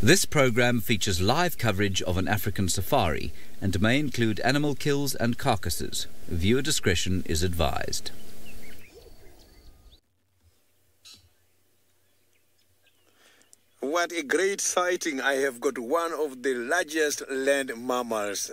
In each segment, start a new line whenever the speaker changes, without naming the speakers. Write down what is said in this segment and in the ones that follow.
This program features live coverage of an African safari and may include animal kills and carcasses. Viewer discretion is advised.
What a great sighting. I have got one of the largest land mammals.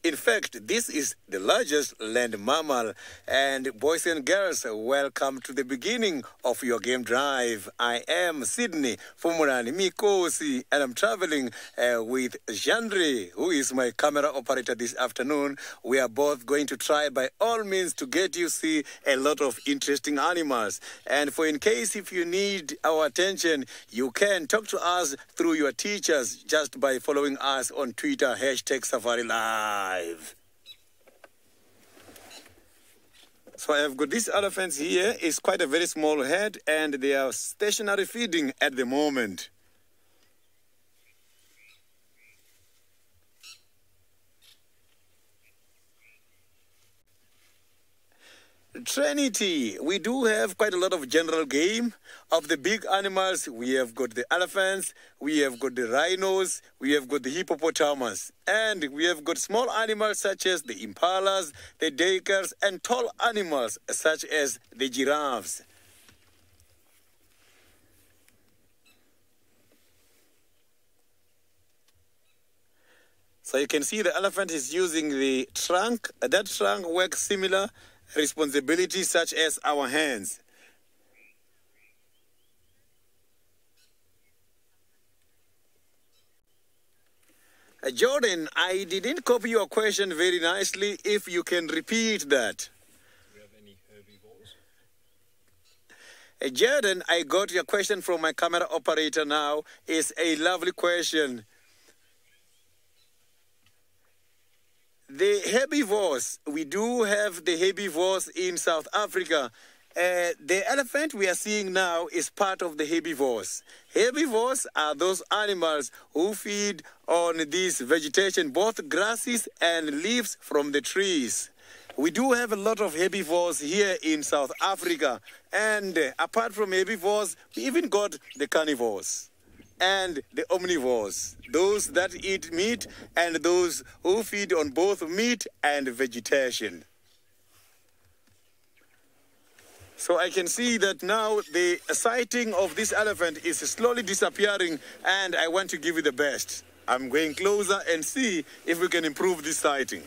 In fact, this is the largest land mammal. And boys and girls, welcome to the beginning of your game drive. I am Sydney Fumurani Mikosi, and I'm traveling with Jandre, who is my camera operator this afternoon. We are both going to try by all means to get you see a lot of interesting animals. And for in case if you need our attention, you can talk to us through your teachers just by following us on Twitter, #SafariLive. So I have got these elephants here. It's quite a very small head, and they are stationary feeding at the moment. Trinity, we do have quite a lot of general game. Of the big animals, we have got the elephants, we have got the rhinos, we have got the hippopotamus, and we have got small animals such as the impalas, the duikers, and tall animals such as the giraffes. So you can see the elephant is using the trunk. That trunk works similar responsibilities such as our hands. Jordan, I didn't copy your question very nicely. If you can repeat that.
Do we have any herbivores?
Jordan, I got your question from my camera operator now. It's a lovely question. The herbivores, we do have the herbivores in South Africa. The elephant we are seeing now is part of the herbivores. Herbivores are those animals who feed on this vegetation, both grasses and leaves from the trees. We do have a lot of herbivores here in South Africa. And apart from herbivores, we even got the carnivores and the omnivores, those that eat meat and those who feed on both meat and vegetation. So I can see that now the sighting of this elephant is slowly disappearing, and I want to give you the best. I'm going closer and see if we can improve this sighting.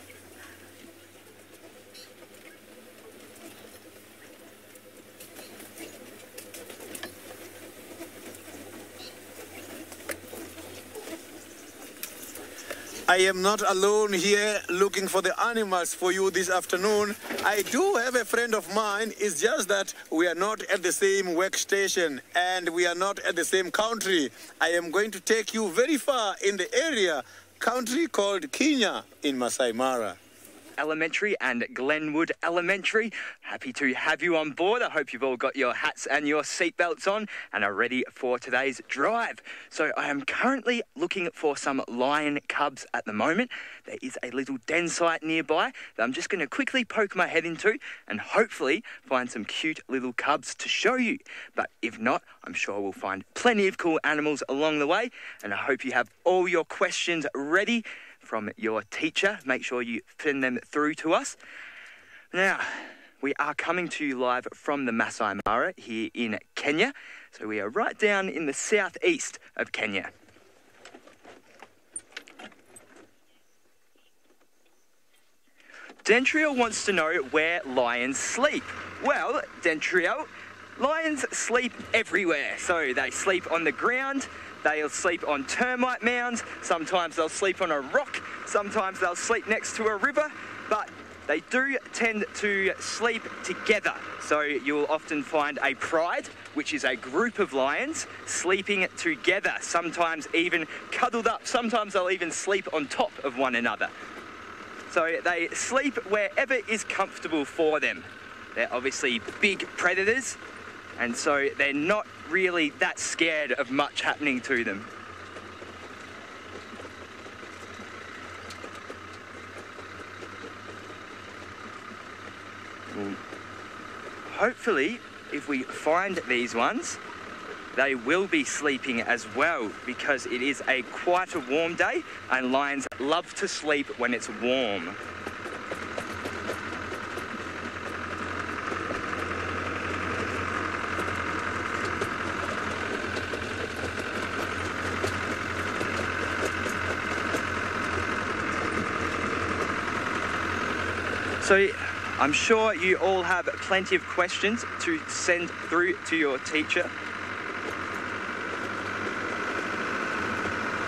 I am not alone here looking for the animals for you this afternoon. I do have a friend of mine. It's just that we are not at the same workstation and we are not at the same country. I am going to take you very far in the area, country called Kenya in Masai Mara.
Elementary and Glenwood Elementary. Happy to have you on board. I hope you've all got your hats and your seatbelts on and are ready for today's drive. So I am currently looking for some lion cubs at the moment. There is a little den site nearby that I'm just going to quickly poke my head into and hopefully find some cute little cubs to show you. But if not, I'm sure we'll find plenty of cool animals along the way, and I hope you have all your questions ready from your teacher. Make sure you send them through to us. Now, we are coming to you live from the Masai Mara here in Kenya. So we are right down in the southeast of Kenya. Dentriel wants to know where lions sleep. Well, Dentriel, lions sleep everywhere. So they sleep on the ground, they'll sleep on termite mounds, sometimes they'll sleep on a rock, sometimes they'll sleep next to a river, but they do tend to sleep together. So you'll often find a pride, which is a group of lions, sleeping together, sometimes even cuddled up. Sometimes they'll even sleep on top of one another. So they sleep wherever is comfortable for them. They're obviously big predators, and so they're not really that scared of much happening to them. Hopefully, if we find these ones, they will be sleeping as well because it is quite a warm day and lions love to sleep when it's warm. So I'm sure you all have plenty of questions to send through to your teacher.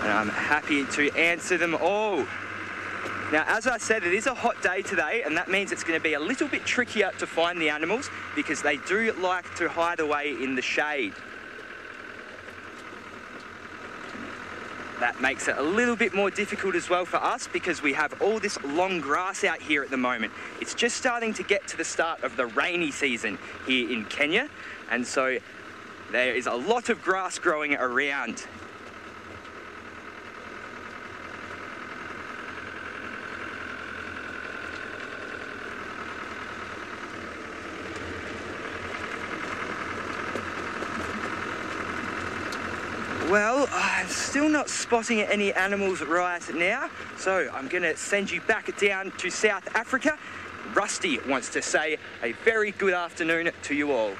And I'm happy to answer them all. Now, as I said, it is a hot day today, and that means it's going to be a little bit trickier to find the animals because they do like to hide away in the shade. That makes it a little bit more difficult as well for us because we have all this long grass out here at the moment. It's just starting to get to the start of the rainy season here in Kenya, and so there is a lot of grass growing around. Well, I'm still not spotting any animals right now, so I'm going to send you back down to South Africa. Rusty wants to say a very good afternoon to you all.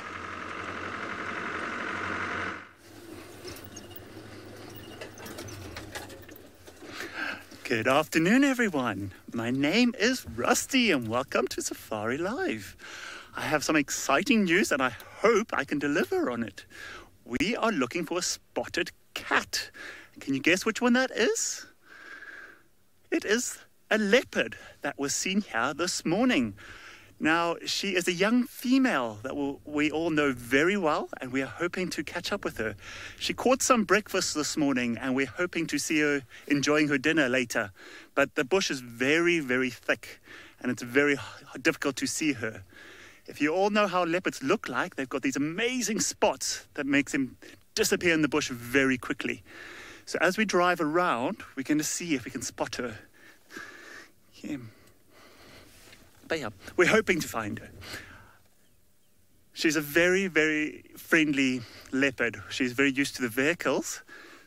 Good afternoon, everyone. My name is Rusty, and welcome to Safari Live. I have some exciting news, and I hope I can deliver on it. We are looking for a spotted cat. Can you guess which one that is? It is a leopard that was seen here this morning. Now, she is a young female that we all know very well, and we are hoping to catch up with her. She caught some breakfast this morning, and we're hoping to see her enjoying her dinner later. But the bush is very, very thick, and it's very difficult to see her. If you all know how leopards look like, they've got these amazing spots that makes them disappear in the bush very quickly. So as we drive around, we're going to see if we can spot her. Yeah. But yeah, we're hoping to find her. She's a very, very friendly leopard. She's very used to the vehicles.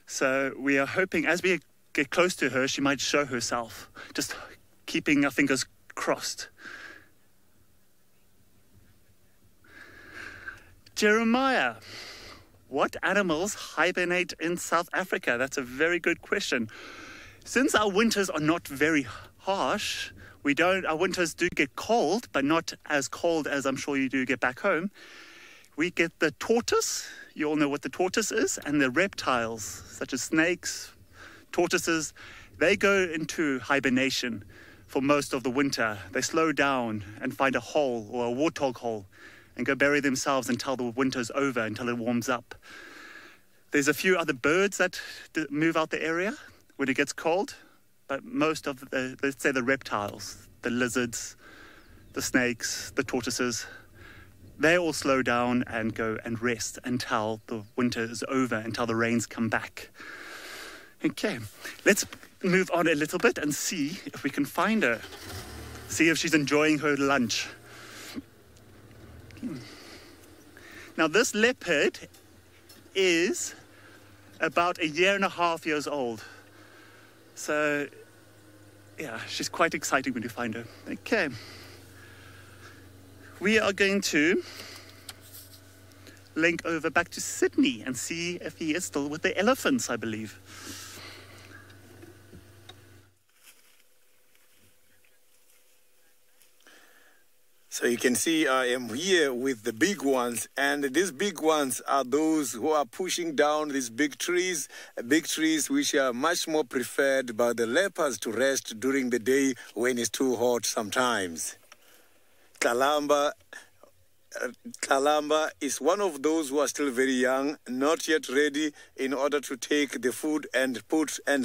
So we are hoping as we get close to her, she might show herself. Just keeping our fingers crossed. Jeremiah, what animals hibernate in South Africa? That's a very good question. Since our winters are not very harsh, our winters do get cold, but not as cold as I'm sure you do get back home. We get the tortoise, you all know what the tortoise is, and the reptiles, such as snakes, tortoises. They go into hibernation for most of the winter. They slow down and find a hole or a warthog hole and go bury themselves until the winter's over, until it warms up. There's a few other birds that move out the area when it gets cold, but most of let's say the reptiles, the lizards, the snakes, the tortoises, they all slow down and go and rest until the winter is over, until the rains come back. Okay, let's move on a little bit and see if we can find her. See if she's enjoying her lunch. Now this leopard is about 1.5 years old. So yeah, she's quite exciting when you find her. Okay. We are going to link over back to Sydney and see if he is still with the elephants, I believe.
So you can see I am here with the big ones, and these big ones are those who are pushing down these big trees which are much more preferred by the leopards to rest during the day when it's too hot sometimes. Kalamba is one of those who are still very young, not yet ready in order to take the food and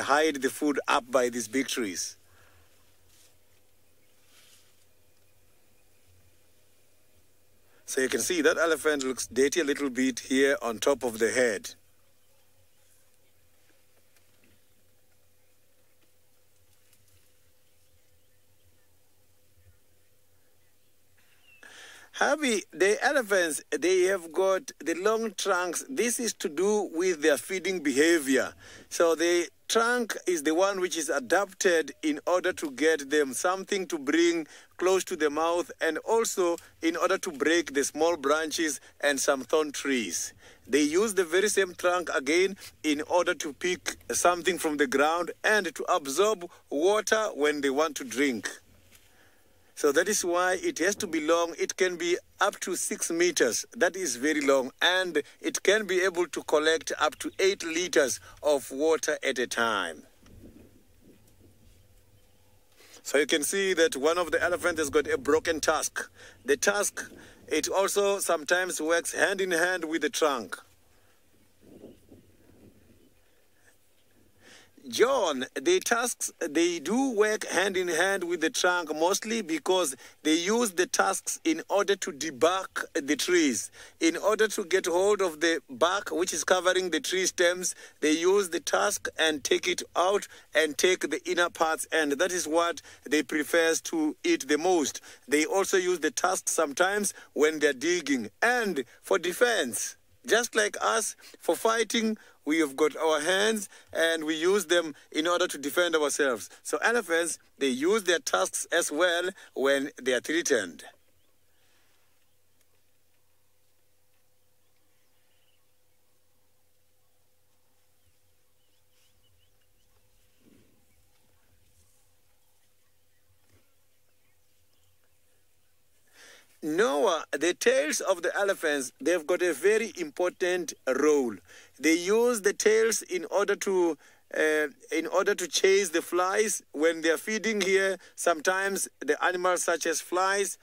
hide the food up by these big trees. So you can see that elephant looks dirty a little bit here on top of the head. Harvey, the elephants, they have got the long trunks. This is to do with their feeding behavior. So the trunk is the one which is adapted in order to get them something to bring close to the mouth, and also in order to break the small branches and some thorn trees. They use the very same trunk again in order to pick something from the ground and to absorb water when they want to drink. So that is why it has to be long. It can be up to 6 meters. That is very long. And it can be able to collect up to 8 liters of water at a time. So you can see that one of the elephants has got a broken tusk. The tusk, it also sometimes works hand in hand with the trunk. John, the tusks, they do work hand in hand with the trunk, mostly because they use the tusks in order to debark the trees. In order to get hold of the bark which is covering the tree stems, they use the tusk and take it out and take the inner parts, and that is what they prefer to eat the most. They also use the tusks sometimes when they're digging and for defense. Just like us, for fighting, we have got our hands and we use them in order to defend ourselves. So elephants, they use their tusks as well when they are threatened. Noah, the tails of the elephants, they've got a very important role. They use the tails in order to chase the flies when they're feeding here. Sometimes the animals such as flies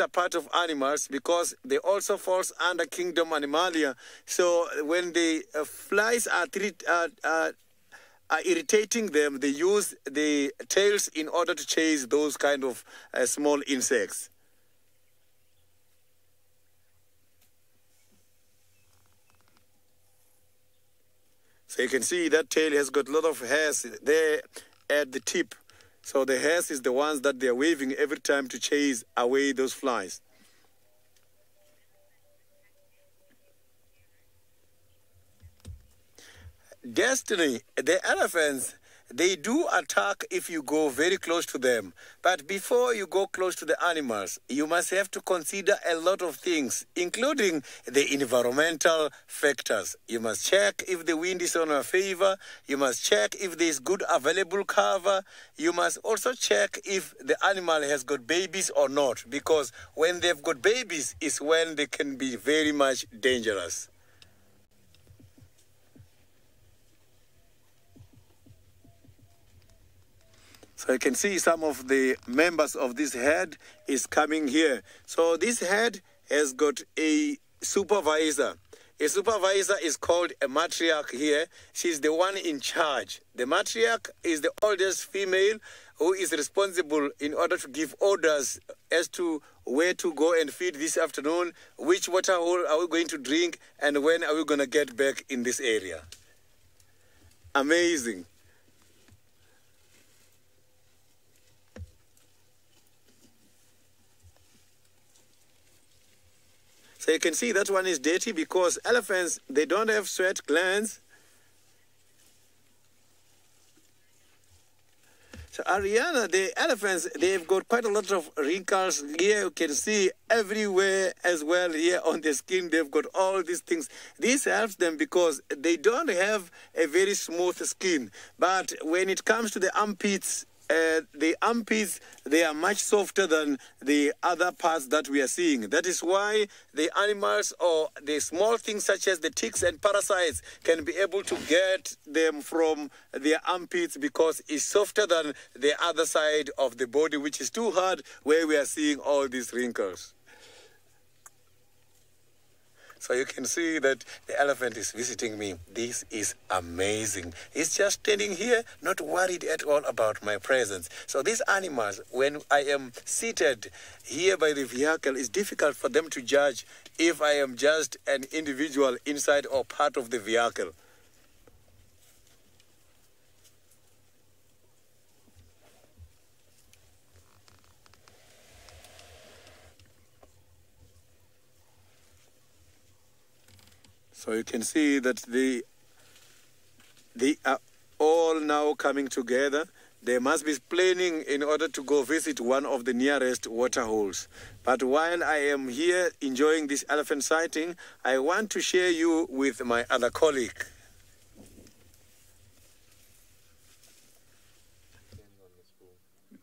are part of animals because they also fall under kingdom Animalia. So when the flies are irritating them, they use the tails in order to chase those kind of small insects. So you can see that tail has got a lot of hairs there at the tip. So the hairs is the ones that they are waving every time to chase away those flies. Destiny, the elephants, they do attack if you go very close to them. But before you go close to the animals, you must have to consider a lot of things, including the environmental factors. You must check if the wind is on your favor. You must check if there is good available cover. You must also check if the animal has got babies or not, because when they've got babies is when they can be very much dangerous. So you can see some of the members of this herd is coming here. So this herd has got a supervisor. A supervisor is called a matriarch here. She's the one in charge. The matriarch is the oldest female who is responsible in order to give orders as to where to go and feed this afternoon, which water hole are we going to drink, and when are we going to get back in this area. Amazing. So you can see that one is dirty because elephants, they don't have sweat glands. So Ariana, the elephants, they've got quite a lot of wrinkles here. You can see everywhere as well here on the skin. They've got all these things. This helps them because they don't have a very smooth skin. But when it comes to the armpits, they are much softer than the other parts that we are seeing. That is why the animals or the small things such as the ticks and parasites can be able to get them from their armpits because it's softer than the other side of the body, which is too hard, where we are seeing all these wrinkles. So you can see that the elephant is visiting me. This is amazing. He's just standing here, not worried at all about my presence. So these animals, when I am seated here by the vehicle, it's difficult for them to judge if I am just an individual inside or part of the vehicle. So you can see that they are all now coming together. They must be planning in order to go visit one of the nearest water holes. But while I am here enjoying this elephant sighting, I want to share you with my other colleague.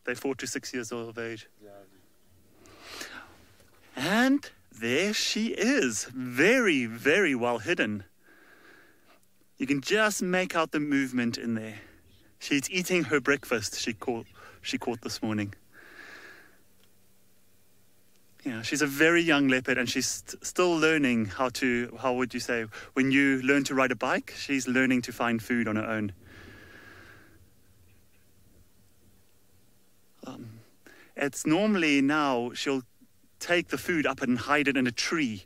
They're 4 to 6 years of age. And there she is, very, very well hidden. You can just make out the movement in there. She's eating her breakfast she caught this morning. Yeah, she's a very young leopard, and she's still learning how would you say, when you learn to ride a bike, she's learning to find food on her own. It's normally now she'll take the food up and hide it in a tree,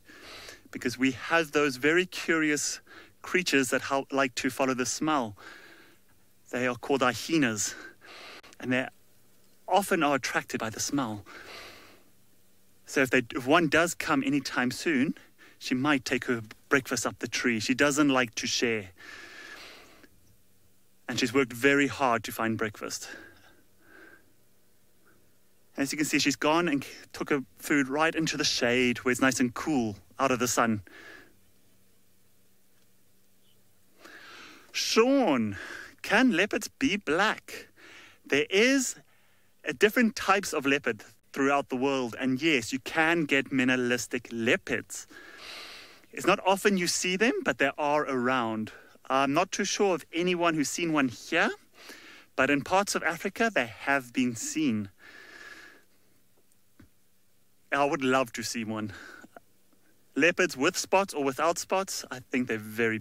because we have those very curious creatures that like to follow the smell. They are called hyenas, and they often are attracted by the smell. So if one does come anytime soon, she might take her breakfast up the tree. She doesn't like to share. And she's worked very hard to find breakfast. As you can see, she's gone and took her food right into the shade where it's nice and cool out of the sun. Sean, can leopards be black? There is different types of leopard throughout the world, and yes, you can get mineralistic leopards. It's not often you see them, but they are around. I'm not too sure of anyone who's seen one here, but in parts of Africa they have been seen. I would love to see one. Leopards with spots or without spots, I think they're very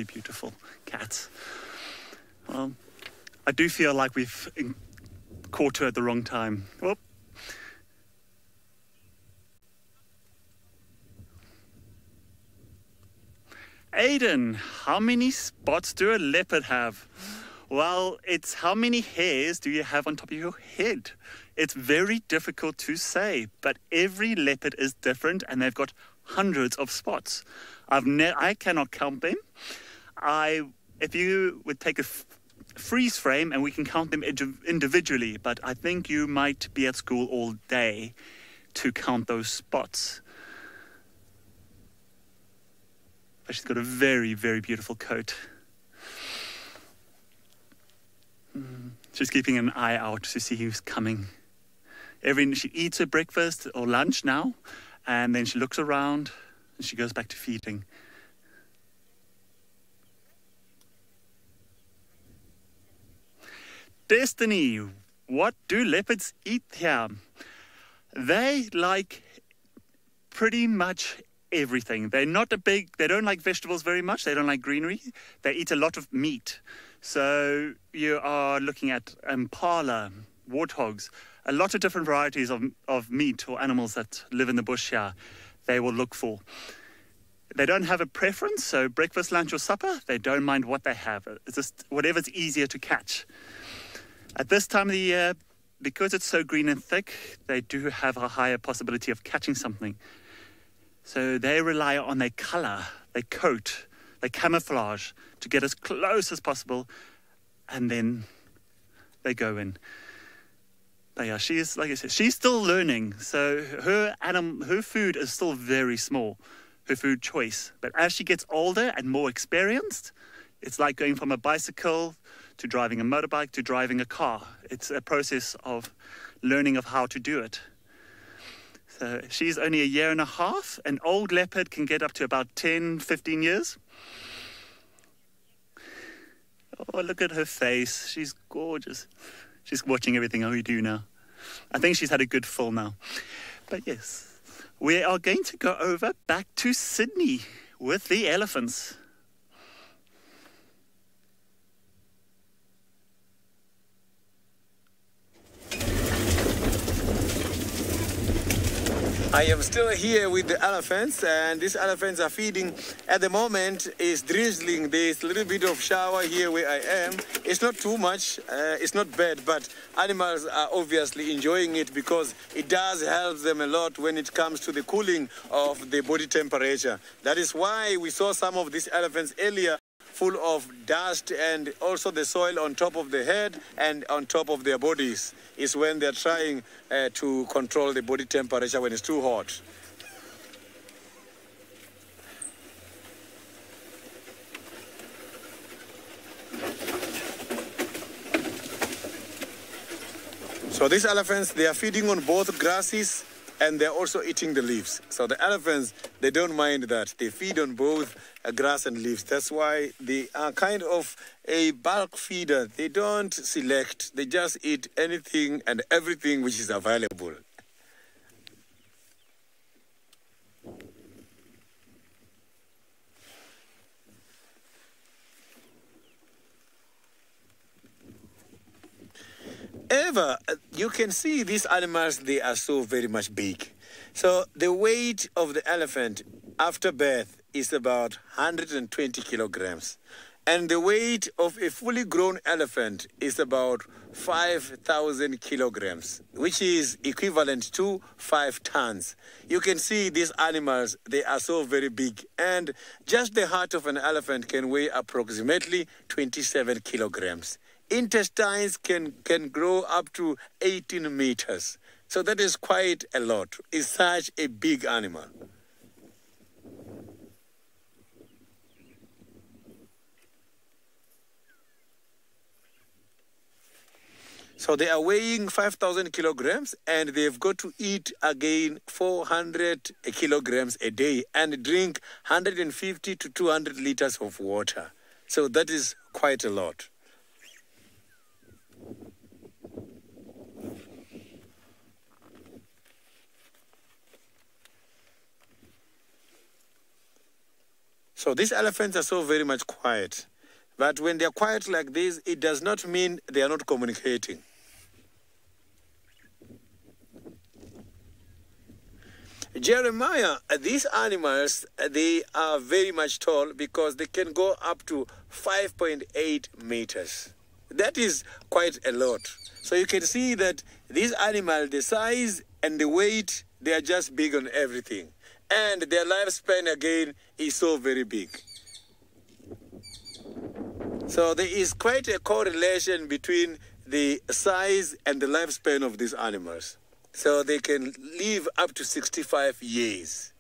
beautiful cats. Well, I do feel like we've caught her at the wrong time. Whoop. Aiden, how many spots do a leopard have? Well, it's how many hairs do you have on top of your head? It's very difficult to say, but every leopard is different, and they've got hundreds of spots. I cannot count them. If you would take a freeze frame and we can count them individually, but I think you might be at school all day to count those spots. But she's got a very, very beautiful coat. She's keeping an eye out to see who's coming. She eats her breakfast or lunch now, and then she looks around and she goes back to feeding. Destiny, what do leopards eat here? They like pretty much everything. They don't like vegetables very much. They don't like greenery. They eat a lot of meat. So you are looking at impala, warthogs, a lot of different varieties of meat or animals that live in the bush here they will look for. They don't have a preference, so breakfast, lunch or supper, they don't mind what they have. It's just whatever's easier to catch. At this time of the year, because it's so green and thick, they do have a higher possibility of catching something. So they rely on their color, their coat, their camouflage to get as close as possible, and then they go in. But yeah, she is, like I said, she's still learning. So her food is still very small, her food choice. But as she gets older and more experienced, it's like going from a bicycle to driving a motorbike to driving a car. It's a process of learning of how to do it. So she's only 1.5 years. An old leopard can get up to about 10, 15 years. Oh, look at her face. She's gorgeous. She's watching everything we do now. I think she's had a good fill now. But yes, we are going to go over back to Sydney with the elephants.
I am still here with the elephants, and these elephants are feeding. At the moment, it's drizzling. There's a little bit of shower here where I am. It's not too much. It's not bad, but animals are obviously enjoying it because it does help them a lot when it comes to the cooling of the body temperature. That is why we saw some of these elephants earlier full of dust and also the soil on top of the head and on top of their bodies is when they're trying to control the body temperature when it's too hot. So these elephants, they are feeding on both grasses and they're also eating the leaves. So the elephants, they don't mind that. They feed on both grass and leaves. That's why they are kind of a bulk feeder. They don't select. They just eat anything and everything which is available. However, you can see these animals, they are so very much big. So the weight of the elephant after birth is about 120 kilograms. And the weight of a fully grown elephant is about 5,000 kilograms, which is equivalent to 5 tons. You can see these animals, they are so very big. And just the heart of an elephant can weigh approximately 27 kilograms. Intestines can grow up to 18 meters. So that is quite a lot. It's such a big animal. So they are weighing 5,000 kilograms and they've got to eat again 400 kilograms a day and drink 150 to 200 liters of water. So that is quite a lot. So these elephants are so very much quiet. But when they're quiet like this, it does not mean they are not communicating. Jeremiah, these animals, they are very much tall because they can go up to 5.8 meters. That is quite a lot. So you can see that these animals, the size and the weight, they are just big on everything. And their lifespan, again, is so very big. So there is quite a correlation between the size and the lifespan of these animals. So they can live up to 65 years.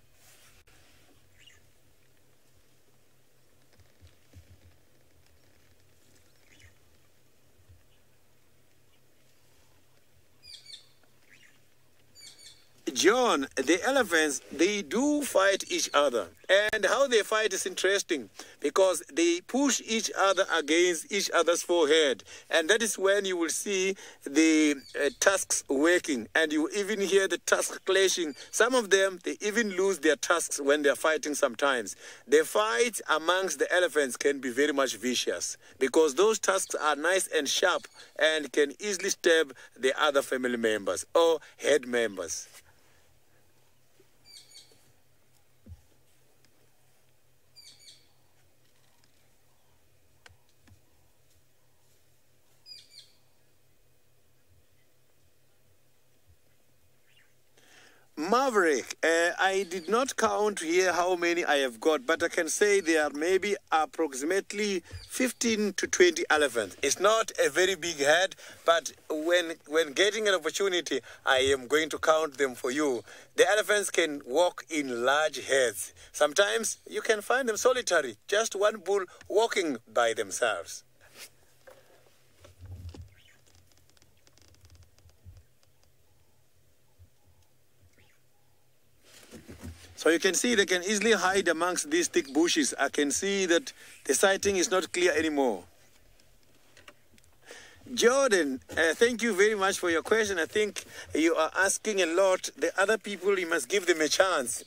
John, the elephants, they do fight each other. And how they fight is interesting because they push each other against each other's forehead. And that is when you will see the tusks working. And you even hear the tusks clashing. Some of them, they even lose their tusks when they're fighting sometimes. The fight amongst the elephants can be very much vicious because those tusks are nice and sharp and can easily stab the other family members or head members. Maverick, I did not count here how many I have got, but I can say there are maybe approximately 15 to 20 elephants. It's not a very big herd, but when getting an opportunity, I am going to count them for you. The elephants can walk in large herds. Sometimes you can find them solitary, just one bull walking by themselves. So you can see they can easily hide amongst these thick bushes. I can see that the sighting is not clear anymore. Jordan, thank you very much for your question. I think you are asking a lot. The other people, you must give them a chance.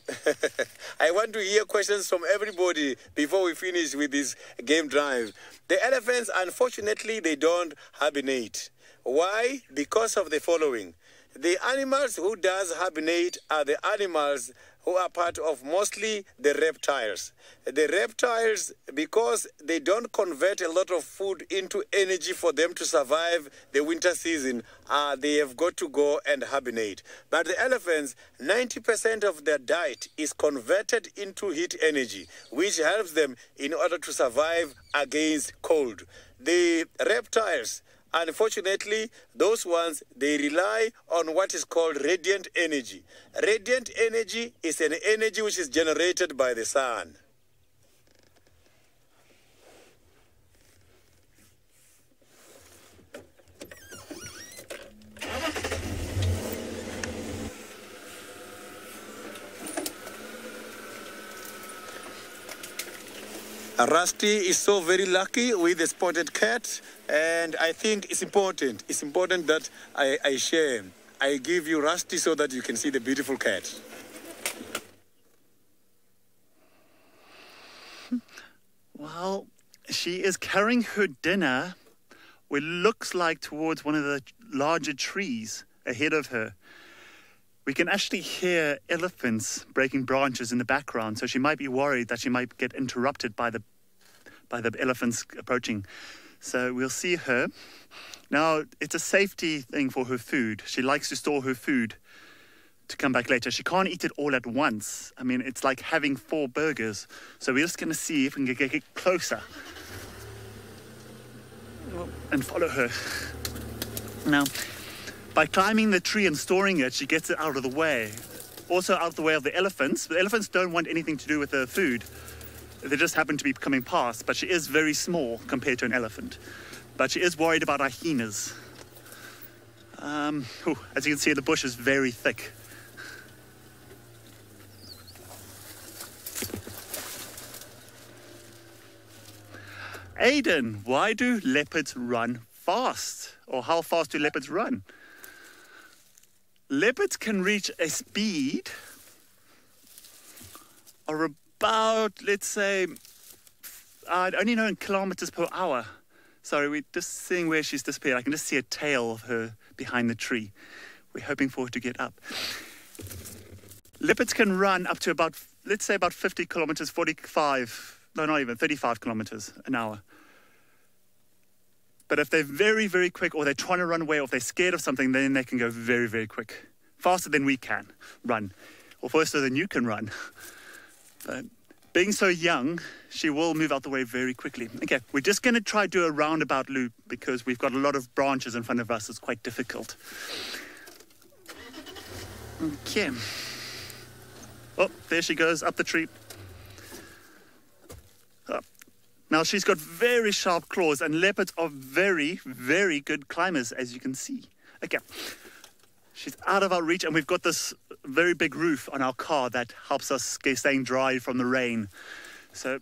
I want to hear questions from everybody before we finish with this game drive. The elephants, unfortunately, they don't hibernate. Why? Because of the following. The animals who does hibernate are the animals who are part of mostly the reptiles. The reptiles, because they don't convert a lot of food into energy for them to survive the winter season, they have got to go and hibernate. But the elephants, 90% of their diet is converted into heat energy, which helps them in order to survive against cold. The reptiles, unfortunately, those ones, they rely on what is called radiant energy. Radiant energy is an energy which is generated by the sun. Rusty is so very lucky with the spotted cat, and I think it's important. It's important that I share. I give you Rusty so that you can see the beautiful cat.
Well, she is carrying her dinner, which looks like towards one of the larger trees ahead of her. We can actually hear elephants breaking branches in the background, so she might be worried that she might get interrupted by the elephants approaching. So we'll see her. Now, it's a safety thing for her food. She likes to store her food to come back later. She can't eat it all at once. I mean, it's like having 4 burgers. So we're just going to see if we can get closer and follow her. Now, by climbing the tree and storing it, she gets it out of the way. Also out of the way of the elephants. The elephants don't want anything to do with the food. They just happen to be coming past, but she is very small compared to an elephant. But she is worried about hyenas. As you can see, the bush is very thick. Aiden, why do leopards run fast? Or how fast do leopards run? Leopards can reach a speed of about, let's say, I only know in kilometers per hour. Sorry, we're just seeing where she's disappeared. I can just see a tail of her behind the tree. We're hoping for her to get up. Leopards can run up to about, let's say, about 50 kilometers, 35 kilometers an hour. But if they're very, very quick, or they're trying to run away, or if they're scared of something, then they can go very, very quick. Faster than we can run, or faster than you can run. But being so young, she will move out the way very quickly. Okay, we're just going to try to do a roundabout loop because we've got a lot of branches in front of us. It's quite difficult. Okay. Oh, there she goes, up the tree. Now, she's got very sharp claws, and leopards are very, very good climbers, as you can see. Okay. She's out of our reach, and we've got this very big roof on our car that helps us staying dry from the rain. So,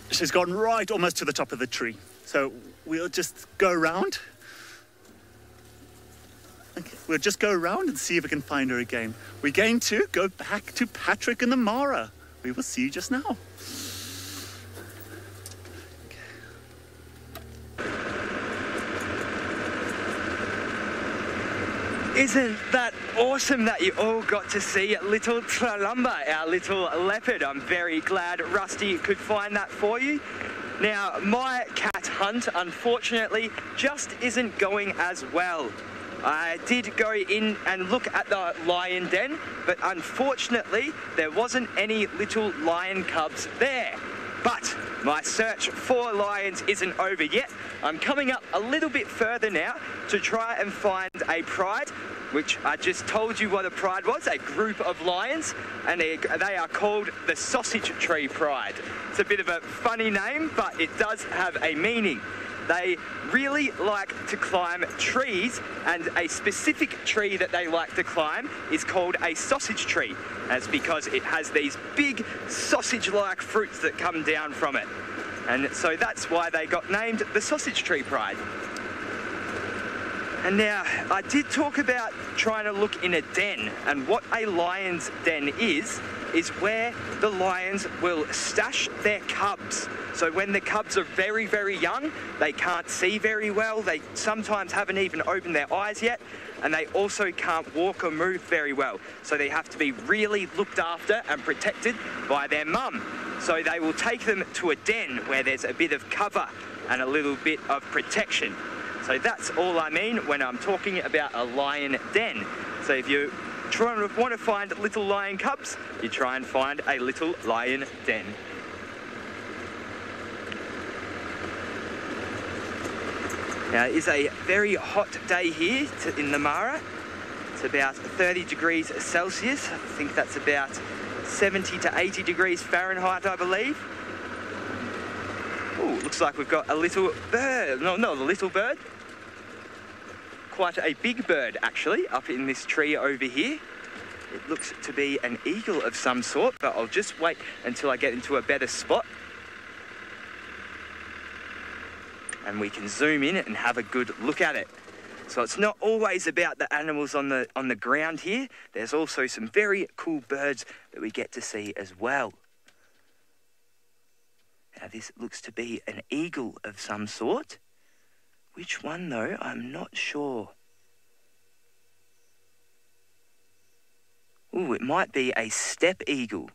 she's gone right almost to the top of the tree. So, we'll just go around. Okay, we'll just go around and see if we can find her again. We're going to go back to Patrick and the Mara. We will see you just now.
Isn't that awesome that you all got to see little Tralumba, our little leopard? I'm very glad Rusty could find that for you. Now, my cat hunt, unfortunately, just isn't going as well. I did go in and look at the lion den, but unfortunately, there wasn't any little lion cubs there. But my search for lions isn't over yet. I'm coming up a little bit further now to try and find a pride, which I just told you what a pride was, a group of lions, and they are called the Sausage Tree Pride. It's a bit of a funny name, but it does have a meaning. They really like to climb trees, and a specific tree that they like to climb is called a sausage tree. That's because it has these big sausage-like fruits that come down from it. And so that's why they got named the Sausage Tree Pride. And now, I did talk about trying to look in a den, and what a lion's den is where the lions will stash their cubs. So when the cubs are very, very young, they can't see very well, they sometimes haven't even opened their eyes yet, and they also can't walk or move very well. So they have to be really looked after and protected by their mum. So they will take them to a den where there's a bit of cover and a little bit of protection. So that's all I mean when I'm talking about a lion den. So if you want to find little lion cubs, you try and find a little lion den. Now, it is a very hot day here in Namara. It's about 30 degrees Celsius. I think that's about 70 to 80 degrees Fahrenheit, I believe. Oh, looks like we've got a little bird. No, not a little bird. Quite a big bird, actually, up in this tree over here. It looks to be an eagle of some sort, but I'll just wait until I get into a better spot. And we can zoom in and have a good look at it. So it's not always about the animals on the ground here. There's also some very cool birds that we get to see as well. Now this looks to be an eagle of some sort. Which one though, I'm not sure. Ooh, it might be a steppe eagle.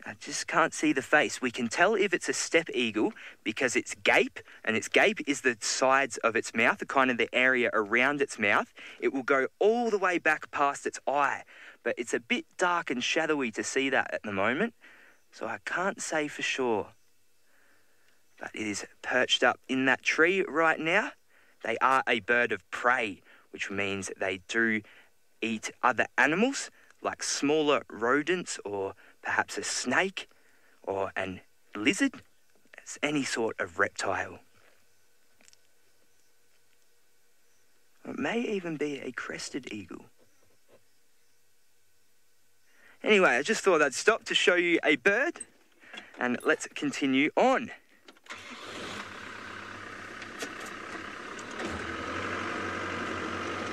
I just can't see the face. We can tell if it's a steppe eagle because its gape, and its gape is the sides of its mouth, the kind of the area around its mouth. It will go all the way back past its eye, but it's a bit dark and shadowy to see that at the moment, so I can't say for sure. But it is perched up in that tree right now. They are a bird of prey, which means they do eat other animals, like smaller rodents or perhaps a snake or a lizard. It's any sort of reptile. It may even be a crested eagle. Anyway, I just thought I'd stop to show you a bird, and let's continue on.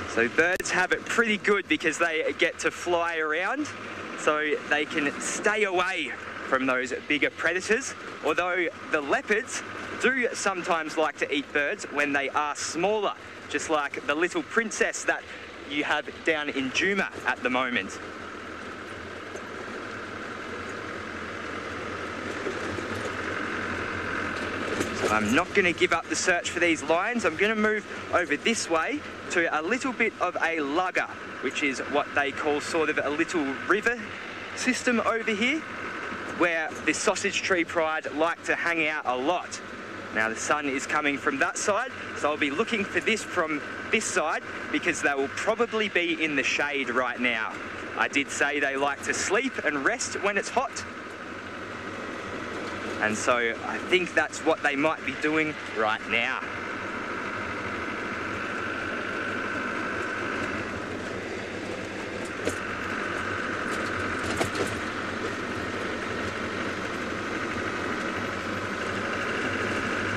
So birds have it pretty good because they get to fly around, so they can stay away from those bigger predators, although the leopards do sometimes like to eat birds when they are smaller, just like the little princess that you have down in Juma at the moment. So I'm not going to give up the search for these lions. I'm going to move over this way to a little bit of a lugger, which is what they call sort of a little river system over here, where the sausage tree pride like to hang out a lot. Now the sun is coming from that side, so I'll be looking for this from this side because they will probably be in the shade right now. I did say they like to sleep and rest when it's hot, and so I think that's what they might be doing right now.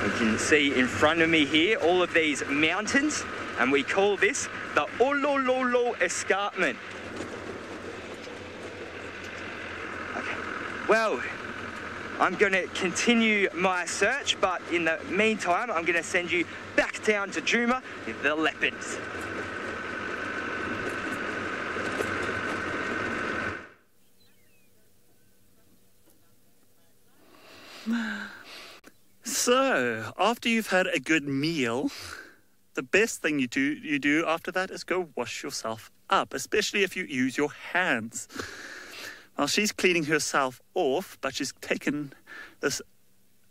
You can see in front of me here all of these mountains, and we call this the Olololo Escarpment. Okay. Well, I'm going to continue my search, but in the meantime, I'm going to send you back down to Juma with the leopards.
So, after you've had a good meal, the best thing you do after that is go wash yourself up, especially if you use your hands. Well, she's cleaning herself off, but she's taken this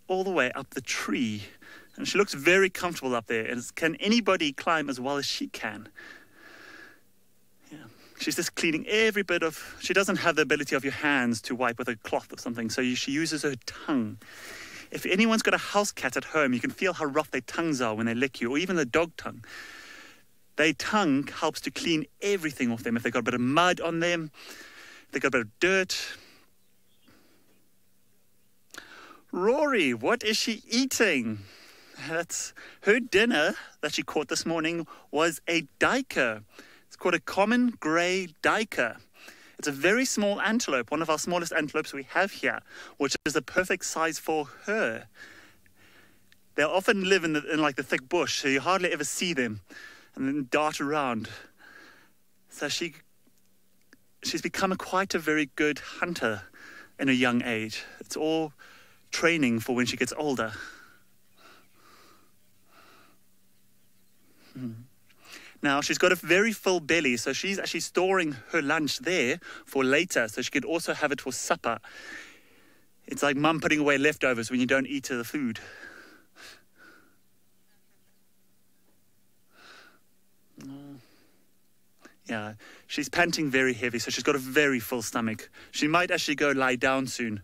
all the way up the tree. And she looks very comfortable up there. And can anybody climb as well as she can? Yeah. She's just cleaning every bit of... She doesn't have the ability of your hands to wipe with a cloth or something, so she uses her tongue. If anyone's got a house cat at home, you can feel how rough their tongues are when they lick you, or even the dog tongue. Their tongue helps to clean everything off them. If they've got a bit of mud on them, if they've got a bit of dirt. Rory, what is she eating? That's her dinner that she caught this morning was a duiker. It's called a common grey duiker. It's a very small antelope, one of our smallest antelopes we have here, which is the perfect size for her. They often live in like the thick bush, so you hardly ever see them, and then dart around. So she's become quite a very good hunter in a young age. It's all training for when she gets older. Now, she's got a very full belly, so she's actually storing her lunch there for later, so she could also have it for supper. It's like mum putting away leftovers when you don't eat the food. Yeah, she's panting very heavy, so she's got a very full stomach. She might actually go lie down soon.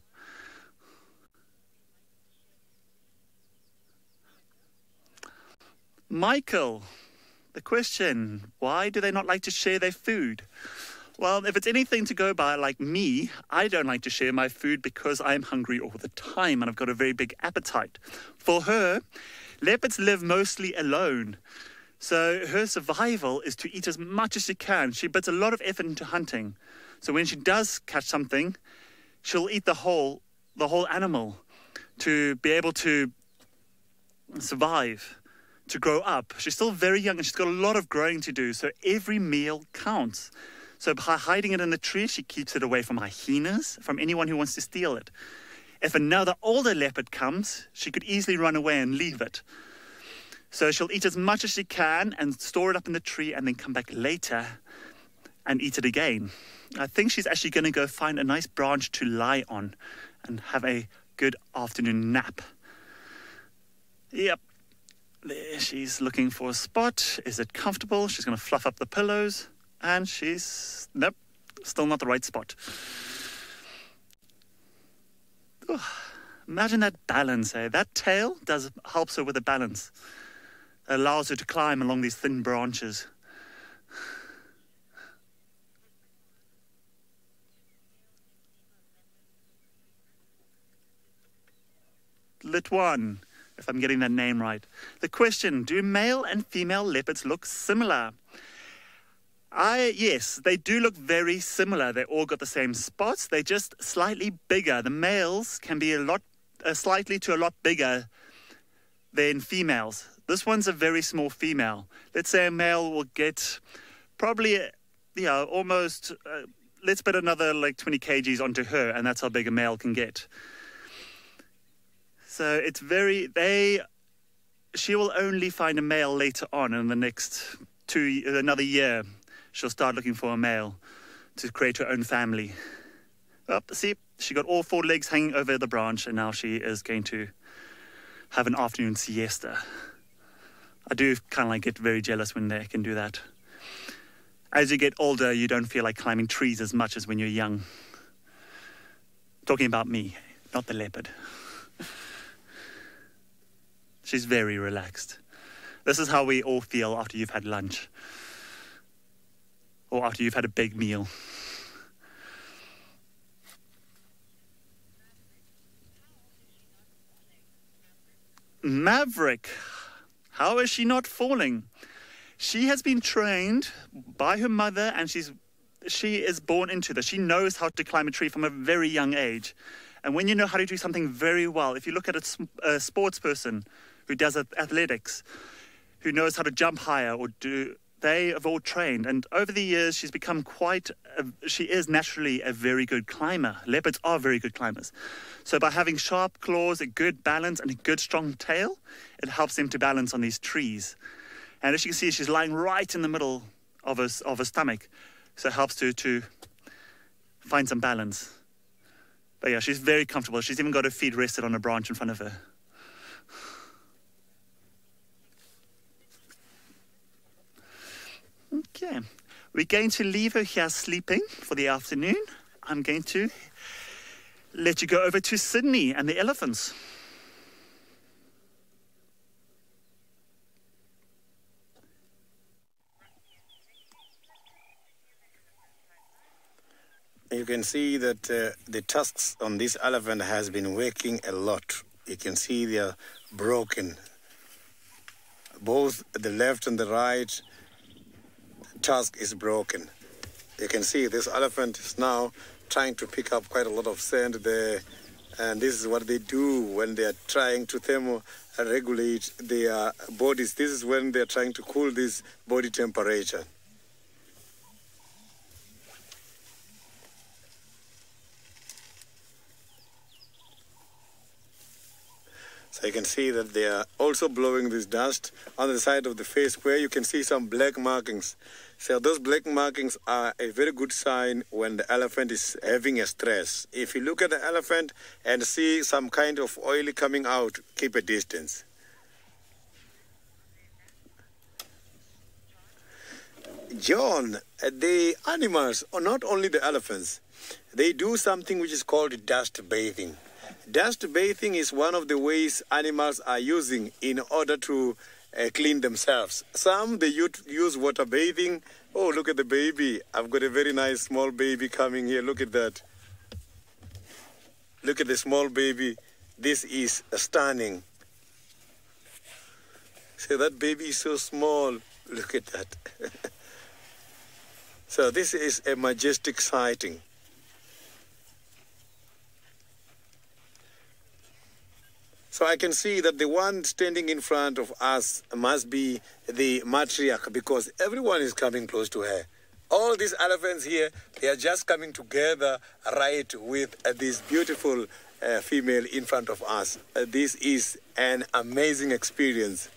Michael, the question, why do they not like to share their food? Well, if it's anything to go by like me, I don't like to share my food because I'm hungry all the time and I've got a very big appetite. For her, leopards live mostly alone. So her survival is to eat as much as she can. She puts a lot of effort into hunting. So when she does catch something, she'll eat the whole animal to be able to survive, to grow up. She's still very young and she's got a lot of growing to do. So every meal counts. So by hiding it in the tree, she keeps it away from hyenas, from anyone who wants to steal it. If another older leopard comes, she could easily run away and leave it. So she'll eat as much as she can and store it up in the tree and then come back later and eat it again. I think she's actually going to go find a nice branch to lie on and have a good afternoon nap. Yep. There, she's looking for a spot. Is it comfortable? She's going to fluff up the pillows. And nope, still not the right spot. Ooh, imagine that balance, eh? That tail helps her with the balance. Allows her to climb along these thin branches. Litwan, if I'm getting that name right. The question, do male and female leopards look similar? Yes, they do look very similar. They all got the same spots. They're just slightly bigger. The males can be slightly to a lot bigger than females. This one's a very small female. Let's say a male will get probably, almost, let's put another like 20 kgs onto her, and that's how big a male can get. So it's she will only find a male later on in the next another year. She'll start looking for a male to create her own family. Oh, see, she got all 4 legs hanging over the branch, and now she is going to have an afternoon siesta. I do kind of get very jealous when they can do that. As you get older, you don't feel like climbing trees as much as when you're young. Talking about me, not the leopard. She's very relaxed. This is how we all feel after you've had lunch. Or after you've had a big meal. Maverick, how is she not falling? She has been trained by her mother and she is born into this. She knows how to climb a tree from a very young age. And when you know how to do something very well, if you look at a sports person who does athletics, who knows how to jump higher they have all trained, and over the years she's become she is naturally a very good climber. Leopards are very good climbers. So by having sharp claws, a good balance, and a good strong tail, it helps them to balance on these trees. And as you can see, she's lying right in the middle of her stomach, so it helps to find some balance. But yeah, she's very comfortable. She's even got her feet rested on a branch in front of her. Okay, we're going to leave her here sleeping for the afternoon. I'm going to let you go over to Sydney and the elephants.
You can see that the tusks on this elephant has been working a lot. You can see they are broken. both the left and the right tusk is broken. You can see this elephant is now trying to pick up quite a lot of sand there, and this is what they do when they are trying to thermoregulate their bodies. This is when they are trying to cool this body temperature. So you can see that they are also blowing this dust on the side of the face where you can see some black markings. So those black markings are a very good sign when the elephant is having a stress. If you look at the elephant and see some kind of oil coming out, keep a distance. John, the animals, or not only the elephants, they do something which is called dust bathing. Dust bathing is one of the ways animals are using in order to clean themselves. Some, they use water bathing. Oh, look at the baby. I've got a very nice small baby coming here. Look at that. Look at the small baby. This is stunning. See, that baby is so small. Look at that. So this is a majestic sighting. So I can see that the one standing in front of us must be the matriarch, because everyone is coming close to her. All these elephants here, they are just coming together right with this beautiful female in front of us. This is an amazing experience.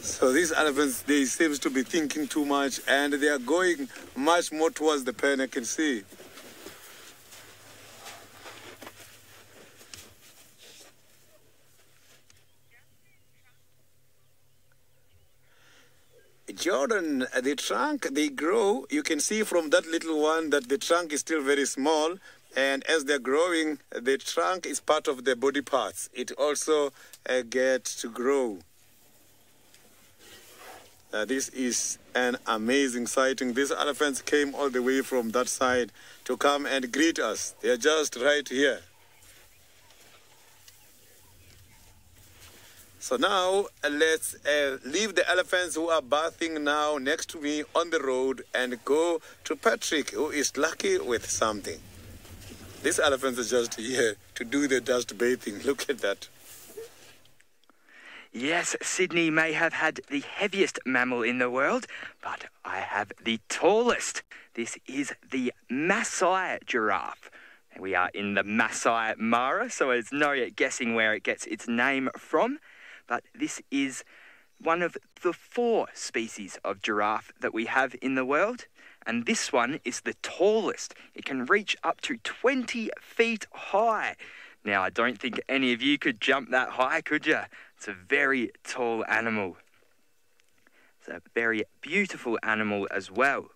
So these elephants, they seem to be thinking too much, and they are going much more towards the pen, I can see. Jordan, the trunk, they grow. You can see from that little one that the trunk is still very small, and as they're growing, the trunk is part of the body parts. It also gets to grow. This is an amazing sighting. These elephants came all the way from that side to come and greet us. They are just right here. So now let's leave the elephants who are bathing now next to me on the road and go to Patrick, who is lucky with something. These elephants are just here to do the dust bathing. Look at that.
Yes, Sydney may have had the heaviest mammal in the world, but I have the tallest. This is the Masai giraffe. We are in the Masai Mara, so there's no guessing where it gets its name from. But this is one of the 4 species of giraffe that we have in the world. And this one is the tallest. It can reach up to 20 feet high. Now, I don't think any of you could jump that high, could you? It's a very tall animal. It's a very beautiful animal as well.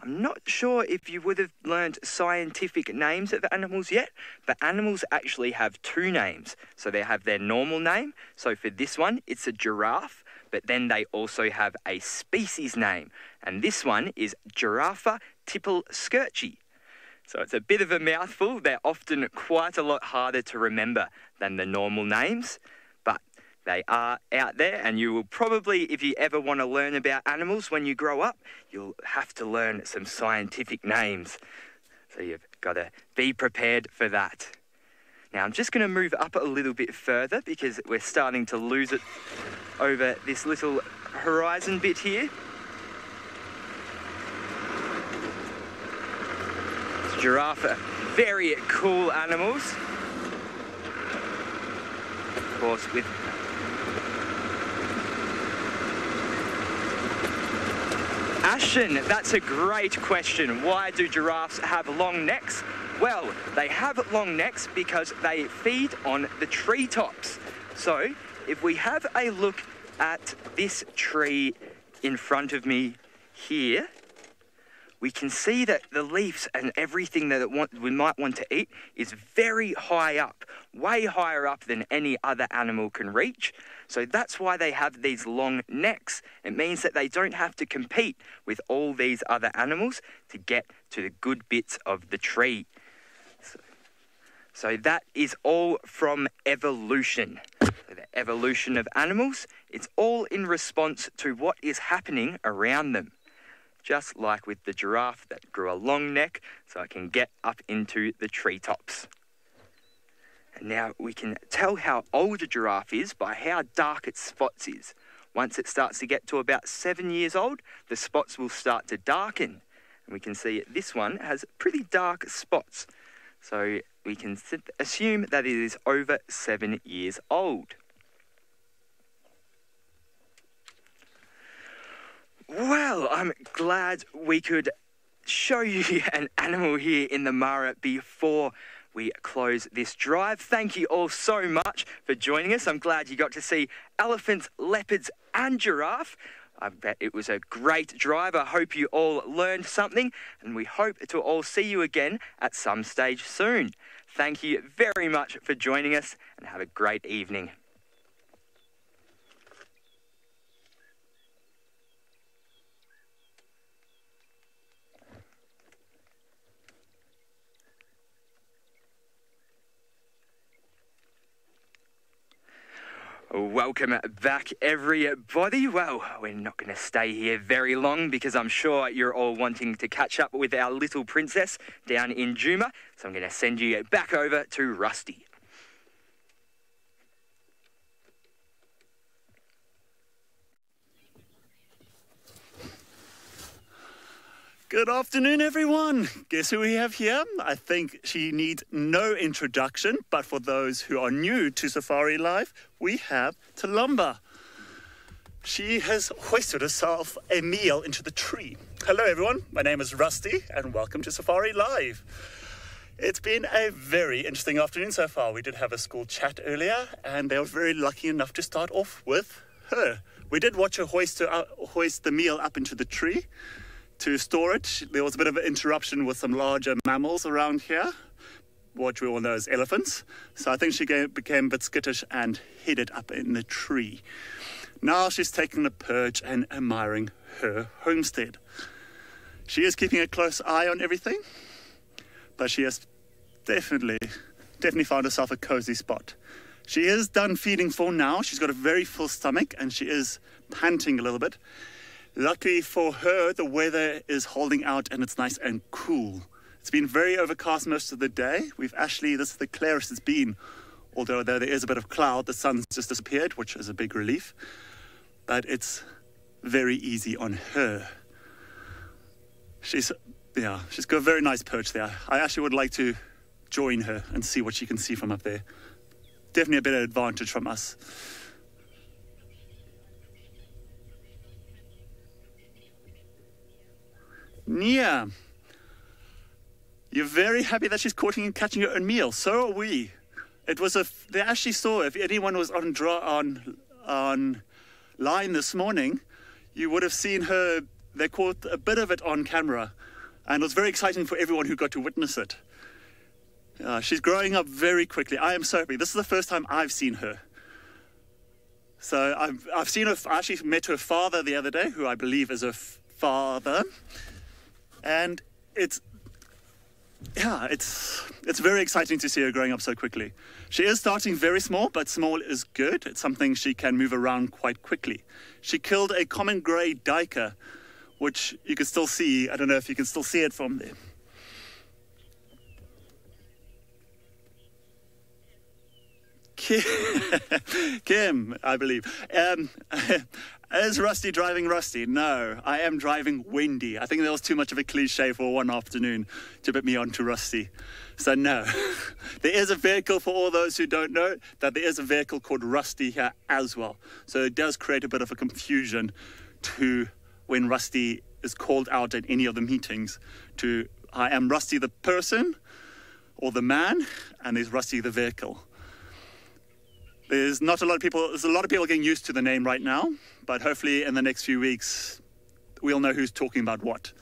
I'm not sure if you would have learned scientific names of animals yet, but animals actually have 2 names. So they have their normal name. So for this one, it's a giraffe, but then they also have a species name. And this one is Giraffa tippleskirchi. So it's a bit of a mouthful. They're often quite a lot harder to remember than the normal names, but they are out there, and you will probably, if you ever want to learn about animals when you grow up, you'll have to learn some scientific names. So you've got to be prepared for that. Now I'm just going to move up a little bit further because we're starting to lose it over this little horizon bit here. Giraffe are very cool animals. Of course, with Ashton, that's a great question. Why do giraffes have long necks? Well, they have long necks because they feed on the treetops. So, if we have a look at this tree in front of me here, we can see that the leaves and everything that we might want to eat is very high up, way higher up than any other animal can reach. So that's why they have these long necks. It means that they don't have to compete with all these other animals to get to the good bits of the tree. So that is all from evolution. So the evolution of animals, it's all in response to what is happening around them. Just like with the giraffe that grew a long neck so it can get up into the treetops. And now we can tell how old a giraffe is by how dark its spots is. Once it starts to get to about 7 years old, the spots will start to darken. And we can see this one has pretty dark spots. So we can assume that it is over 7 years old. Well, I'm glad we could show you an animal here in the Mara before we close this drive. Thank you all so much for joining us. I'm glad you got to see elephants, leopards and giraffe. I bet it was a great drive. I hope you all learned something, and we hope to all see you again at some stage soon. Thank you very much for joining us, and have a great evening. Welcome back, everybody. Well, we're not going to stay here very long because I'm sure you're all wanting to catch up with our little princess down in Juma. So I'm going to send you back over to Rusty.
Good afternoon, everyone. Guess who we have here? I think she needs no introduction, but for those who are new to Safari Live, we have Talumba. She has hoisted herself a meal into the tree. Hello, everyone. My name is Rusty, and welcome to Safari Live. It's been a very interesting afternoon so far. We did have a school chat earlier, and they were very lucky enough to start off with her. We did watch her hoist the meal up into the tree to store it. There was a bit of an interruption with some larger mammals around here, what we all know as elephants. So I think she became a bit skittish and hid it up in the tree. Now she's taking the perch and admiring her homestead. She is keeping a close eye on everything, but she has definitely found herself a cozy spot. She is done feeding for now. She's got a very full stomach and she is panting a little bit. Luckily for her, the weather is holding out and it's nice and cool. It's been very overcast most of the day. This is the clearest it's been. Although there is a bit of cloud, the sun's just disappeared, which is a big relief. But it's very easy on her. She's got a very nice perch there. I actually would like to join her and see what she can see from up there. Definitely a better advantage from us. Nia, you're very happy that she's catching her own meal. So are we. They actually saw, if anyone was on line this morning, you would have seen her. They caught a bit of it on camera, and it was very exciting for everyone who got to witness it. She's growing up very quickly. I am so happy. This is the first time I've seen her. So I've seen her. I actually met her father the other day, who I believe is her father. And it's very exciting to see her growing up so quickly. She is starting very small, but small is good. It's something she can move around quite quickly. She killed a common grey duiker, which you can still see. I don't know if you can still see it from there. Kim, I believe. Is Rusty driving Rusty? No, I am driving Wendy. I think that was too much of a cliche for one afternoon to put me onto Rusty. So no, there is a vehicle, for all those who don't know, that there is a vehicle called Rusty here as well. So it does create a bit of a confusion to when Rusty is called out at any of the meetings to, I am Rusty the person or the man, and there's Rusty the vehicle. There's a lot of people getting used to the name right now, but hopefully in the next few weeks, we'll know who's talking about what.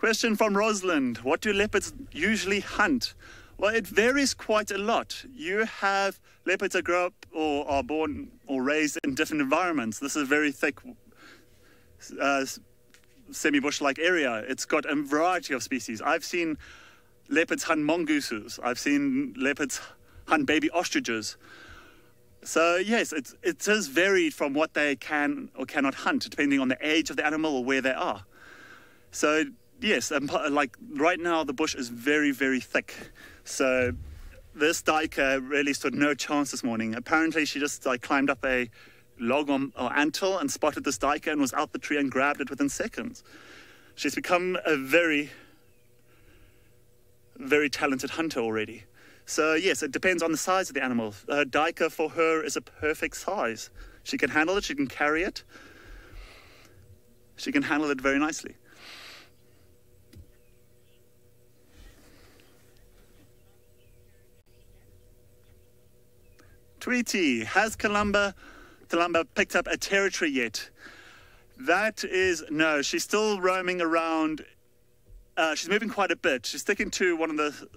Question from Rosalind. What do leopards usually hunt? Well, it varies quite a lot. You have leopards that grow up or are born or raised in different environments. This is a very thick semi-bush-like area. It's got a variety of species. I've seen leopards hunt mongooses. I've seen leopards hunt baby ostriches. So yes, it is varied from what they can or cannot hunt, depending on the age of the animal or where they are. So yes, like right now the bush is very, very thick. So this duiker really stood no chance this morning. Apparently she just climbed up a log or anthill and spotted this duiker and was out the tree and grabbed it within seconds. She's become a very, very talented hunter already. So yes, it depends on the size of the animal. A duiker for her is a perfect size. She can handle it, she can carry it. She can handle it very nicely. Tweety, has Talumba picked up a territory yet? That is, no, she's still roaming around. She's moving quite a bit. She's sticking to one of the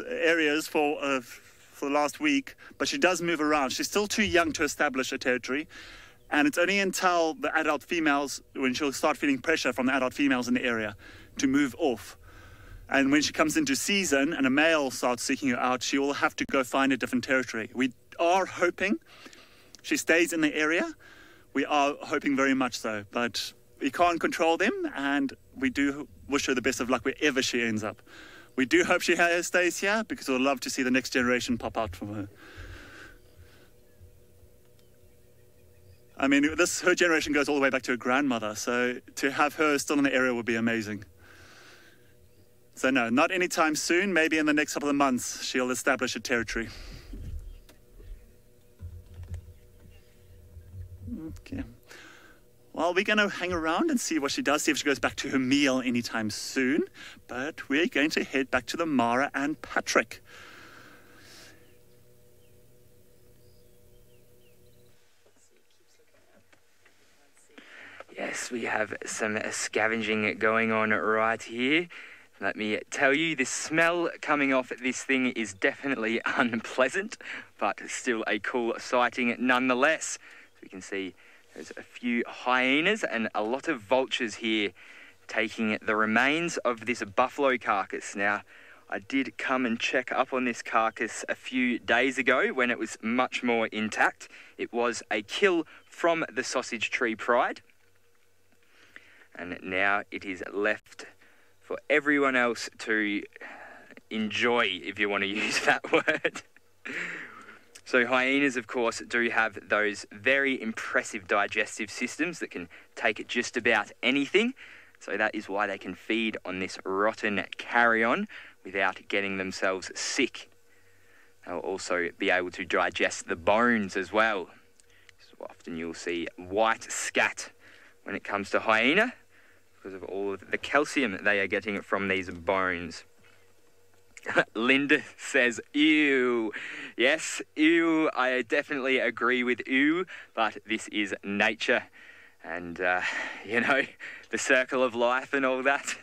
areas for the last week, but she does move around. She's still too young to establish a territory, and it's only until the adult females, when she'll start feeling pressure from the adult females in the area, to move off. And when she comes into season and a male starts seeking her out, she will have to go find a different territory. We are hoping she stays in the area. We are hoping very much so, but we can't control them, and we do wish her the best of luck wherever she ends up. We do hope she stays here, because we'll love to see the next generation pop out from her. I mean, her generation goes all the way back to her grandmother, so to have her still in the area would be amazing. So no, not anytime soon. Maybe in the next couple of months she'll establish a territory. Okay. Well, we're going to hang around and see what she does, see if she goes back to her meal anytime soon. But we're going to head back to the Mara and Patrick.
Yes, we have some scavenging going on right here. Let me tell you, the smell coming off this thing is definitely unpleasant, but still a cool sighting nonetheless. So we can see there's a few hyenas and a lot of vultures here taking the remains of this buffalo carcass. Now, I did come and check up on this carcass a few days ago when it was much more intact. It was a kill from the Sausage Tree Pride. And now it is left for everyone else to enjoy, if you want to use that word. So hyenas, of course, do have those very impressive digestive systems that can take just about anything. So that is why they can feed on this rotten carrion without getting themselves sick. They'll also be able to digest the bones as well. So often you'll see white scat when it comes to hyena, because of all of the calcium that they are getting from these bones. Linda says, ew. Yes, ew. I definitely agree with ew, but this is nature. And, you know, the circle of life and all that.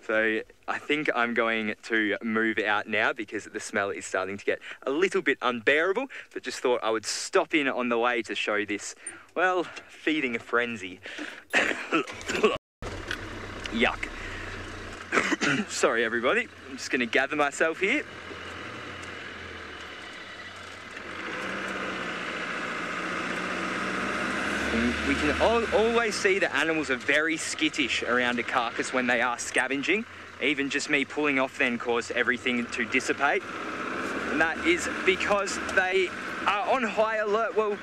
So I think I'm going to move out now because the smell is starting to get a little bit unbearable, but just thought I would stop in on the way to show this, well, feeding frenzy. Yuck. Sorry, everybody. I'm just going to gather myself here. And we can always see that animals are very skittish around a carcass when they are scavenging. Even just me pulling off then caused everything to dissipate. And that is because they are on high alert. Well,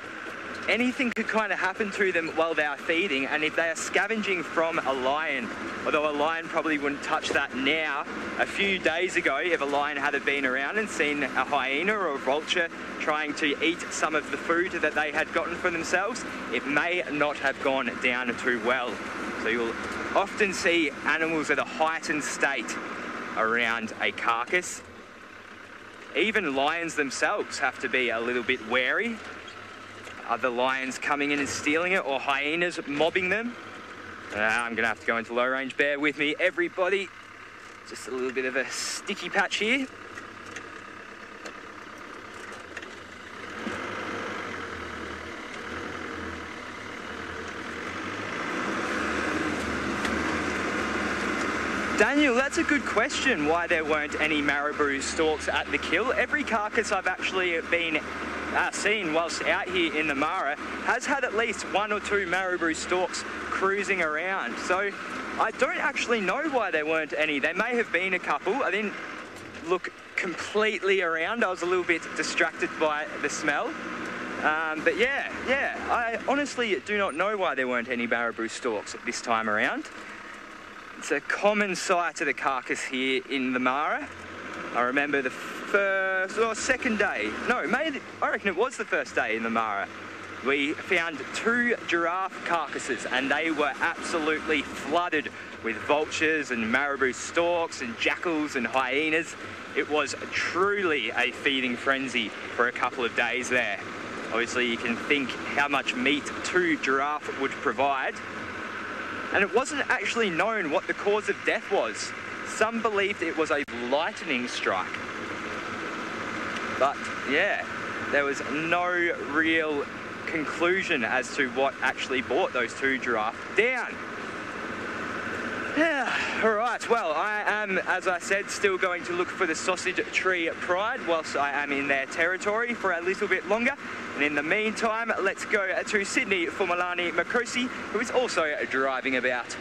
anything could kind of happen to them while they are feeding, and if they are scavenging from a lion, although a lion probably wouldn't touch that now, a few days ago, if a lion had been around and seen a hyena or a vulture trying to eat some of the food that they had gotten for themselves, it may not have gone down too well. So you'll often see animals at a heightened state around a carcass. Even lions themselves have to be a little bit wary. Other lions coming in and stealing it, or hyenas mobbing them. I'm going to have to go into low range. Bear with me, everybody. Just a little bit of a sticky patch here. Daniel, that's a good question, why there weren't any marabou stalks at the kill. Every carcass I've actually been seen whilst out here in the Mara has had at least 1 or 2 marabou stalks cruising around. So I don't actually know why there weren't any. There may have been a couple. I didn't look completely around. I was a little bit distracted by the smell. But yeah, I honestly do not know why there weren't any marabou stalks this time around. It's a common sight of the carcass here in the Mara. I remember the first or second day. No, I reckon it was the first day in the Mara. We found 2 giraffe carcasses and they were absolutely flooded with vultures and marabou storks and jackals and hyenas. It was truly a feeding frenzy for a couple of days there. Obviously you can think how much meat 2 giraffe would provide. And it wasn't actually known what the cause of death was. Some believed it was a lightning strike. But yeah, there was no real conclusion as to what actually brought those 2 giraffe down. Yeah, all right, well, I am, as I said, still going to look for the sausage tree pride whilst I am in their territory for a little bit longer. And in the meantime, let's go to Sydney for Milani Makosi, who is also driving about.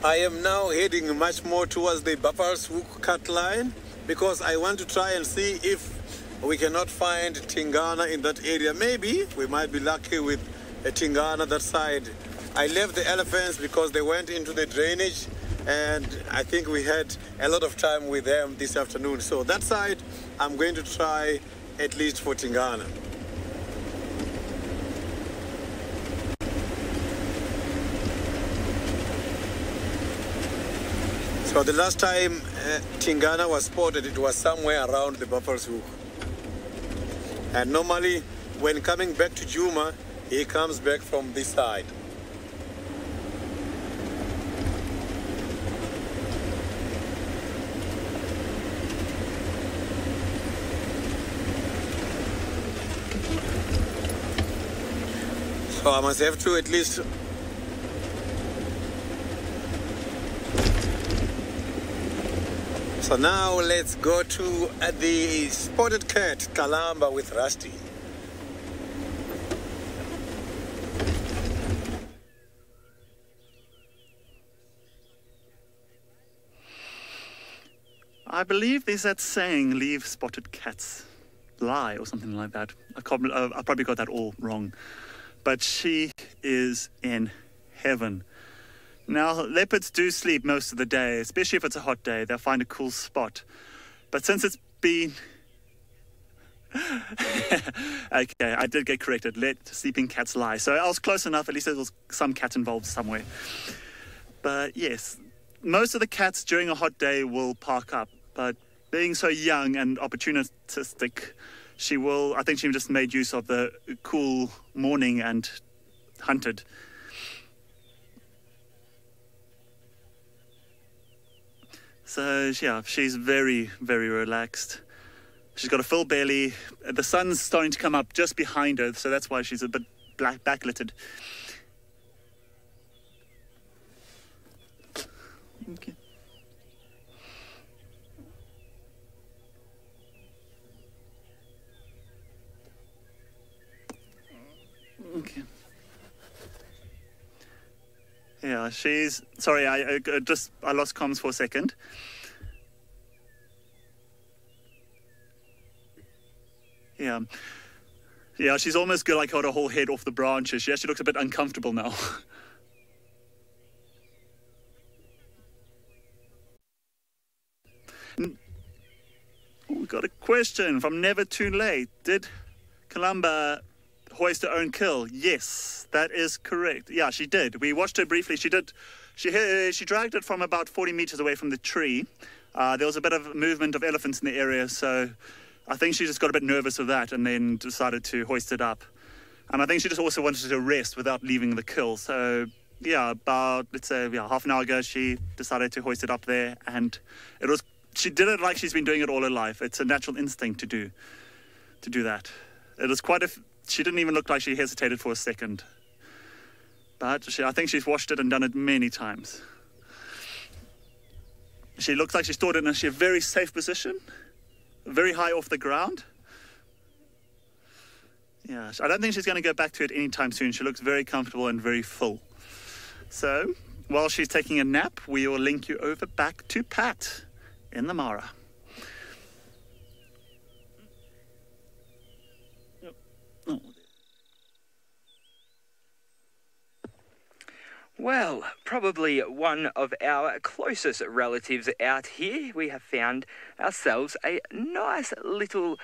I am now heading much more towards the Buffalo's Hook cut line because I want to try and see if we cannot find Tingana in that area. Maybe we might be lucky with a Tingana that side. I left the elephants because they went into the drainage and I think we had a lot of time with them this afternoon. So that side, I'm going to try at least for Tingana. So the last time Tingana was spotted, it was somewhere around the Buffalo's Hook. And normally, when coming back to Juma, he comes back from this side. So I must have to at least So now let's go to the spotted cat, Kalamba with Rusty.
I believe there's that saying, leave spotted cats lie, or something like that. I probably got that all wrong. But she is in heaven. Now, leopards do sleep most of the day, especially if it's a hot day. They'll find a cool spot. But since it's been... Okay, I did get corrected. Let sleeping cats lie. So I was close enough. At least there was some cat involved somewhere. But yes, most of the cats during a hot day will park up. But being so young and opportunistic, I think she just made use of the cool morning and hunted. So yeah, she's very, very relaxed. She's got a full belly. The sun's starting to come up just behind her, so that's why she's a bit backlited. Okay. Okay. Yeah, she's... Sorry, I lost comms for a second. Yeah. Yeah, she's almost got her whole head off the branches. She actually looks a bit uncomfortable now. We got a question from Never Too Late. Did Kalamba hoist her own kill? Yes, that is correct. Yeah, she did. We watched her briefly. She did. She dragged it from about 40 meters away from the tree. There was a bit of movement of elephants in the area, so I think she just got a bit nervous of that and then decided to hoist it up. And I think she just also wanted to rest without leaving the kill. So yeah, about, let's say, half an hour ago, she decided to hoist it up there, and she did it like she's been doing it all her life. It's a natural instinct to do that. It was she didn't even look like she hesitated for a second. But I think she's watched it and done it many times. She looks like she's stored in a very safe position, very high off the ground. Yeah, I don't think she's going to go back to it anytime soon. She looks very comfortable and very full. So, while she's taking a nap, we will link you over back to Pat in the Mara. Oh.
Well, probably one of our closest relatives out here. We have found ourselves a nice little...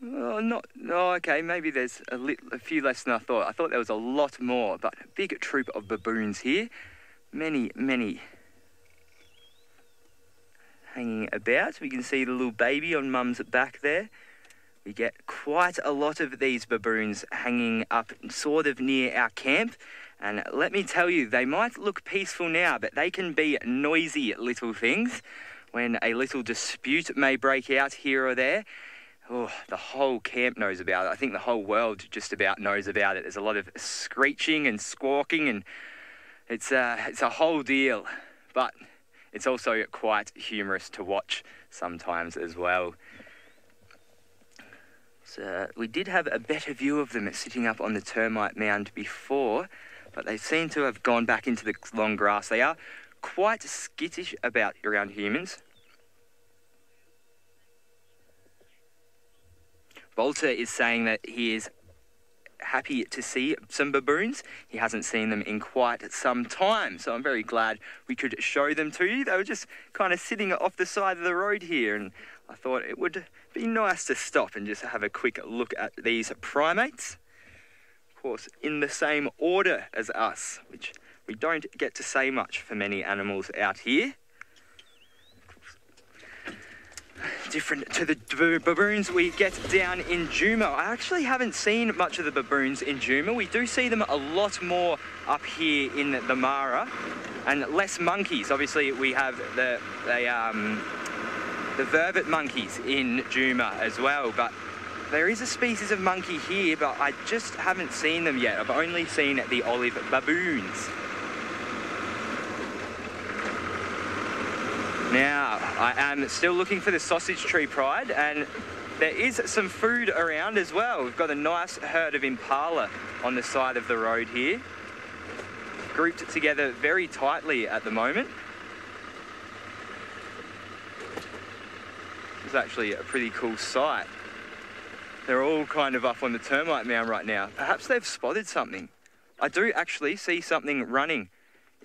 okay, maybe there's a few less than I thought. I thought there was a lot more, but a big troop of baboons here. Many hanging about. We can see the little baby on Mum's back there. We get quite a lot of these baboons hanging up sort of near our camp. And let me tell you, they might look peaceful now, but they can be noisy little things. When a little dispute may break out here or there, oh, the whole camp knows about it. I think the whole world just about knows about it. There's a lot of screeching and squawking, and it's a whole deal. But it's also quite humorous to watch sometimes as well. So we did have a better view of them sitting up on the termite mound before, but they seem to have gone back into the long grass. They are quite skittish around humans. Bolter is saying that he is happy to see some baboons. He hasn't seen them in quite some time, so I'm very glad we could show them to you. They were just kind of sitting off the side of the road here, and I thought it would be nice to stop and just have a quick look at these primates. Of course, in the same order as us, which we don't get to say much for many animals out here. Different to the baboons we get down in Juma. I actually haven't seen much of the baboons in Juma. We do see them a lot more up here in the Mara, and less monkeys. Obviously, we have the vervet monkeys in Juma as well, but there is a species of monkey here, but I just haven't seen them yet. I've only seen the olive baboons. Now, I am still looking for the sausage tree pride, and there is some food around as well. We've got a nice herd of impala on the side of the road here, grouped together very tightly at the moment. It's actually a pretty cool sight. They're all kind of up on the termite mound right now. Perhaps they've spotted something. I do actually see something running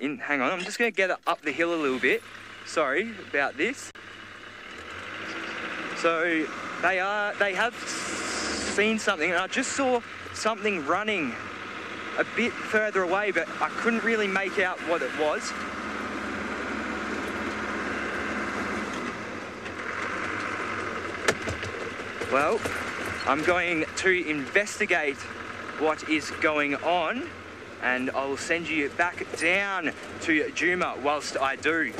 in. Hang on, I'm just going to get up the hill a little bit. Sorry about this. So they have seen something, and I just saw something running a bit further away, but I couldn't really make out what it was. Well, I'm going to investigate what is going on, and I will send you back down to Juma whilst I do.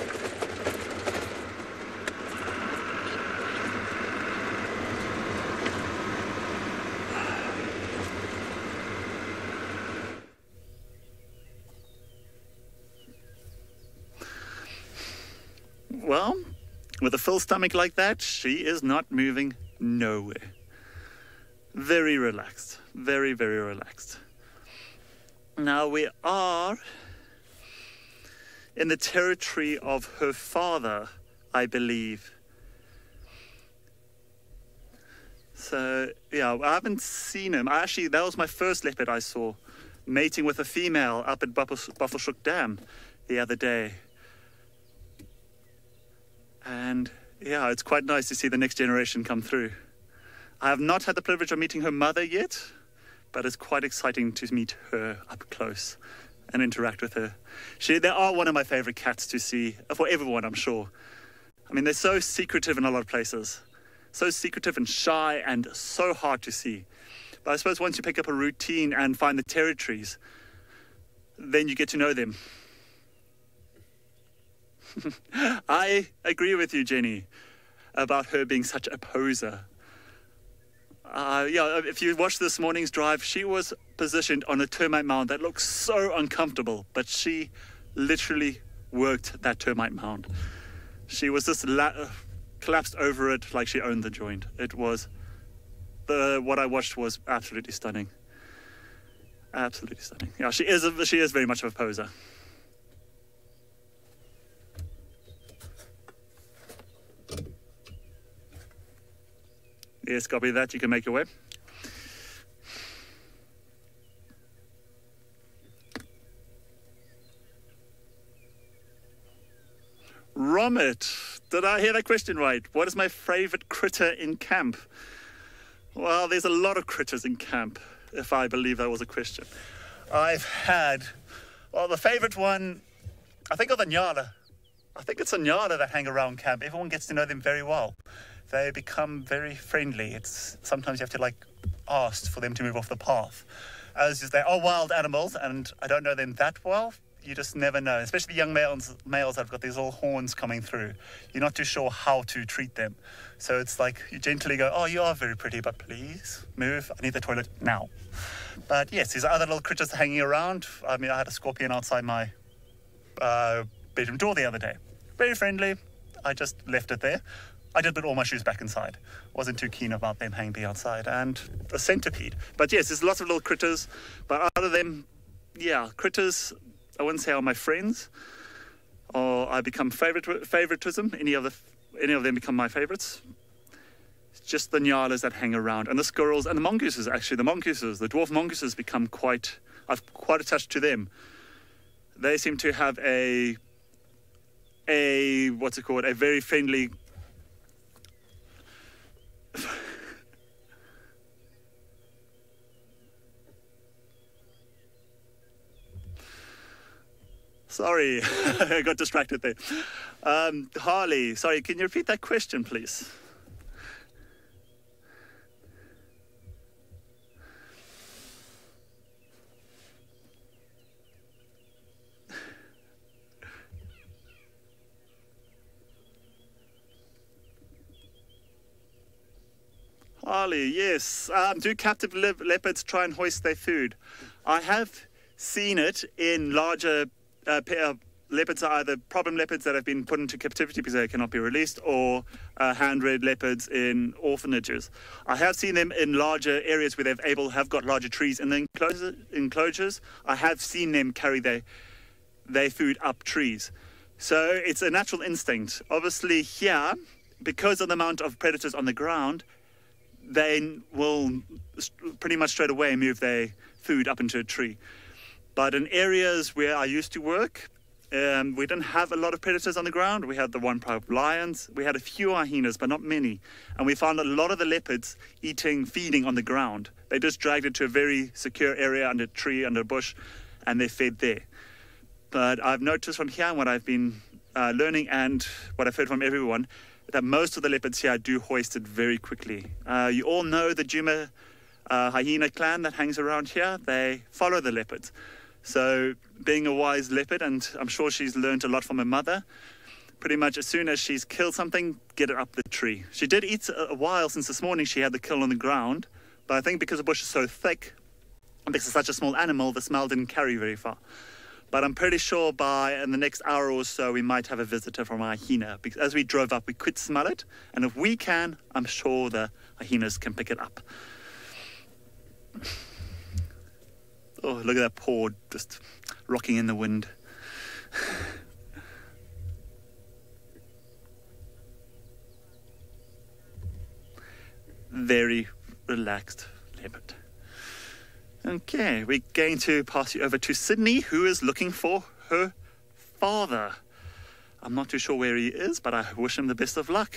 Well, with a full stomach like that, she is not moving nowhere. Very relaxed. Very, very relaxed. Now we are in the territory of her father, I believe. So, yeah, I haven't seen him. Actually, that was my first leopard I saw, mating with a female up at Buffelshoek Dam the other day. And yeah, it's quite nice to see the next generation come through. I have not had the privilege of meeting her mother yet, but it's quite exciting to meet her up close and interact with her. They are one of my favorite cats to see, for everyone, I'm sure. I mean, they're so secretive in a lot of places. So secretive and shy and so hard to see. But I suppose once you pick up a routine and find the territories, then you get to know them. I agree with you, Jenny, about her being such a poser. Yeah, if you watch this morning's drive, she was positioned on a termite mound that looked so uncomfortable, but she literally worked that termite mound. She was just collapsed over it like she owned the joint. It was what I watched was absolutely stunning. Absolutely stunning. Yeah, she is very much of a poser. Yes, copy that. You can make your way. Romit, did I hear that question right? What is my favorite critter in camp? Well, there's a lot of critters in camp, if I believe that was a question. I've had, well, the favorite one, I think of the nyala. I think it's a nyala that hang around camp. Everyone gets to know them very well. They become very friendly. Sometimes you have to ask for them to move off the path. As they are wild animals, and I don't know them that well. You just never know, especially young males that have got these little horns coming through. You're not too sure how to treat them. So it's like you gently go, oh, you are very pretty, but please move. I need the toilet now. But yes, there's other little critters hanging around. I mean, I had a scorpion outside my bedroom door the other day. Very friendly. I just left it there. I did put all my shoes back inside. Wasn't too keen about them hanging outside. And a centipede. But yes, there's lots of little critters. But out of them, yeah, critters, I wouldn't say are my friends. Or I become favoritism. Any of them become my favorites. It's just the nyalas that hang around. And the squirrels and the mongooses, actually. The dwarf mongooses become I've quite attached to them. They seem to have a very friendly... Sorry, I got distracted there. Harley, sorry, can you repeat that question, please? Harley, yes. Do captive leopards try and hoist their food? I have seen it in larger leopards. Are either problem leopards that have been put into captivity because they cannot be released, or hand-reared leopards in orphanages. I have seen them in larger areas where have got larger trees in the enclosures. I have seen them carry their food up trees. So it's a natural instinct. Obviously here, because of the amount of predators on the ground, they will pretty much straight away move their food up into a tree. But in areas where I used to work, we didn't have a lot of predators on the ground. We had the one pair of lions. We had a few hyenas, but not many. And we found a lot of the leopards feeding on the ground. They just dragged it to a very secure area under a tree, under a bush, and they fed there. But I've noticed from here, and what I've been learning and what I've heard from everyone, that most of the leopards here do hoist it very quickly. You all know the Juma hyena clan that hangs around here. They follow the leopards. So being a wise leopard, and I'm sure she's learned a lot from her mother, pretty much as soon as she's killed something, get her up the tree. She did eat a while since this morning. She had the kill on the ground, but I think because the bush is so thick, and because it's such a small animal, the smell didn't carry very far. But I'm pretty sure in the next hour or so, we might have a visitor from a hyena. Because as we drove up, we could smell it. And if we can, I'm sure the hyenas can pick it up. Oh, look at that paw just rocking in the wind. Very relaxed leopard. Okay, we're going to pass you over to Sydney, who is looking for her father. I'm not too sure where he is, but I wish him the best of luck.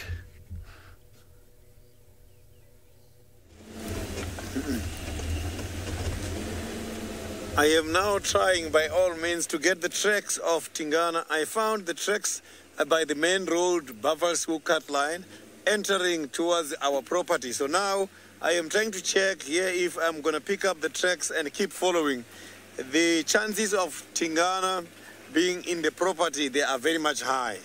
I am now trying by all means to get the tracks of Tingana. I found the tracks by the main road, Buffalo-Cut line, entering towards our property. So now I am trying to check here if I'm going to pick up the tracks and keep following. The chances of Tingana being in the property, they are very much high.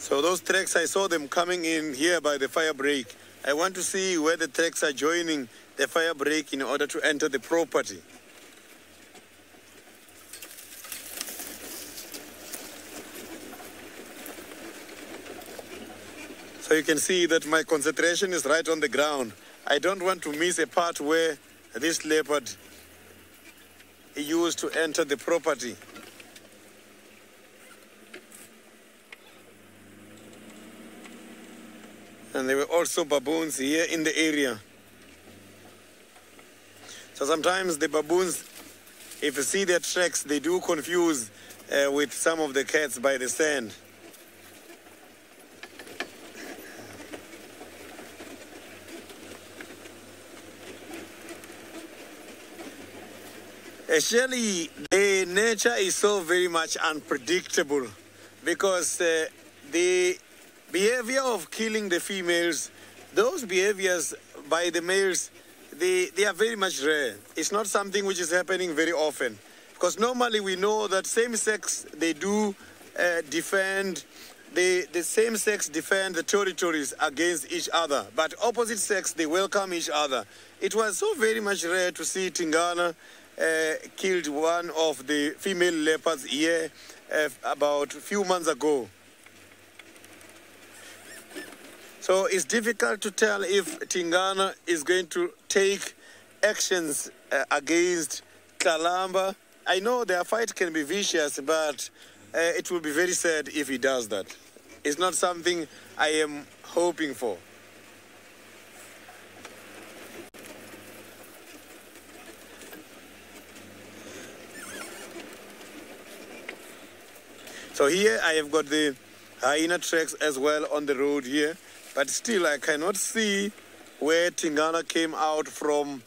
So those tracks, I saw them coming in here by the fire break. I want to see where the tracks are joining the fire break in order to enter the property. So you can see that my concentration is right on the ground. I don't want to miss a part where this leopard used to enter the property. And there were also baboons here in the area. So sometimes the baboons, if you see their tracks, they do confuse with some of the cats by the sand. Actually, the nature is so very much unpredictable because the behavior of killing the females, those behaviors by the males, they are very much rare. It's not something which is happening very often. Because normally we know that same sex, they do defend, the same sex defend the territories against each other. But opposite sex, they welcome each other. It was so very much rare to see Tingana killed one of the female leopards here about a few months ago. So it's difficult to tell if Tingana is going to take actions against Kalamba. I know their fight can be vicious, but it will be very sad if he does that. It's not something I am hoping for. So here I have got the hyena tracks as well on the road here, but still I cannot see where Tingana came out from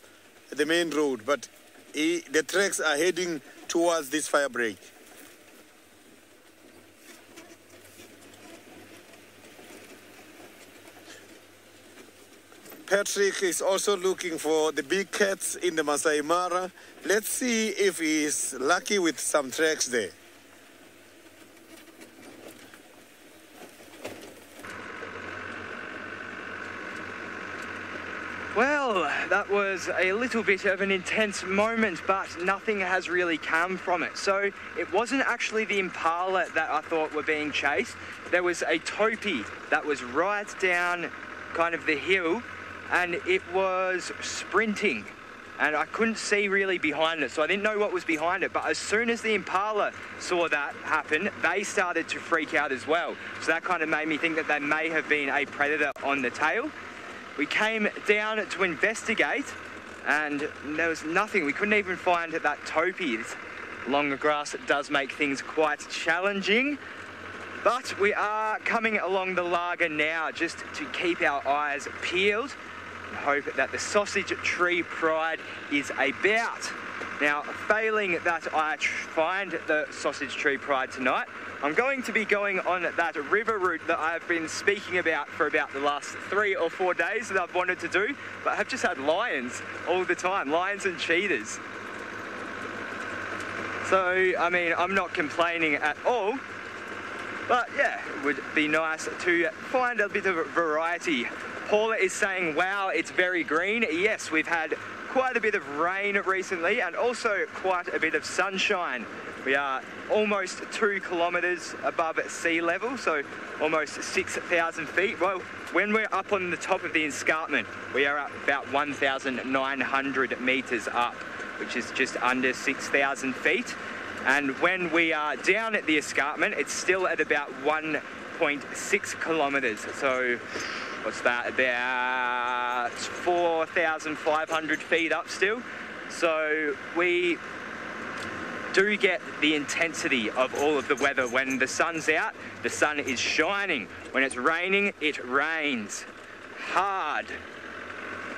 the main road, but the tracks are heading towards this fire break. Patrick is also looking for the big cats in the Masai Mara. Let's see if he's lucky with some tracks there.
Well, that was a little bit of an intense moment, but nothing has really come from it. So it wasn't actually the impala that I thought were being chased. There was a topi that was right down kind of the hill, and it was sprinting. And I couldn't see really behind it, so I didn't know what was behind it. But as soon as the impala saw that happen, they started to freak out as well. So that kind of made me think that they may have been a predator on the tail. We came down to investigate, and there was nothing. We couldn't even find that topi. This longer grass does make things quite challenging. But we are coming along the lager now just to keep our eyes peeled and hope that the sausage tree pride is about. Now, failing that I find the sausage tree pride tonight, I'm going to be going on that river route that I've been speaking about for about the last 3 or 4 days that I've wanted to do, but I've just had lions all the time, lions and cheetahs. So, I mean, I'm not complaining at all, but yeah, it would be nice to find a bit of variety. Paula is saying, wow, it's very green. Yes, we've had quite a bit of rain recently and also quite a bit of sunshine. We are almost 2 kilometres above sea level, so almost 6,000 feet. Well, when we're up on the top of the escarpment, we are at about 1,900 metres up, which is just under 6,000 feet. And when we are down at the escarpment, it's still at about 1.6 kilometres. So what's that, about 4,500 feet up still. So we do get the intensity of all of the weather. When the sun's out, the sun is shining. When it's raining, it rains hard.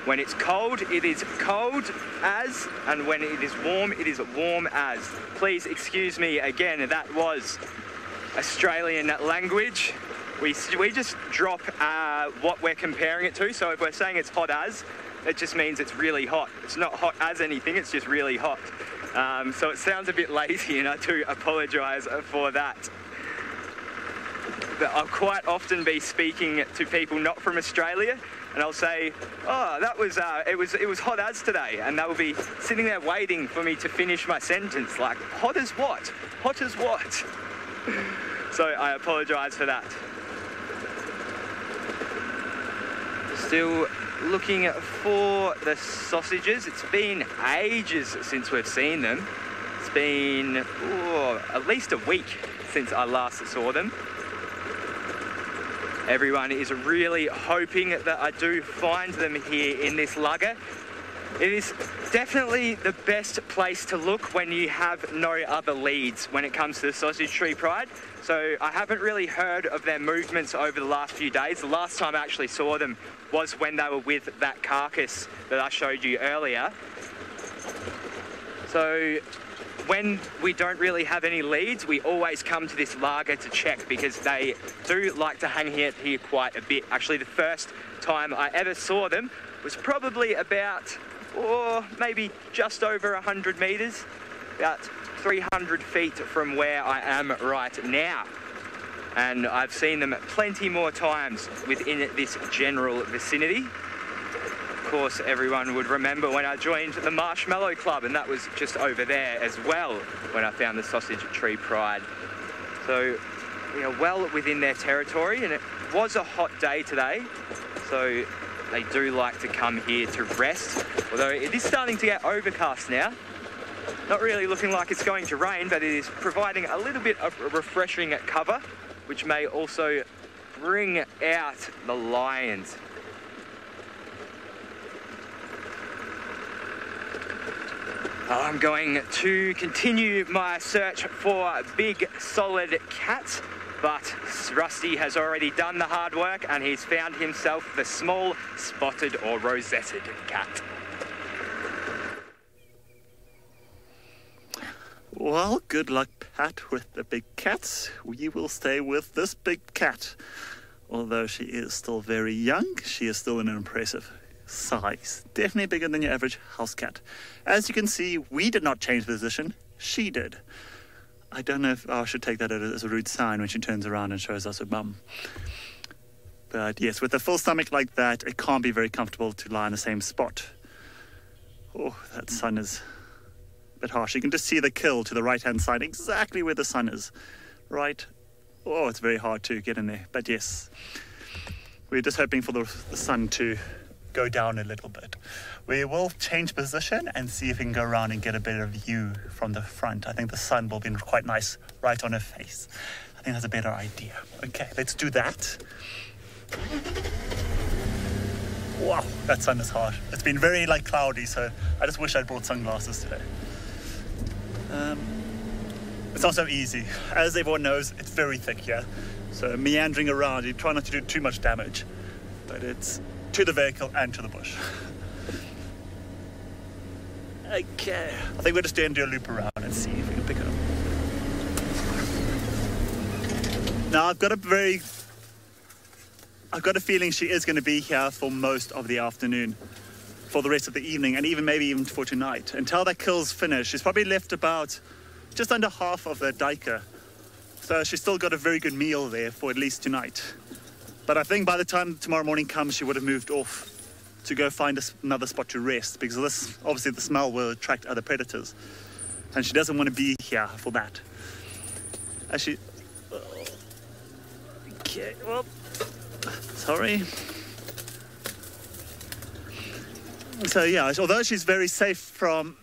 When it's cold, it is cold as, and when it is warm as. Please excuse me again, that was Australian language. We just drop what we're comparing it to. So if we're saying it's hot as, it just means it's really hot. It's not hot as anything, it's just really hot. So it sounds a bit lazy, and I do apologise for that. I'll quite often be speaking to people not from Australia, and I'll say, "Oh, that was it was hot as today," and they will be sitting there waiting for me to finish my sentence, like, "Hot as what? Hot as what?" So I apologise for that. Still looking for the sausages. It's been ages since we've seen them. It's been at least a week since I last saw them. Everyone is really hoping that I do find them here in this lugger. It is definitely the best place to look when you have no other leads when it comes to the Sausage Tree Pride. So I haven't really heard of their movements over the last few days. The last time I actually saw them was when they were with that carcass that I showed you earlier. So when we don't really have any leads, we always come to this lager to check because they do like to hang here quite a bit. Actually, the first time I ever saw them was probably about, maybe just over 100 metres, about 300 feet from where I am right now. And I've seen them plenty more times within this general vicinity. Of course, everyone would remember when I joined the Marshmallow Club, and that was just over there as well when I found the Sausage Tree Pride. So we are well within their territory, and it was a hot day today, so they do like to come here to rest, although it is starting to get overcast now. Not really looking like it's going to rain, but it is providing a little bit of refreshing cover, which may also bring out the lions. I'm going to continue my search for big, solid cats, but Rusty has already done the hard work and he's found himself the small, spotted or rosetted cat.
Well, good luck, Pat, with the big cats. We will stay with this big cat. Although she is still very young, she is still an impressive size. Definitely bigger than your average house cat. As you can see, we did not change position. She did. I don't know if I should take that as a rude sign when she turns around and shows us her bum. But yes, with a full stomach like that, it can't be very comfortable to lie in the same spot. Oh, that sun is a bit harsh. You can just see the kill to the right-hand side, exactly where the sun is. Right? Oh, it's very hard to get in there. But yes, we're just hoping for the sun to go down a little bit. We will change position and see if we can go around and get a better view from the front. I think the sun will be quite nice right on her face. I think that's a better idea. Okay, let's do that. Wow, that sun is hard. It's been very cloudy, so I just wish I'd brought sunglasses today. It's not so easy. As everyone knows, it's very thick here. So meandering around, you try not to do too much damage, but it's to the vehicle and to the bush. Okay, I think we'll just do a loop around and see if we can pick it up. Now I've got a feeling she is going to be here for most of the afternoon, for the rest of the evening, and maybe even for tonight. Until that kill's finished, she's probably left about just under half of the duiker. So she's still got a very good meal there for at least tonight. But I think by the time tomorrow morning comes, she would have moved off to go find another spot to rest, because obviously the smell will attract other predators. And she doesn't want to be here for that. Actually, okay, well, sorry. So yeah, although she's very safe from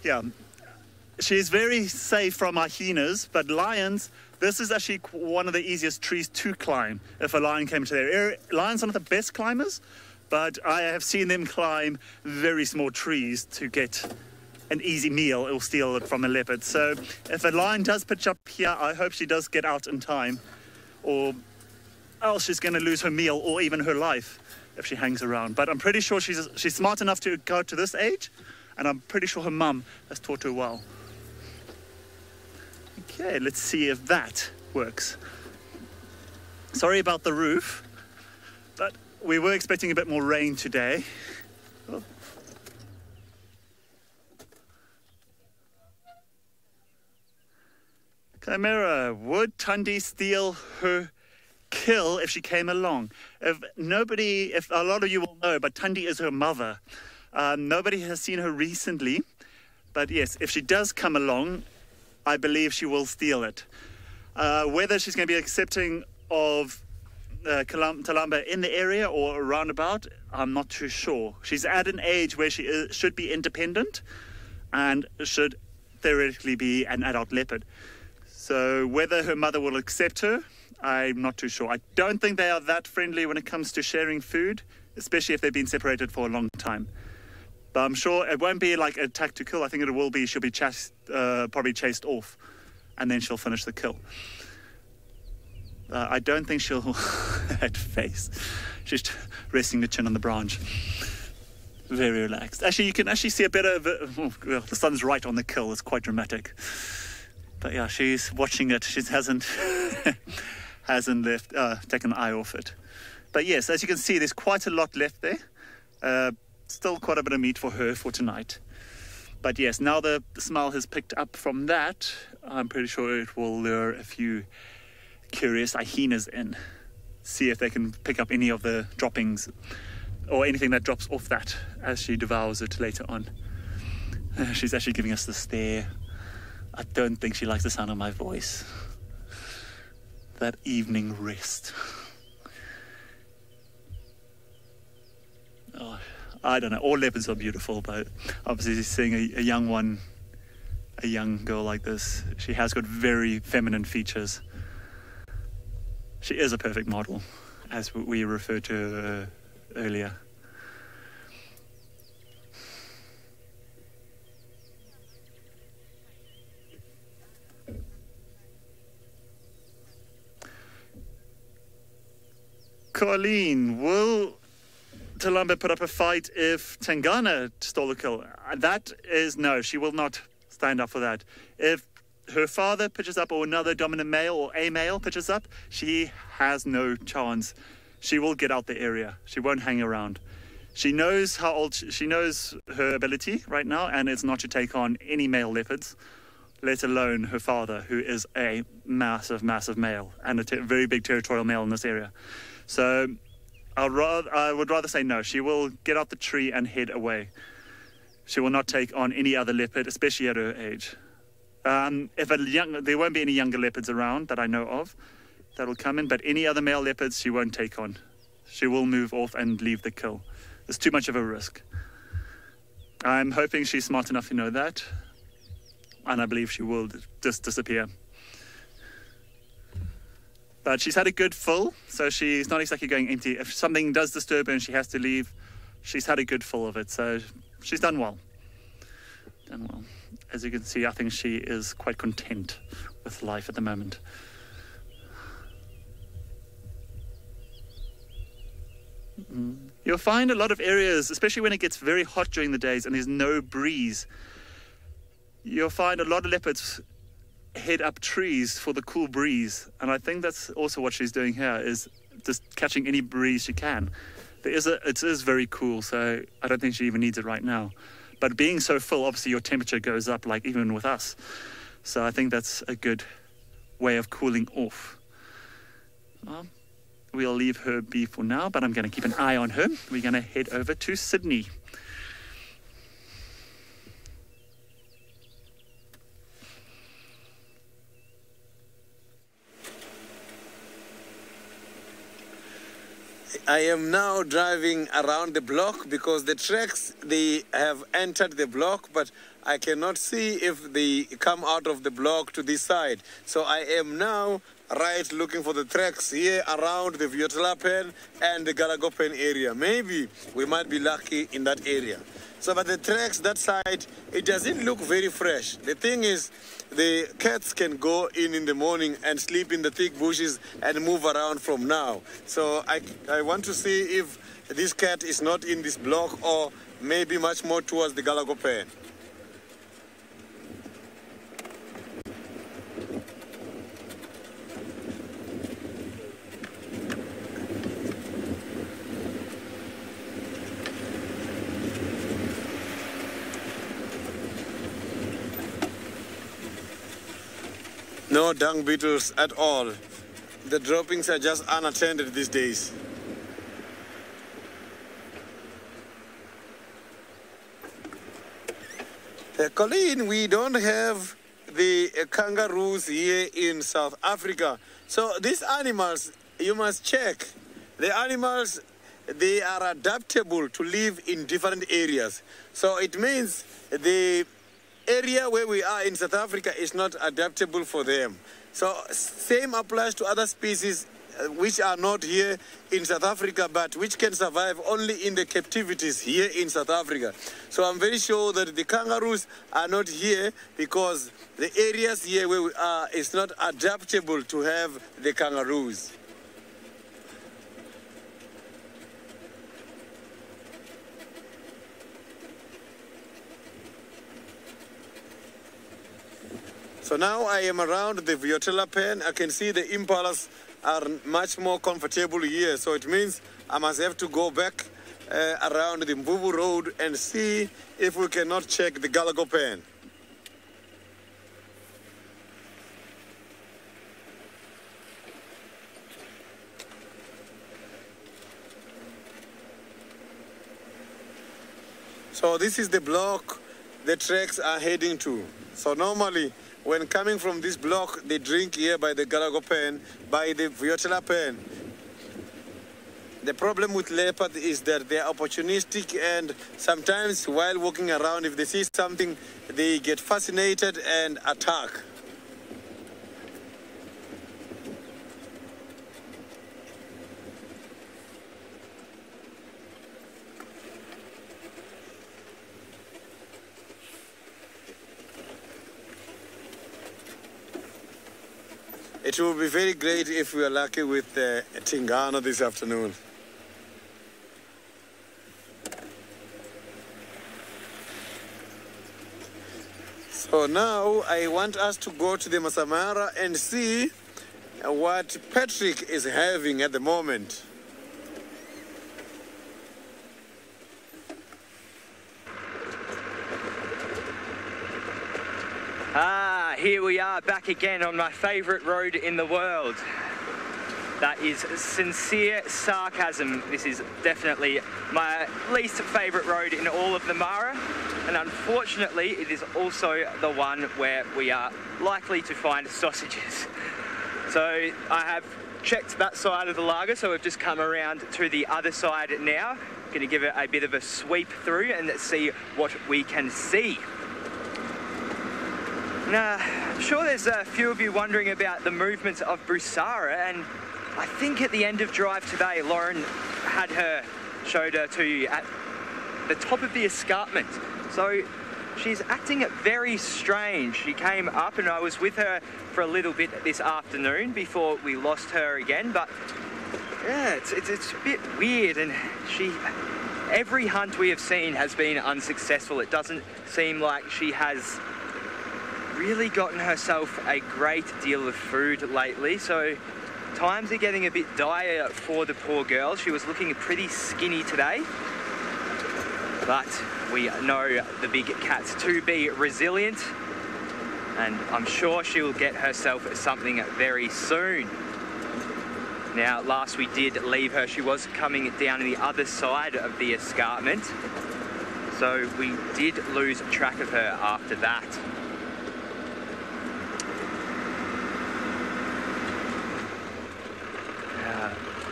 yeah, she's very safe from hyenas, but lions, this is actually one of the easiest trees to climb if a lion came to their area. Lions are not the best climbers, but I have seen them climb very small trees to get an easy meal or steal it from a leopard. So if a lion does pitch up here, I hope she does get out in time, or else she's going to lose her meal or even her life if she hangs around. But I'm pretty sure she's smart enough to go to this age, and I'm pretty sure her mum has taught her well. Okay, let's see if that works. Sorry about the roof, but we were expecting a bit more rain today. Oh. Chimera, would Tundi steal her kill if she came along? If a lot of you will know, but Tundi is her mother. Nobody has seen her recently, but yes, if she does come along, I believe she will steal it. Whether she's going to be accepting of Talamba in the area or around about, I'm not too sure. She's at an age where she should be independent and should theoretically be an adult leopard. So whether her mother will accept her, I'm not too sure. I don't think they are that friendly when it comes to sharing food, especially if they've been separated for a long time. But I'm sure it won't be like attack to kill. I think it will be she'll be probably chased off, and then she'll finish the kill. I don't think she'll at face. She's resting the chin on the branch. Very relaxed. Actually, you can actually see a bit of well, the sun's right on the kill. It's quite dramatic. But yeah, she's watching it. She hasn't taken an eye off it. But yes, as you can see, there's quite a lot left there. Still quite a bit of meat for her for tonight. But yes, now the smell has picked up from that, I'm pretty sure it will lure a few curious hyenas in. See if they can pick up any of the droppings or anything that drops off that as she devours it later on. She's actually giving us the stare. I don't think she likes the sound of my voice. That evening rest. Oh, I don't know. All leopards are beautiful, but obviously seeing a young one, a young girl like this, she has got very feminine features. She is a perfect model, as we referred to her earlier. Colleen, will Talamba put up a fight if Tangana stole the kill? That is no, she will not stand up for that. If her father pitches up or another dominant male or a male pitches up, she has no chance. She will get out the area. She won't hang around. She knows how old, she knows her ability right now, and it's not to take on any male leopards, let alone her father, who is a massive, massive male and a very big territorial male in this area. So I would rather say no. She will get out the tree and head away. She will not take on any other leopard, especially at her age. There won't be any younger leopards around that I know of that will come in, but any other male leopards she won't take on. She will move off and leave the kill. It's too much of a risk. I'm hoping she's smart enough to know that, and I believe she will just disappear. But she's had a good fill, so she's not exactly going empty. If something does disturb her and she has to leave, she's had a good fill of it, so she's done well. Done well. As you can see, I think she is quite content with life at the moment. You'll find a lot of areas, especially when it gets very hot during the days and there's no breeze, you'll find a lot of leopards head up trees for the cool breeze, and I think that's also what she's doing here, is just catching any breeze she can. It is very cool, so I don't think she even needs it right now. But being so full, obviously your temperature goes up, like even with us. So I think that's a good way of cooling off. Well, we'll leave her be for now, but I'm going to keep an eye on her. We're going to head over to Sydney.
I am now driving around the block because the tracks, they have entered the block, but I cannot see if they come out of the block to this side. So I am now looking for the tracks here around the Viotlapen and the Galagopen area. Maybe we might be lucky in that area. So, but the tracks that side, it doesn't look very fresh. The thing is, the cats can go in the morning and sleep in the thick bushes and move around from now. So I want to see if this cat is not in this block or maybe much more towards the Galagopen. No dung beetles at all. The droppings are just unattended these days. Colleen, we don't have the kangaroos here in South Africa. So these animals, you must check. The animals, they are adaptable to live in different areas. So it means the area where we are in South Africa is not adaptable for them. So same applies to other species which are not here in South Africa, but which can survive only in the captivities here in South Africa. So I'm very sure that the kangaroos are not here because the areas here where we are is not adaptable to have the kangaroos. So now I am around the Viotella pen. I can see the impalas are much more comfortable here. So it means I must have to go back around the Mvubu Road and see if we cannot check the Galago pen. So this is the block the tracks are heading to. So normally, when coming from this block, they drink here by the Galago pen, by the Viotella pen. The problem with leopard is that they are opportunistic, and sometimes while walking around, if they see something, they get fascinated and attack. It will be very great if we are lucky with Tingana this afternoon. So now I want us to go to the Masamara and see what Patrick is having at the moment.
Here we are back again on my favourite road in the world. That is sincere sarcasm. This is definitely my least favourite road in all of the Mara, and unfortunately it is also the one where we are likely to find sausages. So I have checked that side of the lager, so we've just come around to the other side now. Going to give it a bit of a sweep through and see what we can see. Now, I'm sure there's a few of you wondering about the movements of Busara, and I think at the end of drive today, Lauren showed her to you at the top of the escarpment. So she's acting very strange. She came up and I was with her for a little bit this afternoon before we lost her again, but yeah, it's a bit weird, and every hunt we have seen has been unsuccessful. It doesn't seem like she has really gotten herself a great deal of food lately, so times are getting a bit dire for the poor girl. She was looking pretty skinny today, but we know the big cats to be resilient, and I'm sure she'll get herself something very soon. Now, last we did leave her, she was coming down the other side of the escarpment, so we did lose track of her after that.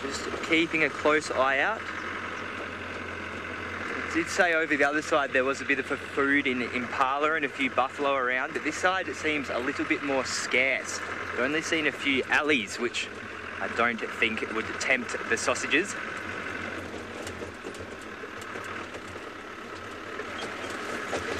Just keeping a close eye out. I did say over the other side there was a bit of a food in impala and a few buffalo around, but this side it seems a little bit more scarce. I've only seen a few alleys, which I don't think would tempt the sausages.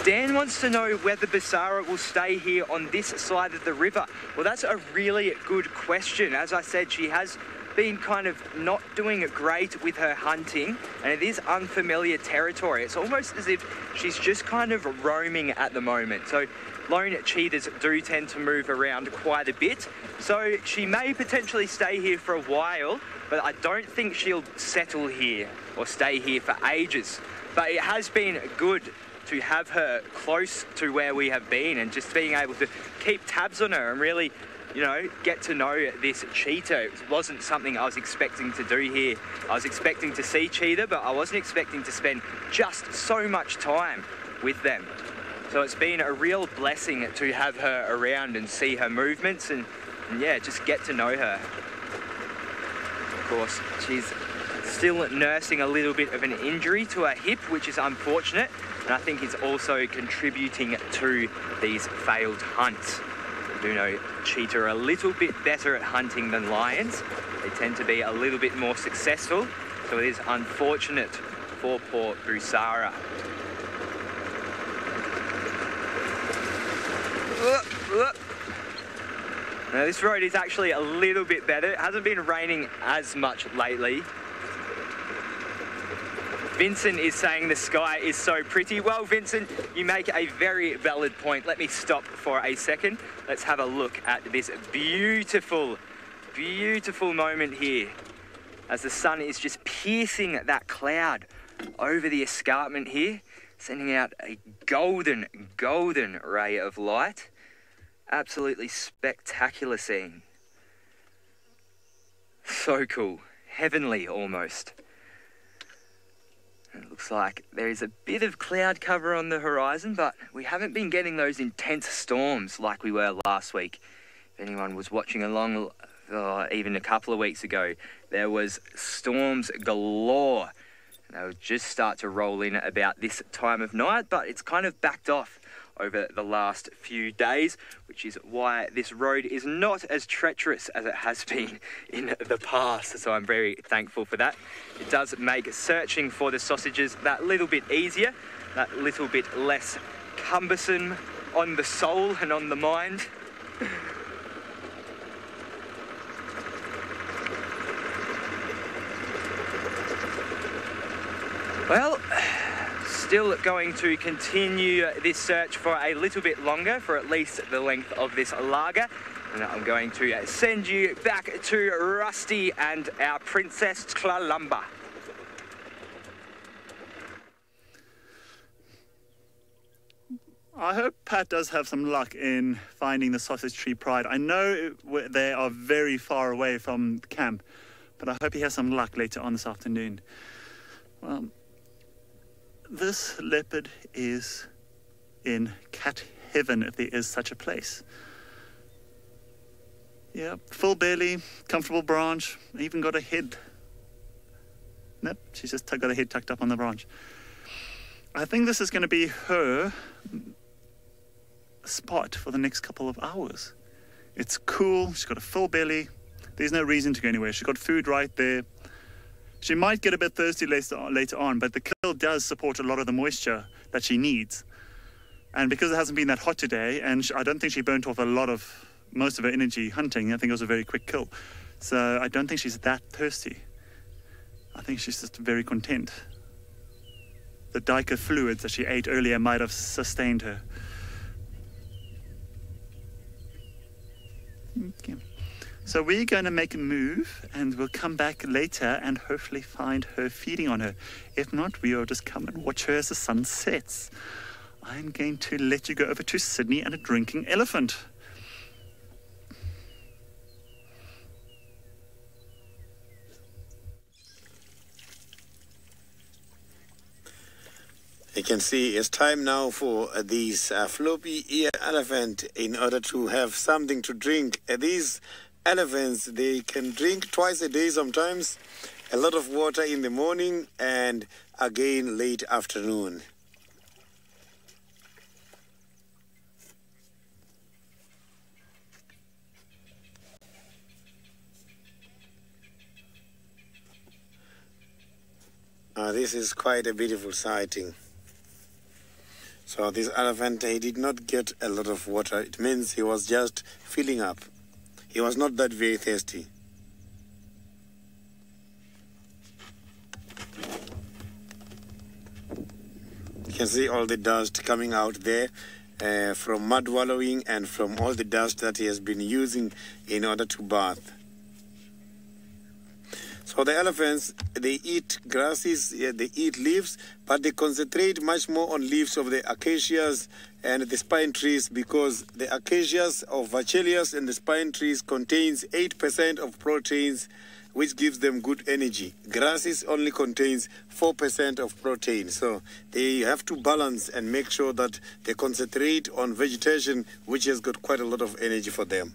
Dan wants to know whether Busara will stay here on this side of the river. Well, that's a really good question. As I said, she has been kind of not doing great with her hunting, and it is unfamiliar territory. It's almost as if she's just kind of roaming at the moment. So lone cheetahs do tend to move around quite a bit, so she may potentially stay here for a while, but I don't think she'll settle here or stay here for ages. But it has been good to have her close to where we have been and just being able to keep tabs on her and really you know, get to know this cheetah. It wasn't something I was expecting to do here. I was expecting to see cheetah, but I wasn't expecting to spend just so much time with them. So it's been a real blessing to have her around and see her movements and yeah, just get to know her. Of course, she's still nursing a little bit of an injury to her hip, which is unfortunate, and I think it's also contributing to these failed hunts. I do know cheetah are a little bit better at hunting than lions. They tend to be a little bit more successful, so it is unfortunate for poor Busara. Now this road is actually a little bit better. It hasn't been raining as much lately. Vincent is saying the sky is so pretty. Well, Vincent, you make a very valid point. Let me stop for a second. Let's have a look at this beautiful, beautiful moment here as the sun is just piercing that cloud over the escarpment here, sending out a golden, golden ray of light. Absolutely spectacular scene. So cool. Heavenly almost. It looks like there is a bit of cloud cover on the horizon, but we haven't been getting those intense storms like we were last week. If anyone was watching along even a couple of weeks ago, there was storms galore. And they would just start to roll in about this time of night, but it's kind of backed off over the last few days, which is why this road is not as treacherous as it has been in the past. So I'm very thankful for that. It does make searching for the sausages that little bit easier, that little bit less cumbersome on the soul and on the mind. Well, still going to continue this search for a little bit longer, for at least the length of this lager. And I'm going to send you back to Rusty and our Princess Tlalamba.
I hope Pat does have some luck in finding the Sausage Tree Pride. I know they are very far away from camp, but I hope he has some luck later on this afternoon. Well, this leopard is in cat heaven, if there is such a place. Yeah, full belly, comfortable branch, even got a head. Nope, she's just got her head tucked up on the branch. I think this is going to be her spot for the next couple of hours. It's cool, she's got a full belly, there's no reason to go anywhere. She's got food right there. She might get a bit thirsty later on, but the kill does support a lot of the moisture that she needs. And because it hasn't been that hot today, and I don't think she burnt off most of her energy hunting, I think it was a very quick kill. So I don't think she's that thirsty. I think she's just very content. The Diker fluids that she ate earlier might have sustained her. Okay. So we're going to make a move and we'll come back later and hopefully find her feeding on her. If not, we will just come and watch her as the sun sets. I'm going to let you go over to Sydney and a drinking elephant.
You can see it's time now for these floppy ear elephant in order to have something to drink. These elephants, they can drink twice a day sometimes, a lot of water in the morning and again late afternoon. This is quite a beautiful sighting. So this elephant, he did not get a lot of water. It means he was just filling up. He was not that very thirsty. You can see all the dust coming out there from mud wallowing and from all the dust that he has been using in order to bath. So the elephants, they eat grasses, yeah, they eat leaves, but they concentrate much more on leaves of the acacias and the spine trees, because the acacias of Vachelius and the spine trees contains 8% of proteins, which gives them good energy. Grasses only contains 4% of protein. So they have to balance and make sure that they concentrate on vegetation, which has got quite a lot of energy for them.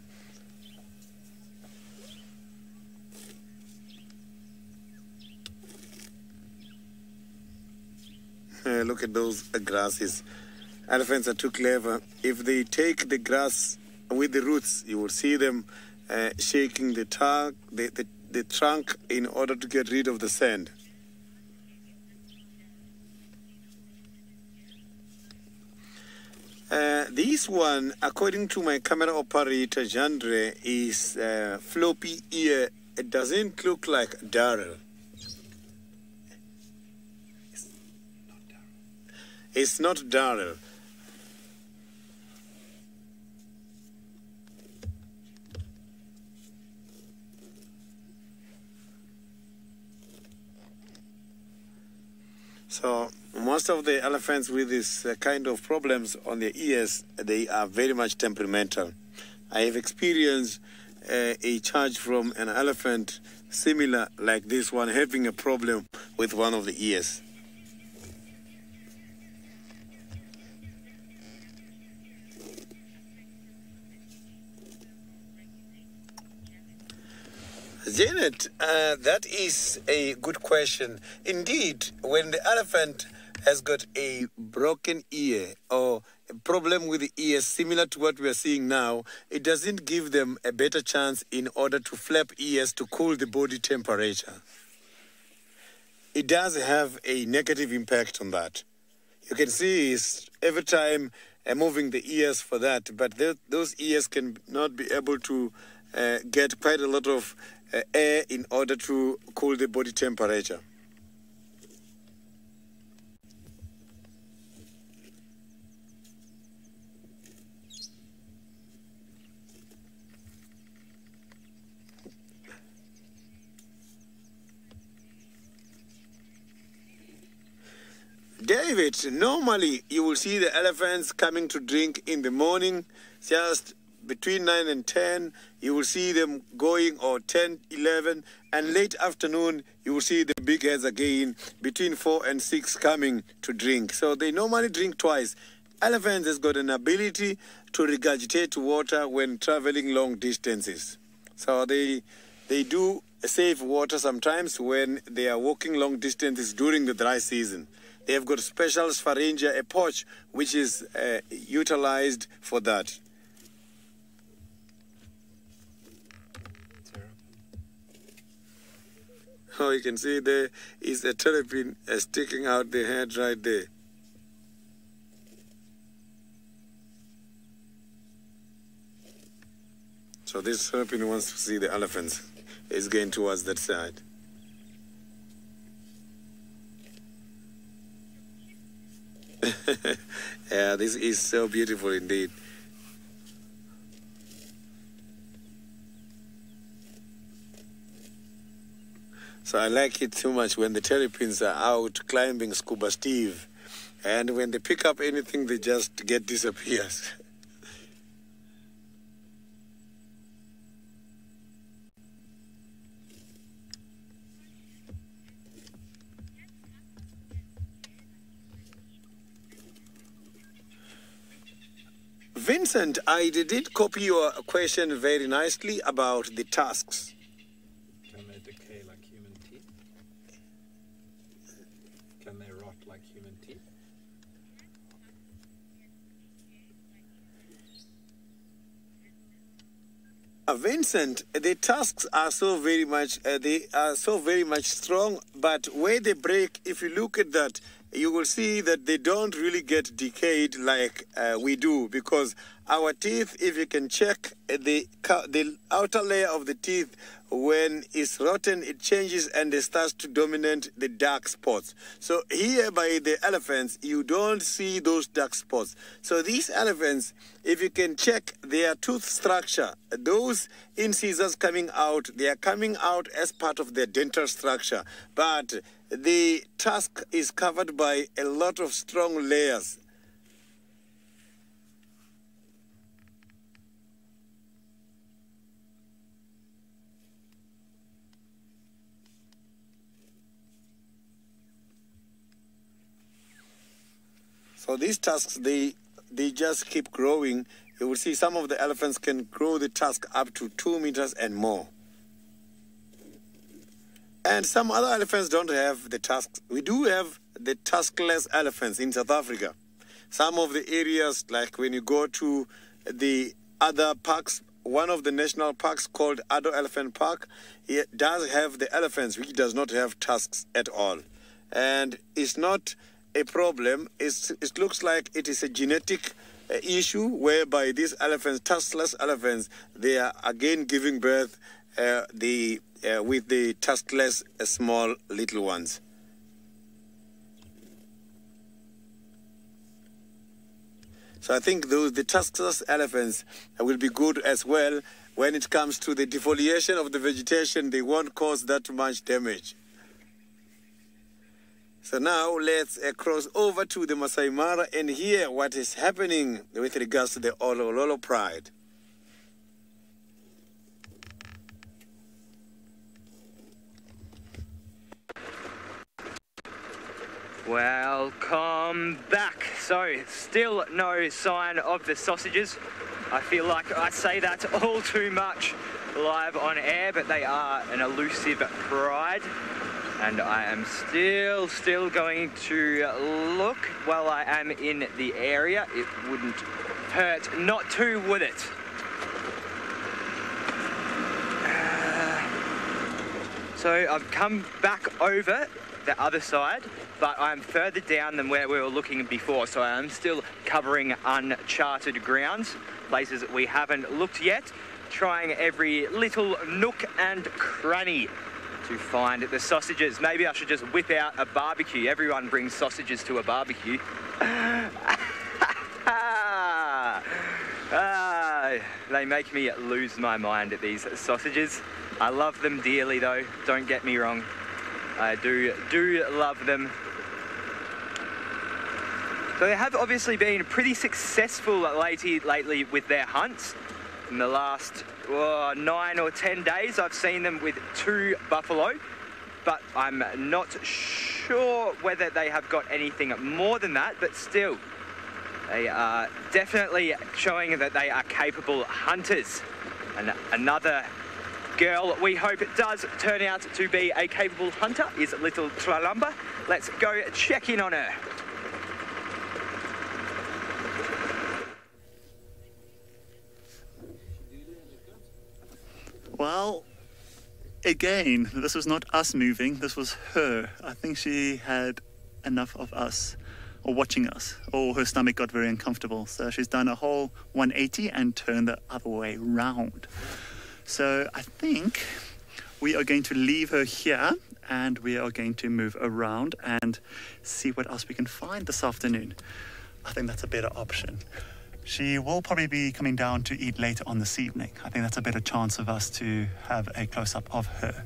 Look at those grasses. Elephants are too clever. If they take the grass with the roots, you will see them shaking the trunk in order to get rid of the sand. This one, according to my camera operator, Jandre, is floppy ear. It doesn't look like Daryl. It's not Daryl. So most of the elephants with this kind of problems on their ears, they are very much temperamental. I have experienced a charge from an elephant similar like this one having a problem with one of the ears. Janet, that is a good question. Indeed, when the elephant has got a broken ear or a problem with the ear similar to what we are seeing now, it doesn't give them a better chance in order to flap ears to cool the body temperature. It does have a negative impact on that. You can see every time moving the ears for that, but those ears can not be able to get quite a lot of air in order to cool the body temperature. David, normally you will see the elephants coming to drink in the morning, just between 9 and 10, you will see them going, or 10, 11, and late afternoon, you will see the big heads again, between 4 and 6 coming to drink. So they normally drink twice. Elephants has got an ability to regurgitate water when traveling long distances. So they do save water sometimes when they are walking long distances during the dry season. They have got special spharingia, a pouch, which is utilized for that. Oh, you can see there is a terrapin sticking out the head right there. So this terrapin wants to see the elephants. It's going towards that side. Yeah, this is so beautiful indeed. So I like it too much when the terrapins are out climbing Scuba Steve, and when they pick up anything, they just disappears. Vincent, I did copy your question very nicely about the tusks.
Can they decay like human teeth? Can they rot like human teeth?
Vincent, the tusks are so very much strong, but where they break, if you look at that, you will see that they don't really get decayed like we do, because our teeth, if you can check the outer layer of the teeth, when it's rotten, it changes and it starts to dominate the dark spots. So here by the elephants, you don't see those dark spots. So these elephants, if you can check their tooth structure, those incisors coming out, they are coming out as part of their dental structure. But the tusk is covered by a lot of strong layers. So these tusks, they just keep growing. You will see some of the elephants can grow the tusk up to 2 meters and more. And some other elephants don't have the tusks. We do have the tuskless elephants in South Africa. Some of the areas, like when you go to the other parks, one of the national parks called Addo Elephant Park, it does have the elephants, which does not have tusks at all. And it's not a problem. It looks like it is a genetic issue whereby these elephants, tuskless elephants, they are again giving birth with the tuskless small little ones. So I think the tuskless elephants will be good as well. When it comes to the defoliation of the vegetation, they won't cause that much damage. So now let's cross over to the Masai Mara and hear what is happening with regards to the Olololo Pride.
Welcome back. So, still no sign of the sausages. I feel like I say that all too much live on air, but they are an elusive pride. And I am still going to look while I am in the area. It wouldn't hurt not to, would it? So I've come back over the other side, but I'm further down than where we were looking before. So I am still covering uncharted grounds, places that we haven't looked yet, trying every little nook and cranny to find the sausages. Maybe I should just whip out a barbecue. Everyone brings sausages to a barbecue. They make me lose my mind at these sausages. I love them dearly though, don't get me wrong. I do love them. So they have obviously been pretty successful lately with their hunts. In the last 9 or 10 days, I've seen them with 2 buffalo, but I'm not sure whether they have got anything more than that, but still, they are definitely showing that they are capable hunters. And another girl we hope it does turn out to be a capable hunter is little Tralamba. Let's go check in on her.
Well, again, this was not us moving, this was her. I think she had enough of us, or watching us, or her stomach got very uncomfortable. So she's done a whole 180 and turned the other way round. So I think we are going to leave her here and we are going to move around and see what else we can find this afternoon. I think that's a better option. She will probably be coming down to eat later on this evening. I think that's a better chance of us to have a close-up of her.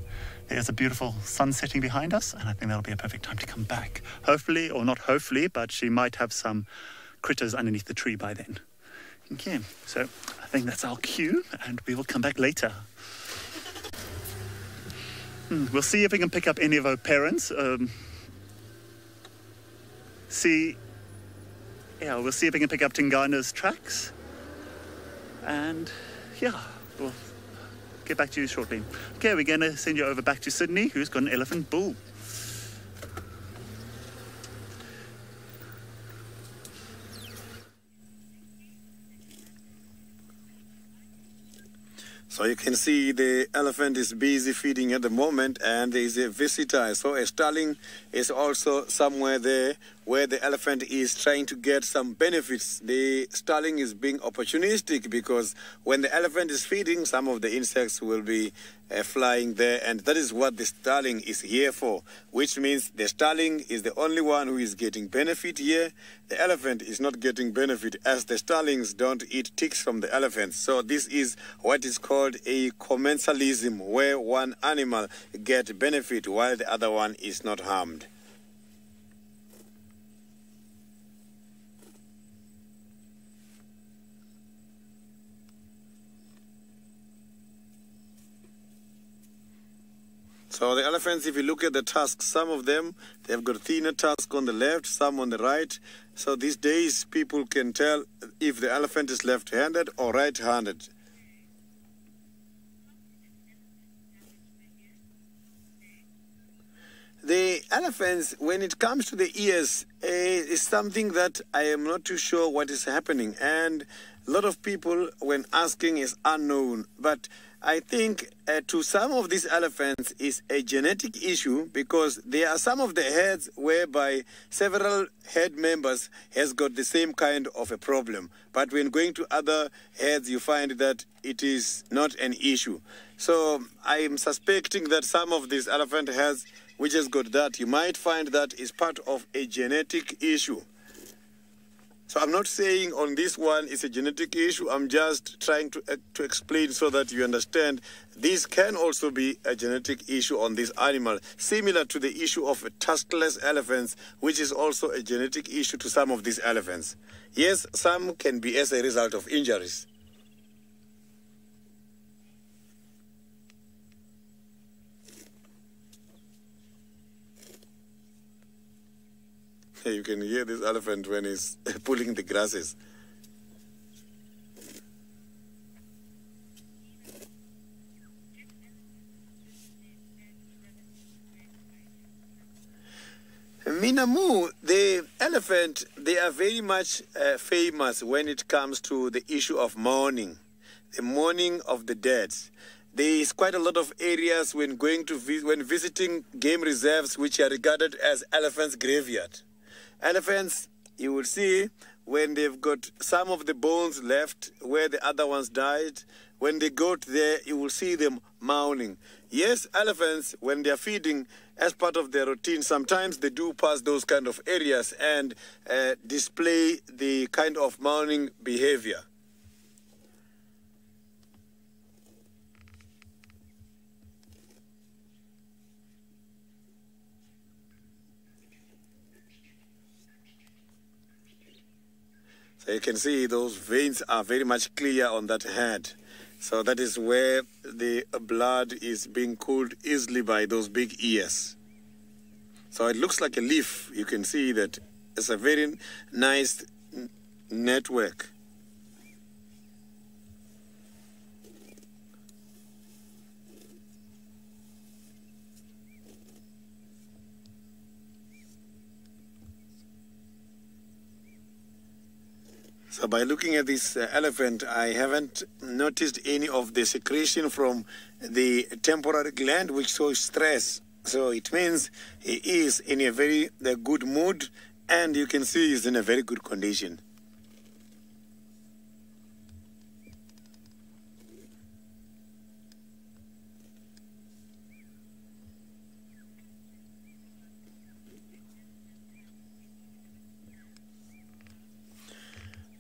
There's a beautiful sun setting behind us, and I think that'll be a perfect time to come back. Hopefully, or not hopefully, but she might have some critters underneath the tree by then. Okay, so I think that's our cue, and we will come back later. We'll see if we can pick up any of her parents. We'll see if we can pick up Tingana's tracks. And yeah, we'll get back to you shortly. Okay, we're going to send you over back to Sydney, who's got an elephant bull.
So you can see the elephant is busy feeding at the moment, and there is a visitor. So a starling is also somewhere there where the elephant is trying to get some benefits. The starling is being opportunistic because when the elephant is feeding, some of the insects will be flying there, and that is what the starling is here for, which means the starling is the only one who is getting benefit here. The elephant is not getting benefit, as the starlings don't eat ticks from the elephants. So this is what is called a commensalism, where one animal gets benefit while the other one is not harmed. So the elephants, if you look at the tusks, some of them, they've got thinner tusk on the left, some on the right. So these days, people can tell if the elephant is left-handed or right-handed. The elephants, when it comes to the ears, is something that I am not too sure what is happening. And a lot of people, when asking, is unknown. But I think to some of these elephants is a genetic issue, because there are some of the heads whereby several head members has got the same kind of a problem. But when going to other heads, you find that it is not an issue. So I am suspecting that some of these elephant heads which has got that, you might find that is part of a genetic issue. So I'm not saying on this one it's a genetic issue. I'm just trying to explain so that you understand this can also be a genetic issue on this animal, similar to the issue of tuskless elephants, which is also a genetic issue to some of these elephants. Yes, some can be as a result of injuries. You can hear this elephant when he's pulling the grasses. Minamu, the elephant, they are very much famous when it comes to the issue of mourning, the mourning of the dead. There is quite a lot of areas when going to when visiting game reserves which are regarded as elephants' graveyard. Elephants, you will see when they've got some of the bones left where the other ones died, when they go there, you will see them mourning. Yes, elephants, when they're feeding, as part of their routine, sometimes they do pass those kind of areas and display the kind of mourning behavior. So you can see those veins are very much clear on that head. So that is where the blood is being cooled easily by those big ears. So it looks like a leaf. You can see that it's a very nice network. So by looking at this elephant, I haven't noticed any of the secretion from the temporal gland which shows stress. So it means he is in a very good mood, and you can see he's in a very good condition.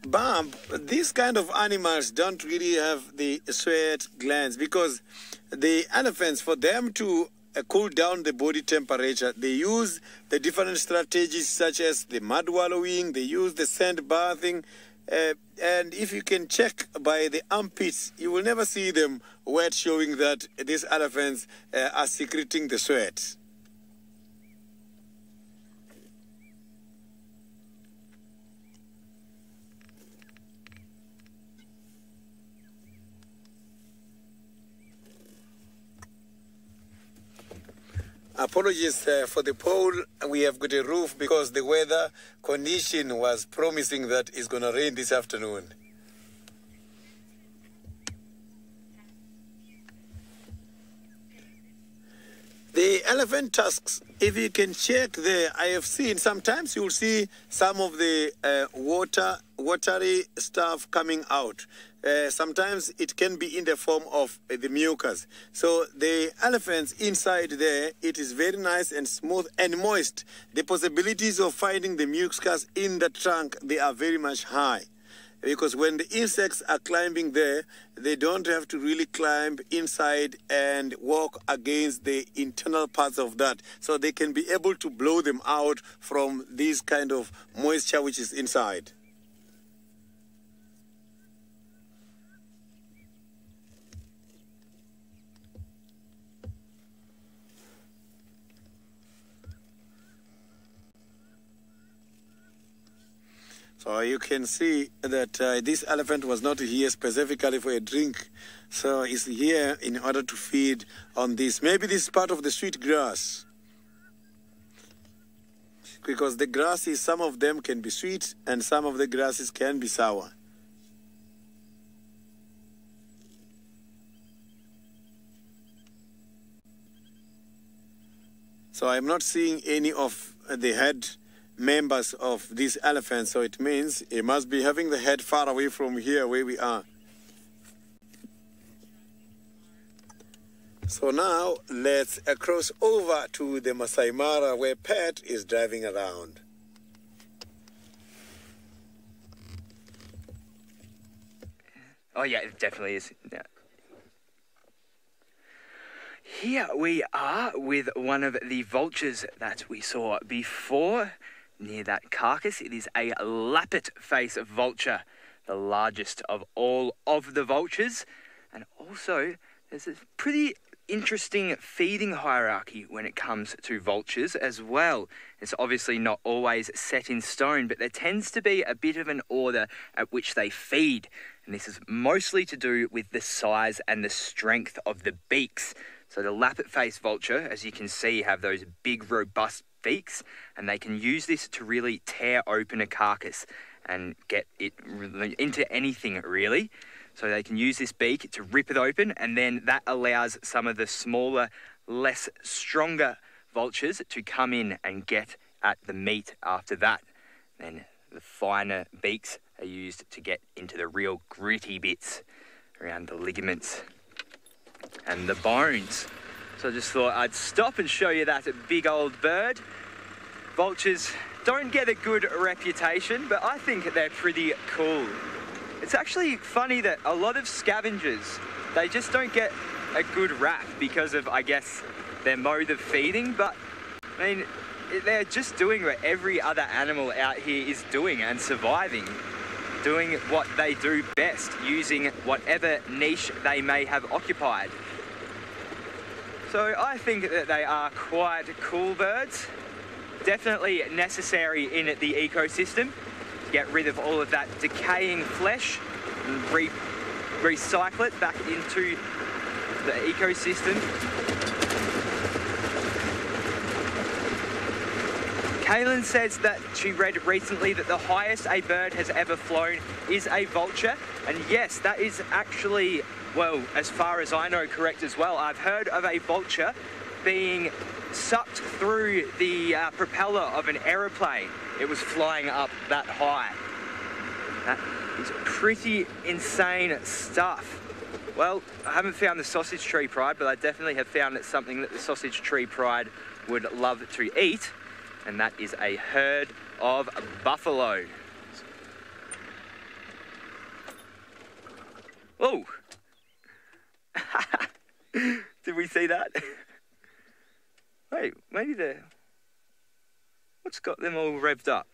Bob, these kind of animals don't really have the sweat glands, because the elephants, for them to cool down the body temperature, they use the different strategies such as the mud wallowing, they use the sand bathing, and if you can check by the armpits, you will never see them wet, showing that these elephants are secreting the sweat. Apologies for the poll. We have got a roof because the weather condition was promising that it's going to rain this afternoon. The elephant tusks, if you can check there, I have seen sometimes you'll see some of the watery stuff coming out. Sometimes it can be in the form of the mucus. So the elephants inside there, it is very nice and smooth and moist. The possibilities of finding the mucus in the trunk, they are very much high. Because when the insects are climbing there, they don't have to really climb inside and walk against the internal parts of that. So they can be able to blow them out from this kind of moisture which is inside. So you can see that this elephant was not here specifically for a drink. So it's here in order to feed on this. Maybe this is part of the sweet grass. Because the grasses, some of them can be sweet and some of the grasses can be sour. So I'm not seeing any of the head members of these elephants, so it means it must be having the head far away from here where we are. So now let's cross over to the Masai Mara where Pat is driving around.
Oh yeah, it definitely is. Yeah. Here we are with one of the vultures that we saw before. Near that carcass, it is a lappet face vulture, the largest of all of the vultures. And also, there's a pretty interesting feeding hierarchy when it comes to vultures as well. It's obviously not always set in stone, but there tends to be a bit of an order at which they feed. And this is mostly to do with the size and the strength of the beaks. So the lappet face vulture, as you can see, have those big, robust beaks, and they can use this to really tear open a carcass and get it into anything, really. So they can use this beak to rip it open, and then that allows some of the smaller, less stronger vultures to come in and get at the meat after that. Then the finer beaks are used to get into the real gritty bits around the ligaments and the bones. So I just thought I'd stop and show you that big old bird. Vultures don't get a good reputation, but I think they're pretty cool. It's actually funny that a lot of scavengers, they just don't get a good rap because of, I guess, their mode of feeding. But, I mean, they're just doing what every other animal out here is doing and surviving. Doing what they do best, using whatever niche they may have occupied. So I think that they are quite cool birds. Definitely necessary in the ecosystem to get rid of all of that decaying flesh and recycle it back into the ecosystem. Kaylin says that she read recently that the highest a bird has ever flown is a vulture. And yes, that is actually, well, as far as I know, correct as well. I've heard of a vulture being sucked through the propeller of an aeroplane. It was flying up that high. That is pretty insane stuff. Well, I haven't found the sausage tree pride, but I definitely have found it's something that the sausage tree pride would love to eat, and that is a herd of buffalo. Oh! Did we see that? Wait, maybe they're... What's got them all revved up?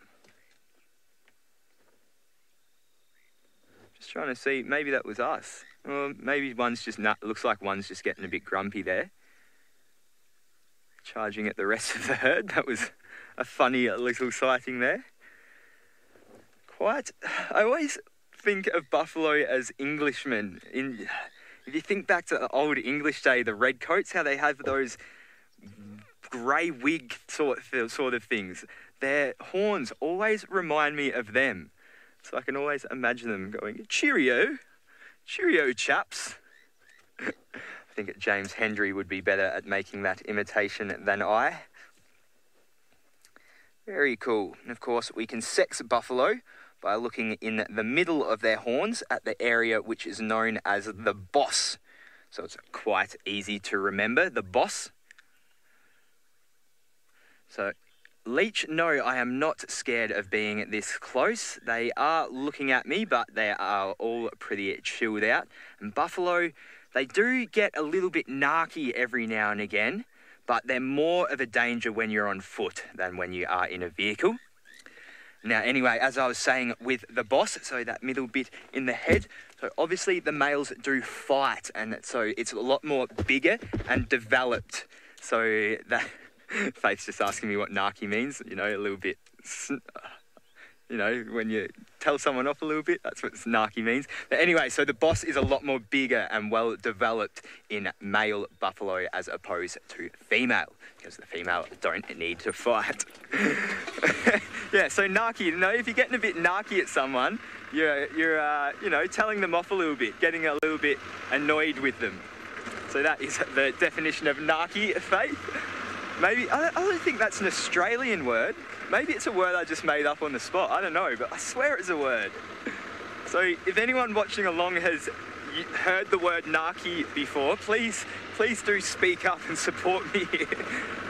Just trying to see, maybe that was us. Or maybe one's just looks like one's just getting a bit grumpy there. Charging at the rest of the herd. That was a funny little sighting there. I always think of buffalo as Englishmen. If you think back to the old English day, the redcoats, how they have those grey wig sort of things. Their horns always remind me of them. So I can always imagine them going, cheerio, cheerio chaps. I think James Hendry would be better at making that imitation than I. Very cool. And of course, we can sex buffalo by looking in the middle of their horns at the area which is known as the boss. So it's quite easy to remember, the boss. So, leech, no, I am not scared of being this close. They are looking at me, but they are all pretty chilled out. And buffalo, they do get a little bit narky every now and again, but they're more of a danger when you're on foot than when you are in a vehicle. Now, anyway, as I was saying with the boss, so that middle bit in the head, so obviously the males do fight, and so it's a lot more bigger and developed. So that... Faith's just asking me what narky means, you know, a little bit, you know, when you tell someone off a little bit, that's what narky means. But anyway, so the boss is a lot more bigger and well developed in male buffalo as opposed to female, because the female don't need to fight. Yeah, so narky, you know, if you're getting a bit narky at someone, you're you know, telling them off a little bit, getting a little bit annoyed with them. So that is the definition of narky, Faith. Maybe, I don't think that's an Australian word. Maybe it's a word I just made up on the spot. I don't know, but I swear it's a word. So if anyone watching along has heard the word narky before, please do speak up and support me here.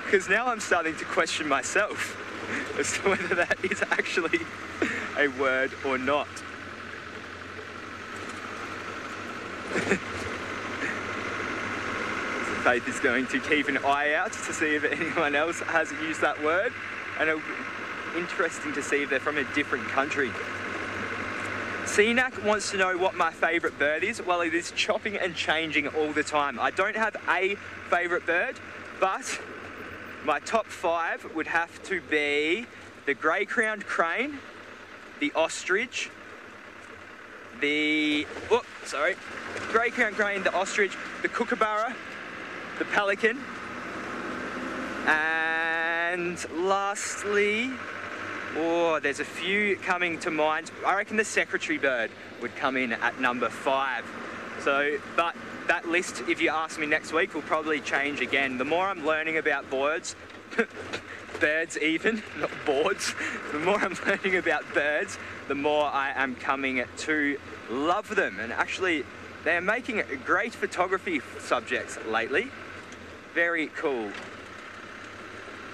Because now I'm starting to question myself as to whether that is actually a word or not. Faith is going to keep an eye out to see if anyone else has used that word, and it'll be interesting to see if they're from a different country. Cenac wants to know what my favourite bird is. Well, it is chopping and changing all the time. I don't have a favourite bird, but my top 5 would have to be the grey-crowned crane, the ostrich, grey-crowned crane, the ostrich, the kookaburra, the pelican, and lastly, there's a few coming to mind. I reckon the secretary bird would come in at number 5. So, but that list, if you ask me next week, will probably change again. The more I'm learning about birds, birds even, not boards, the more I'm learning about birds, the more I am coming to love them. And actually, they're making great photography subjects lately. Very cool.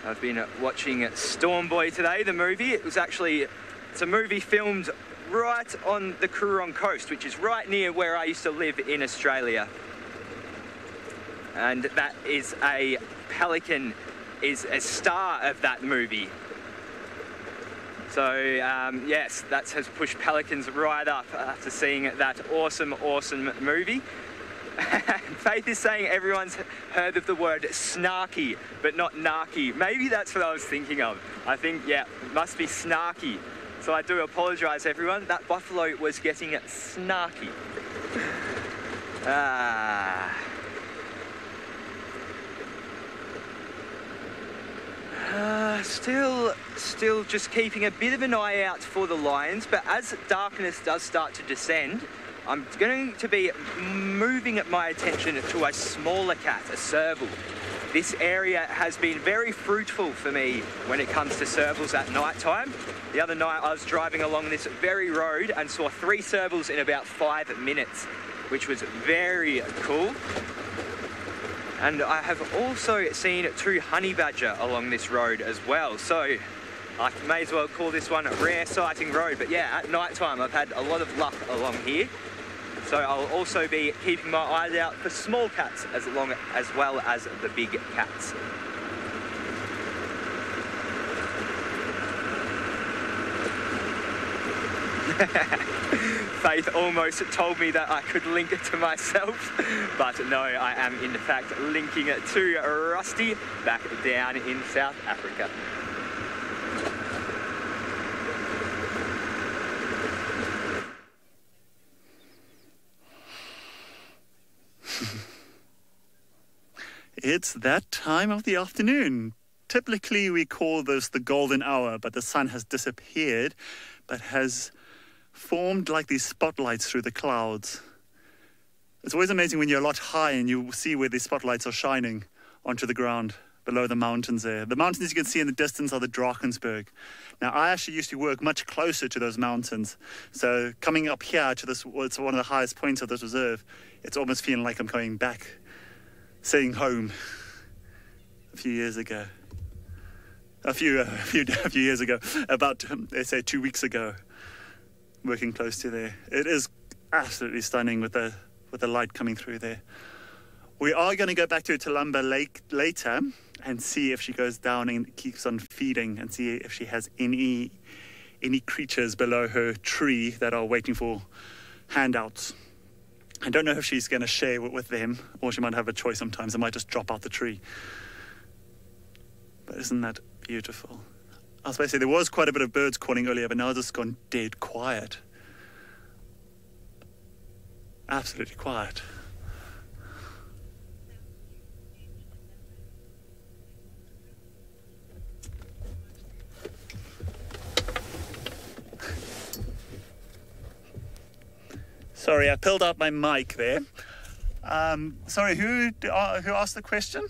I've been watching Storm Boy today, the movie. It's a movie filmed right on the Coorong coast, which is right near where I used to live in Australia. And that is a pelican, is a star of that movie. So, yes, that has pushed pelicans right up after seeing that awesome movie. Faith is saying everyone's heard of the word snarky, but not narky. Maybe that's what I was thinking of. I think, yeah, it must be snarky. So I do apologise, everyone. That buffalo was getting snarky. Still just keeping a bit of an eye out for the lions, but as darkness does start to descend, I'm going to be moving my attention to a smaller cat, a serval. This area has been very fruitful for me when it comes to servals at night time. The other night I was driving along this very road and saw 3 servals in about 5 minutes, which was very cool. And I have also seen 2 honey badger along this road as well. So I may as well call this one a rare sighting road. But yeah, at night time I've had a lot of luck along here. So I'll also be keeping my eyes out for small cats as well as the big cats. Faith almost told me that I could link it to myself, but no, I am in fact linking it to Rusty back down in South Africa.
It's that time of the afternoon. Typically we call this the golden hour, but the sun has disappeared, but has formed like these spotlights through the clouds. It's always amazing when you're a lot high and you see where the spotlights are shining onto the ground below the mountains there. The mountains you can see in the distance are the Drakensberg. Now, I actually used to work much closer to those mountains. So coming up here to this, well, it's one of the highest points of this reserve, it's almost feeling like I'm coming back, staying home a few years ago. A few years ago, about, let's say 2 weeks ago, working close to there. It is absolutely stunning with the light coming through there. We are going to go back to Talamba Lake later and see if she goes down and keeps on feeding and see if she has any creatures below her tree that are waiting for handouts. I don't know if she's going to share with them, or she might have a choice sometimes. It might just drop out the tree. But isn't that beautiful? I was supposed to say there was quite a bit of birds calling earlier, but now it's just gone dead quiet. Absolutely quiet. Sorry, I pulled out my mic there. Sorry, who asked the question?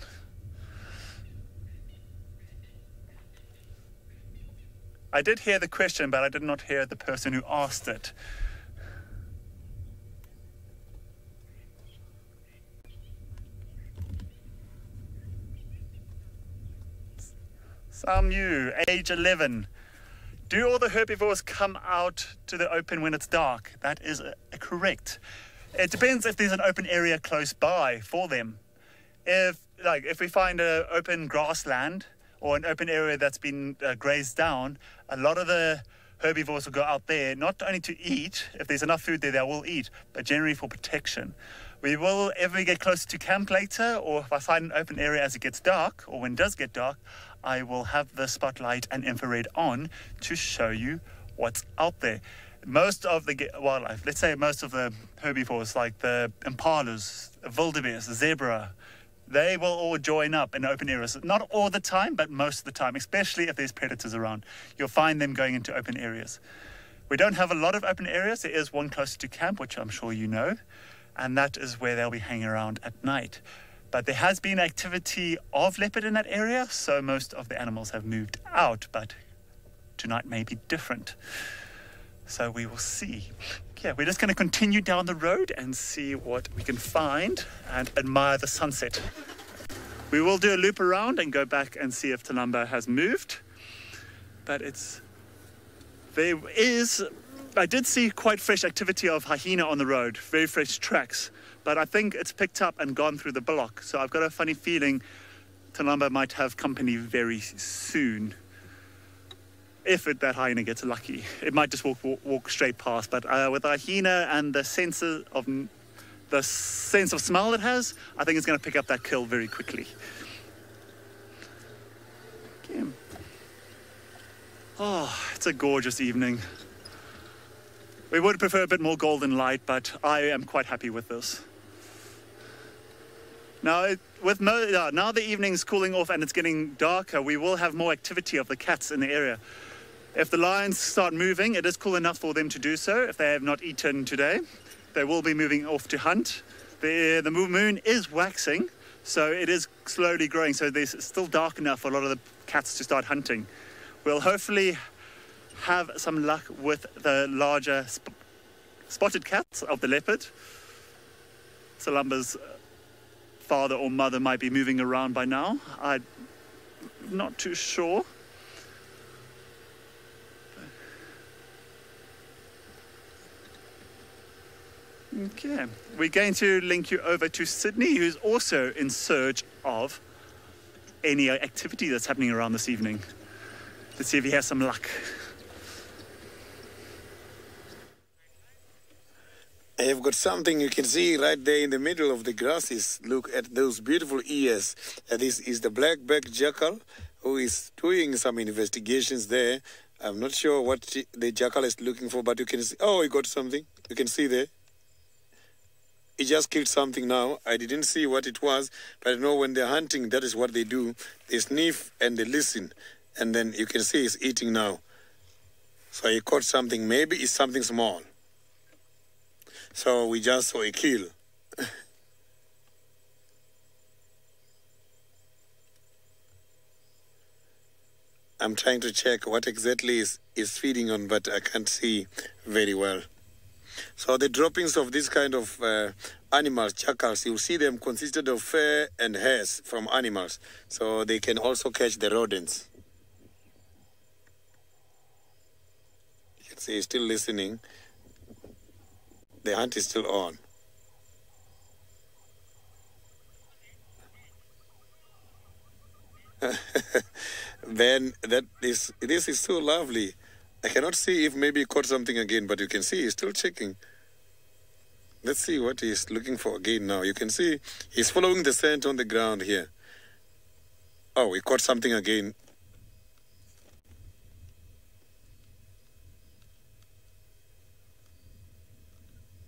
I did hear the question, but I did not hear the person who asked it. Samu, age 11. Do all the herbivores come out to the open when it's dark? That is correct. It depends if there's an open area close by for them. If we find an open grassland or an open area that's been grazed down, a lot of the herbivores will go out there, not only to eat. If there's enough food there, they will eat, but generally for protection. We will, if we get closer to camp later, or if I find an open area as it gets dark, or when it does get dark, I will have the spotlight and infrared on to show you what's out there. Most of the wildlife, let's say most of the herbivores like the impalas, wildebeest, zebra, they will all join up in open areas. Not all the time, but most of the time, especially if there's predators around. You'll find them going into open areas. We don't have a lot of open areas. There is one closer to camp, which I'm sure you know, and that is where they'll be hanging around at night. But there has been activity of leopard in that area, so most of the animals have moved out, but tonight may be different. So we will see. Yeah, we're just going to continue down the road and see what we can find and admire the sunset. We will do a loop around and go back and see if Talamba has moved. But I did see quite fresh activity of hyena on the road, very fresh tracks. But I think it's picked up and gone through the block. So I've got a funny feeling Talamba might have company very soon. If that hyena gets lucky. It might just walk straight past. But with the hyena and the sense of smell it has, I think it's going to pick up that kill very quickly. Okay. Oh, it's a gorgeous evening. We would prefer a bit more golden light, but I am quite happy with this. Now, now the evening's cooling off and it's getting darker, we will have more activity of the cats in the area. If the lions start moving, it is cool enough for them to do so. If they have not eaten today, they will be moving off to hunt. The moon is waxing, so it is slowly growing, so it's still dark enough for a lot of the cats to start hunting. We'll hopefully have some luck with the larger spotted cats of the leopard. Talamba's father or mother might be moving around by now. I'm not too sure. Okay, we're going to link you over to Sydney, who's also in search of any activity that's happening around this evening. Let's see if he has some luck.
I have got something you can see right there in the middle of the grasses. Look at those beautiful ears. This is the black-backed jackal who is doing some investigations there. I'm not sure what the jackal is looking for, but you can see. Oh, he got something. You can see there. He just killed something now. I didn't see what it was, but I know when they're hunting, that is what they do. They sniff and they listen. And then you can see he's eating now. So he caught something. Maybe it's something small. So we just saw a kill. I'm trying to check what exactly is feeding on, but I can't see very well. So the droppings of this kind of animals, jackals, you'll see them consisted of fur and hairs from animals. So they can also catch the rodents. You can see he's still listening. The hunt is still on. Then this is so lovely. I cannot see if maybe he caught something again, but you can see he's still checking. Let's see what he's looking for again now. You can see he's following the scent on the ground here. Oh, he caught something again.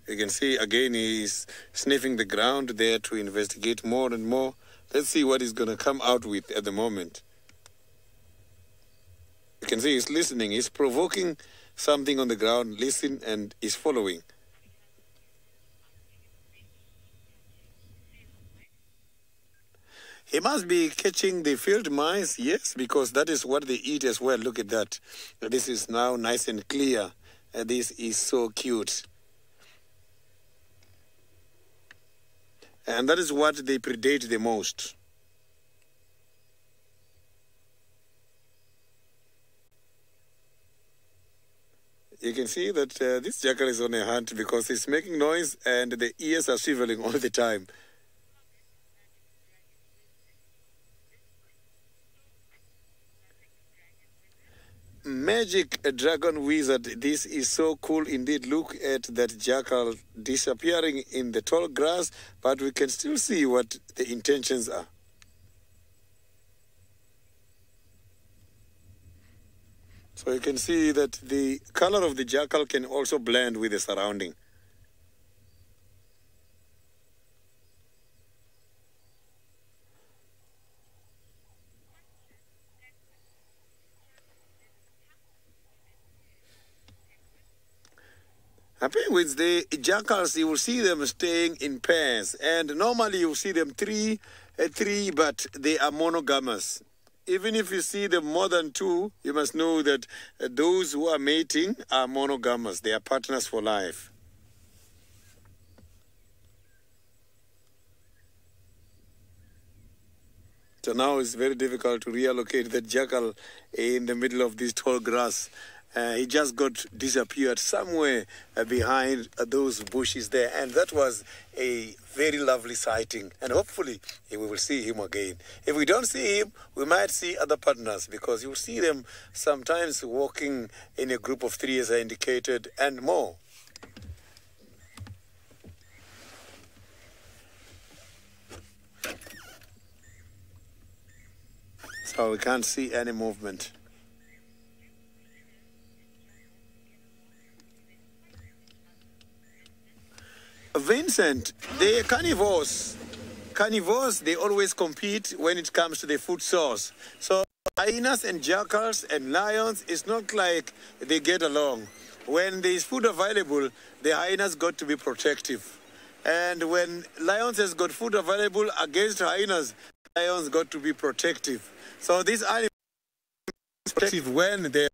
You can see again he's sniffing the ground there to investigate more and more. Let's see what he's going to come out with at the moment. You can see he's listening. He's provoking something on the ground. Listen, and he's following. He must be catching the field mice, yes, because that is what they eat as well. Look at that. This is now nice and clear. This is so cute. And that is what they predate the most. You can see that this jackal is on a hunt because he's making noise and the ears are swiveling all the time. Magic dragon wizard, this is so cool indeed. Look at that jackal disappearing in the tall grass, but we can still see what the intentions are. So you can see that the color of the jackal can also blend with the surrounding. Penguins, the jackals, you will see them staying in pairs, and normally you will see them three, but they are monogamous. Even if you see them more than two, you must know that those who are mating are monogamous. They are partners for life. So now it's very difficult to reallocate the jackal in the middle of this tall grass. He just got disappeared somewhere behind those bushes there. And that was a very lovely sighting. And hopefully we will see him again. If we don't see him, we might see other partners because you'll see them sometimes walking in a group of three as I indicated and more. So we can't see any movement. Vincent, the carnivores, they always compete when it comes to the food source. So hyenas and jackals and lions, it's not like they get along. When there is food available, the hyenas got to be protective. And when lions has got food available against hyenas, lions got to be protective. So these animals are protective when they.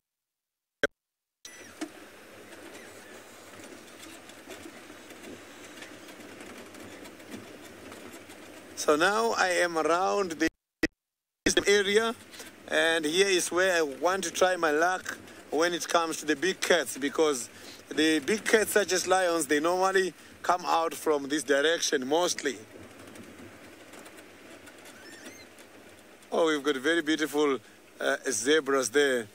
So now I am around the area, and here is where I want to try my luck when it comes to the big cats, because the big cats such as lions, they normally come out from this direction mostly. Oh, we've got very beautiful zebras there.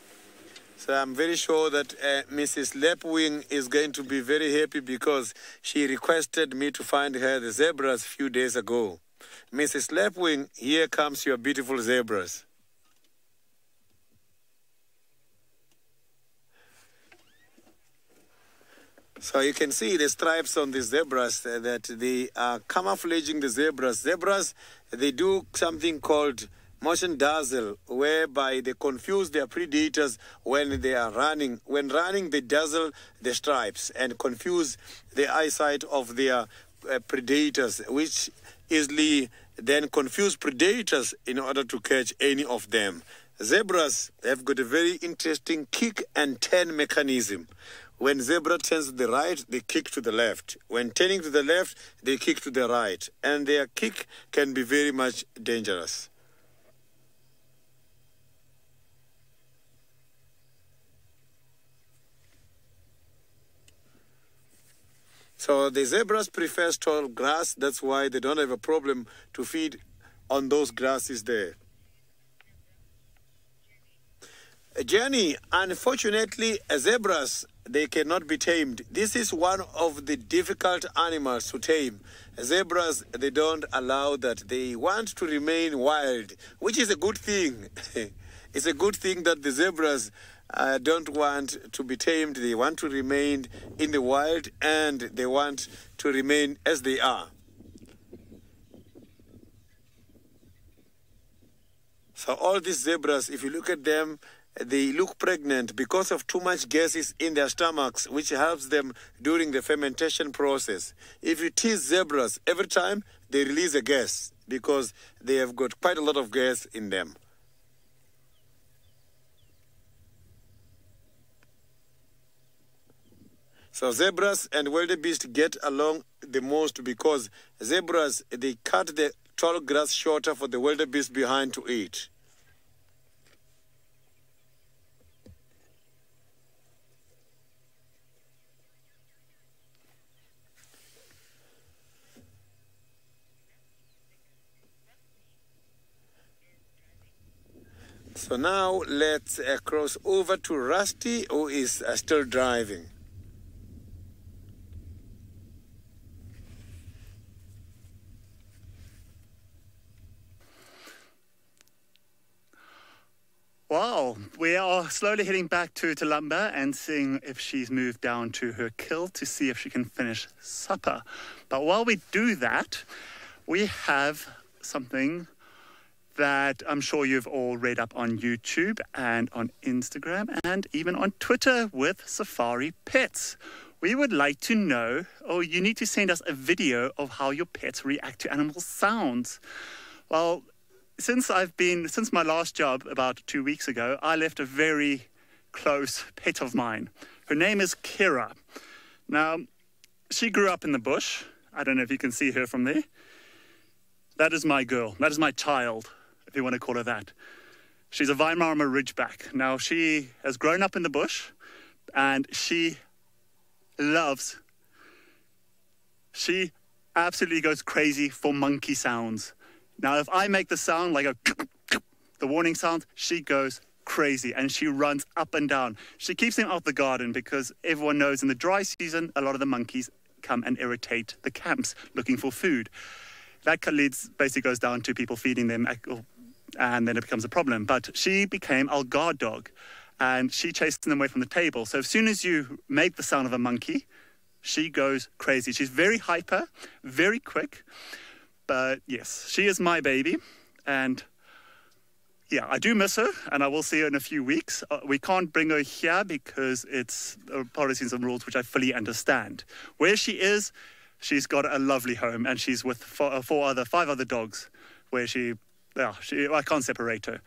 So I'm very sure that Mrs. Lapwing is going to be very happy because she requested me to find her the zebras a few days ago. Mrs. Lapwing, here comes your beautiful zebras. So you can see the stripes on the zebras that they are camouflaging the zebras. Zebras, they do something called motion dazzle, whereby they confuse their predators when they are running. When running, they dazzle the stripes and confuse the eyesight of their predators, which easily then confuse predators in order to catch any of them. Zebras have got a very interesting kick and turn mechanism. When zebra turns to the right, they kick to the left. When turning to the left, they kick to the right. And their kick can be very much dangerous. So the zebras prefer tall grass. That's why they don't have a problem to feed on those grasses there. Jenny, unfortunately, zebras, they cannot be tamed. This is one of the difficult animals to tame. Zebras, they don't allow that. They want to remain wild, which is a good thing. It's a good thing that the zebras don't want to be tamed. They want to remain in the wild, and they want to remain as they are. So all these zebras, if you look at them, they look pregnant because of too much gases in their stomachs, which helps them during the fermentation process. If you tease zebras, every time they release a gas because they have got quite a lot of gas in them. So zebras and wildebeest get along the most because zebras, they cut the tall grass shorter for the wildebeest behind to eat. So now let's cross over to Rusty, who is still driving.
Wow, we are slowly heading back to Tulumba and seeing if she's moved down to her kill to see if she can finish supper. But while we do that, we have something that I'm sure you've all read up on YouTube and on Instagram and even on Twitter with Safari Pets. We would like to know, or you need to send us a video of how your pets react to animal sounds. Well, since my last job about 2 weeks ago, I left a very close pet of mine. Her name is Kira. Now, she grew up in the bush. I don't know if you can see her from there. That is my girl. That is my child, if you want to call her that. She's a Weimaraner Ridgeback. Now, she has grown up in the bush, and she absolutely goes crazy for monkey sounds. Now, if I make the sound like the warning sound, she goes crazy and she runs up and down. She keeps them out the garden because everyone knows in the dry season, a lot of the monkeys come and irritate the camps looking for food. That basically goes down to people feeding them, and then it becomes a problem. But she became our guard dog, and she chases them away from the table. So as soon as you make the sound of a monkey, she goes crazy. She's very hyper, very quick. But yes, she is my baby, and yeah, I do miss her, and I will see her in a few weeks. We can't bring her here because it's policies and rules which I fully understand. Where she is, she's got a lovely home, and she's with five other dogs, where I can't separate her.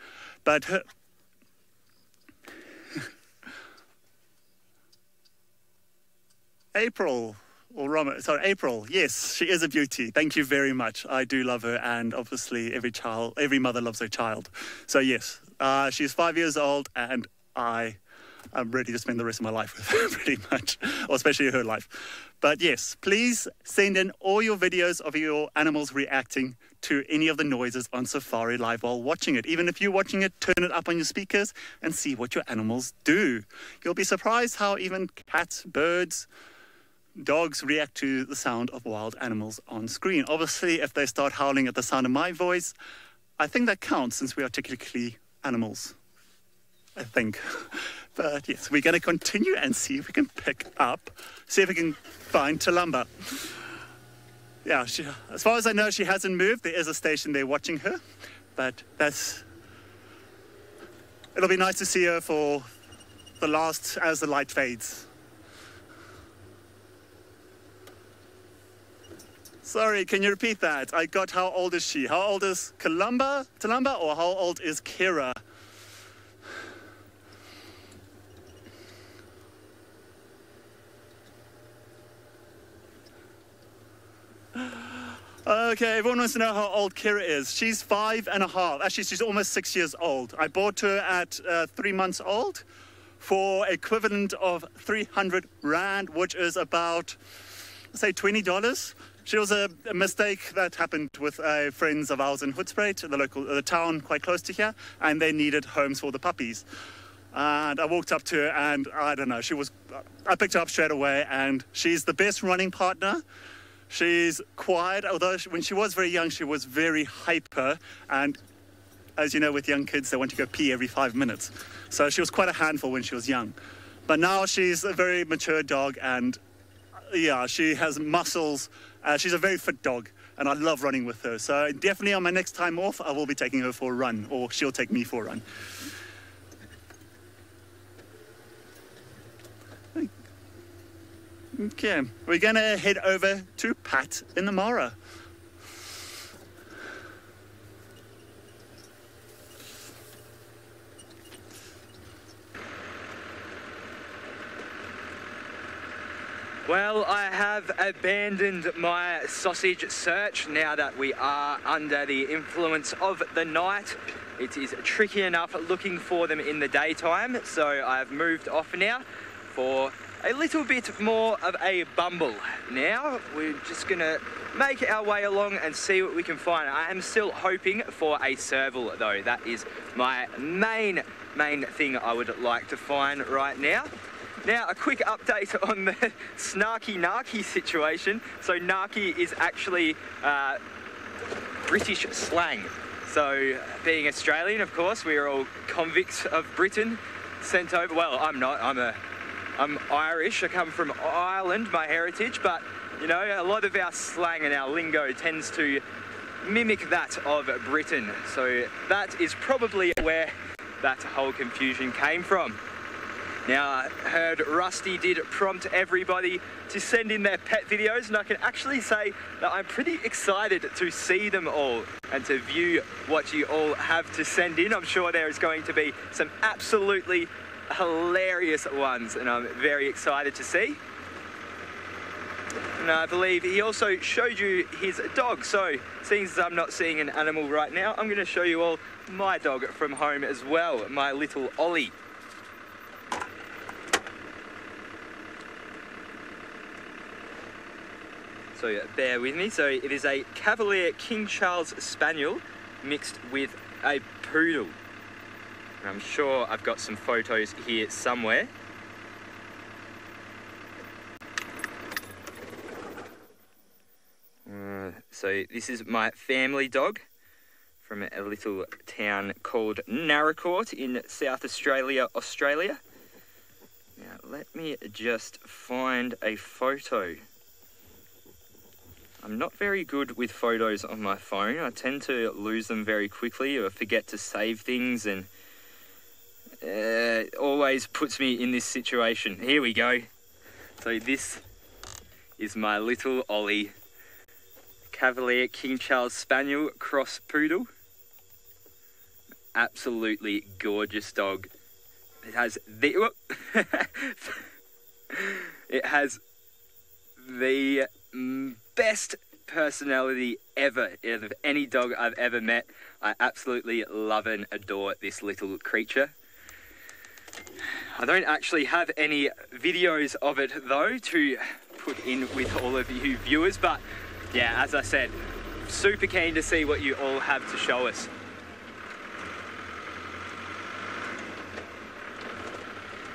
But her, April, yes, she is a beauty. Thank you very much. I do love her, and obviously every mother loves her child. So yes, she's 5 years old, and I'm ready to spend the rest of my life with her, pretty much, or especially her life. But yes, please send in all your videos of your animals reacting to any of the noises on Safari Live while watching it. Even if you're watching it, turn it up on your speakers and see what your animals do. You'll be surprised how even cats, birds, dogs react to the sound of wild animals on screen. Obviously, if they start howling at the sound of my voice, I think that counts since we are technically animals, I think. But yes, we're going to continue and see if we can see if we can find Tulumba. Yeah, as far as I know, she hasn't moved. There is a station there watching her, but it'll be nice to see her for the last, as the light fades. Sorry, can you repeat that? I got how old is she? How old is Talumba, or how old is Kira? Okay, everyone wants to know how old Kira is. She's 5.5. Actually, she's almost 6 years old. I bought her at 3 months old for equivalent of 300 Rand, which is about, say, $20. She was a mistake that happened with friends of ours in Hoedspruit, the town quite close to here, and they needed homes for the puppies. And I walked up to her, and I don't know, I picked her up straight away, and she's the best running partner. She's quiet, although when she was very young, she was very hyper. And as you know, with young kids, they want to go pee every 5 minutes. So she was quite a handful when she was young. But now she's a very mature dog, and yeah, she has muscles. She's a very fit dog, and I love running with her. So definitely on my next time off, I will be taking her for a run, or she'll take me for a run. Okay, we're going to head over to Pat in the Mara.
Well, I have abandoned my sausage search now that we are under the influence of the night. It is tricky enough looking for them in the daytime, so I've moved off now for a little bit more of a bumble. Now we're just gonna make our way along and see what we can find. I am still hoping for a serval though. That is my main thing I would like to find right now. Now, a quick update on the snarky narky situation. So narky is actually British slang. So being Australian, of course, we are all convicts of Britain, sent over. Well, I'm not, I'm Irish. I come from Ireland, my heritage, but you know, a lot of our slang and our lingo tends to mimic that of Britain. So that is probably where that whole confusion came from. Now, I heard Rusty did prompt everybody to send in their pet videos, and I can actually say that I'm pretty excited to see them all and to view what you all have to send in. I'm sure there is going to be some absolutely hilarious ones, and I'm very excited to see. And I believe he also showed you his dog, so seeing as I'm not seeing an animal right now, I'm going to show you all my dog from home as well, my little Ollie. So bear with me. So it is a Cavalier King Charles Spaniel mixed with a poodle. I'm sure I've got some photos here somewhere. So this is my family dog from a little town called Narracourt in South Australia, Australia. Now let me just find a photo. I'm not very good with photos on my phone. I tend to lose them very quickly or forget to save things, and always puts me in this situation. Here we go. So this is my little Ollie, Cavalier King Charles Spaniel cross poodle. Absolutely gorgeous dog. It has the it has the best personality ever of any dog I've ever met. I absolutely love and adore this little creature. I don't actually have any videos of it though to put in with all of you viewers, but yeah, as I said, super keen to see what you all have to show us.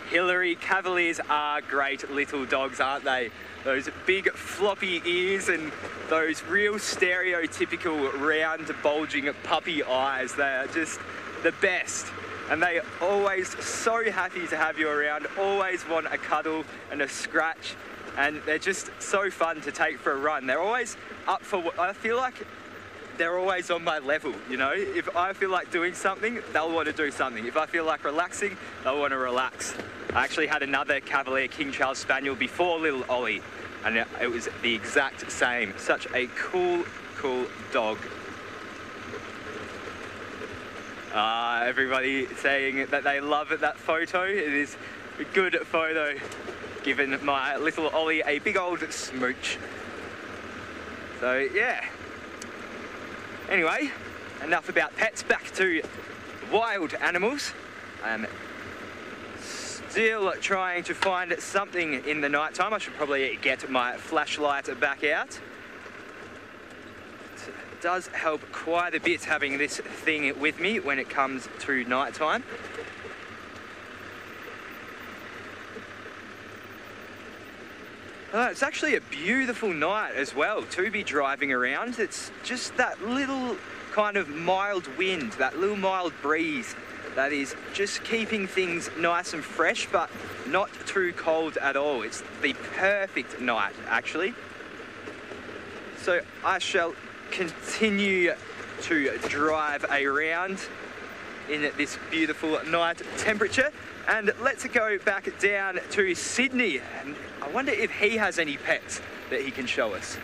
Hillary, Cavaliers are great little dogs, aren't they? Those big floppy ears and those real stereotypical round bulging puppy eyes. They are just the best. And they are always so happy to have you around, always want a cuddle and a scratch. And they're just so fun to take for a run. They're always up for, I feel like they're always on my level, you know. If I feel like doing something, they'll want to do something. If I feel like relaxing, they'll want to relax. I actually had another Cavalier King Charles Spaniel before little Ollie, and it was the exact same. Such a cool dog. Everybody saying that they love that photo. It is a good photo, giving my little Ollie a big old smooch. So yeah. Anyway, enough about pets, back to wild animals. I'm still trying to find something in the night time. I should probably get my flashlight back out. It does help quite a bit having this thing with me when it comes to night time. It's actually a beautiful night as well to be driving around. It's just that little kind of mild wind, that little mild breeze that is just keeping things nice and fresh, but not too cold at all. It's the perfect night, actually. So I shall continue to drive around in this beautiful night temperature. And let's go back down to Sydney. And I wonder if he has any pets that he can show us.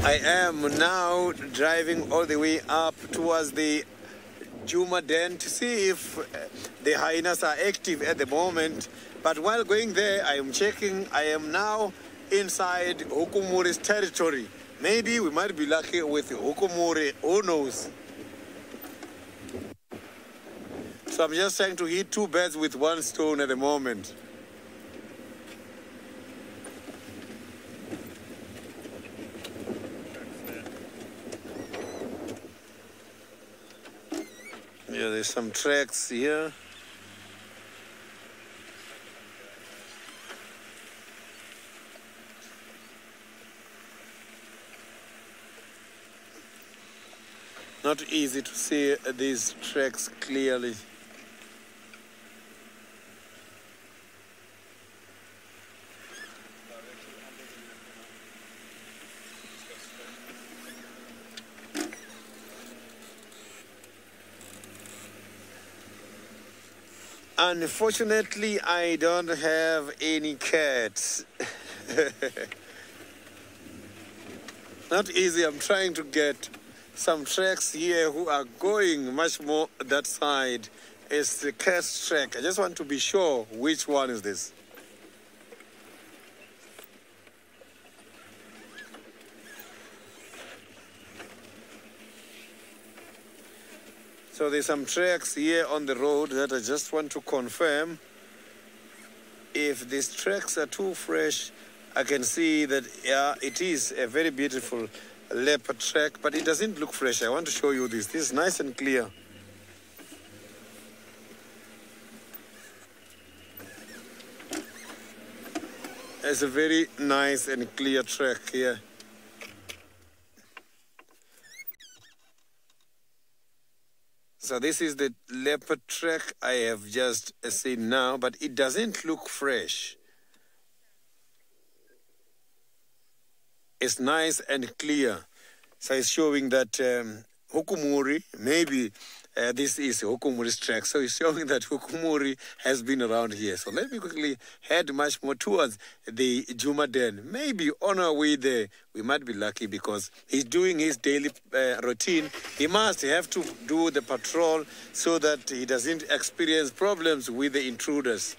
I am now driving all the way up towards the Juma Den to see if the hyenas are active at the moment. But while going there, I am checking. I am now inside Hukumuri's territory. Maybe we might be lucky with Hukumuri, who knows? So I'm just trying to hit two birds with one stone at the moment. Yeah, there's some tracks here. Not easy to see these tracks clearly. Unfortunately, I don't have any cats. Not easy. I'm trying to get some tracks here who are going much more that side. It's the cat's track. I just want to be sure which one is this. So there's some tracks here on the road that I just want to confirm. If these tracks are too fresh, I can see that, yeah, it is a very beautiful leopard track, but it doesn't look fresh. I want to show you this. This is nice and clear. It's a very nice and clear track here. So this is the leopard track I have just seen now, but it doesn't look fresh. It's nice and clear. So it's showing that Hukumuri, maybe this is Hukumuri's track. So it's showing that Hukumuri has been around here. So let me quickly head much more towards the Juma Den. Maybe on our way there, we might be lucky because he's doing his daily routine. He must have to do the patrol so that he doesn't experience problems with the intruders.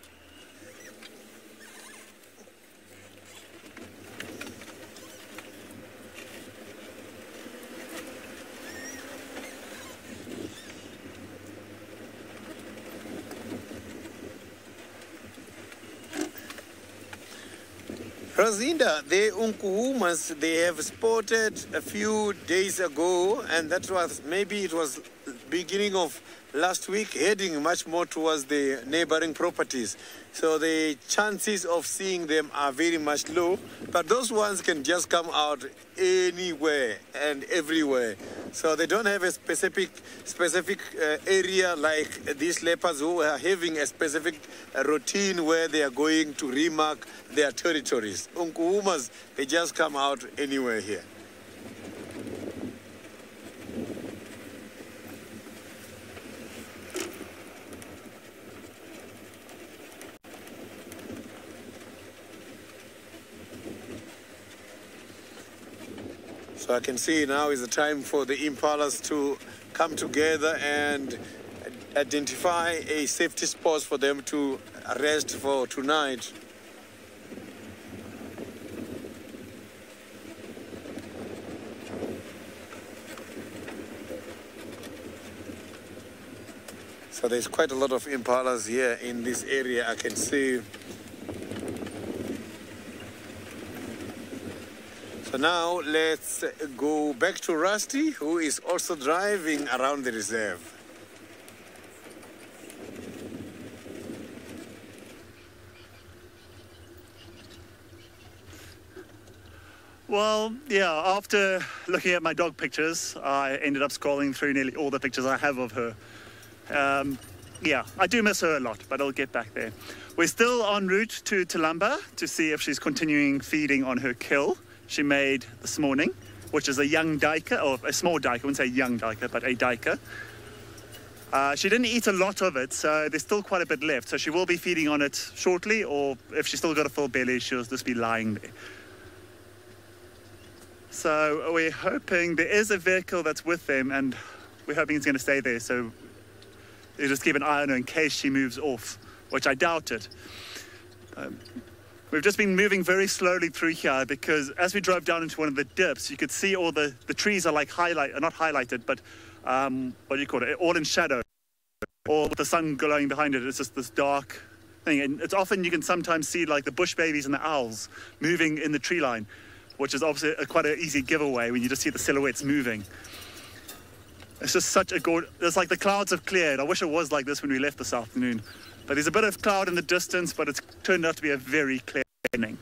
Rosinda, the Unkuhumas, they have spotted a few days ago, and that was, maybe it was beginning of last week, heading much more towards the neighboring properties. So the chances of seeing them are very much low, but those ones can just come out anywhere and everywhere. So they don't have a specific area like these leopards who are having a specific routine where they are going to remark their territories. Unkuhumas, they just come out anywhere here. So I can see now is the time for the impalas to come together and identify a safety spot for them to rest for tonight. So there's quite a lot of impalas here in this area, I can see. So now let's go back to Rusty, who is also driving around the reserve.
Well, yeah, after looking at my dog pictures, I ended up scrolling through nearly all the pictures I have of her. Yeah, I do miss her a lot, but I'll get back there. We're still en route to Talamba to see if she's continuing feeding on her kill she made this morning, which is a young duiker, or a small duiker. I wouldn't say young duiker, but a duiker. She didn't eat a lot of it, so there's still quite a bit left. So she will be feeding on it shortly, or if she's still got a full belly, she'll just be lying there. So we're hoping there is a vehicle that's with them, and we're hoping it's going to stay there. So you just keep an eye on her in case she moves off, which I doubt it. We've just been moving very slowly through here because as we drove down into one of the dips, you could see all the trees are like not highlighted, but what do you call it? All in shadow, or with the sun glowing behind it. It's just this dark thing. And it's often you can sometimes see like the bush babies and the owls moving in the tree line, which is obviously quite an easy giveaway when you just see the silhouettes moving. It's just such a gorgeous, it's like the clouds have cleared. I wish it was like this when we left this afternoon. But there's a bit of cloud in the distance, but it's turned out to be a very clear evening.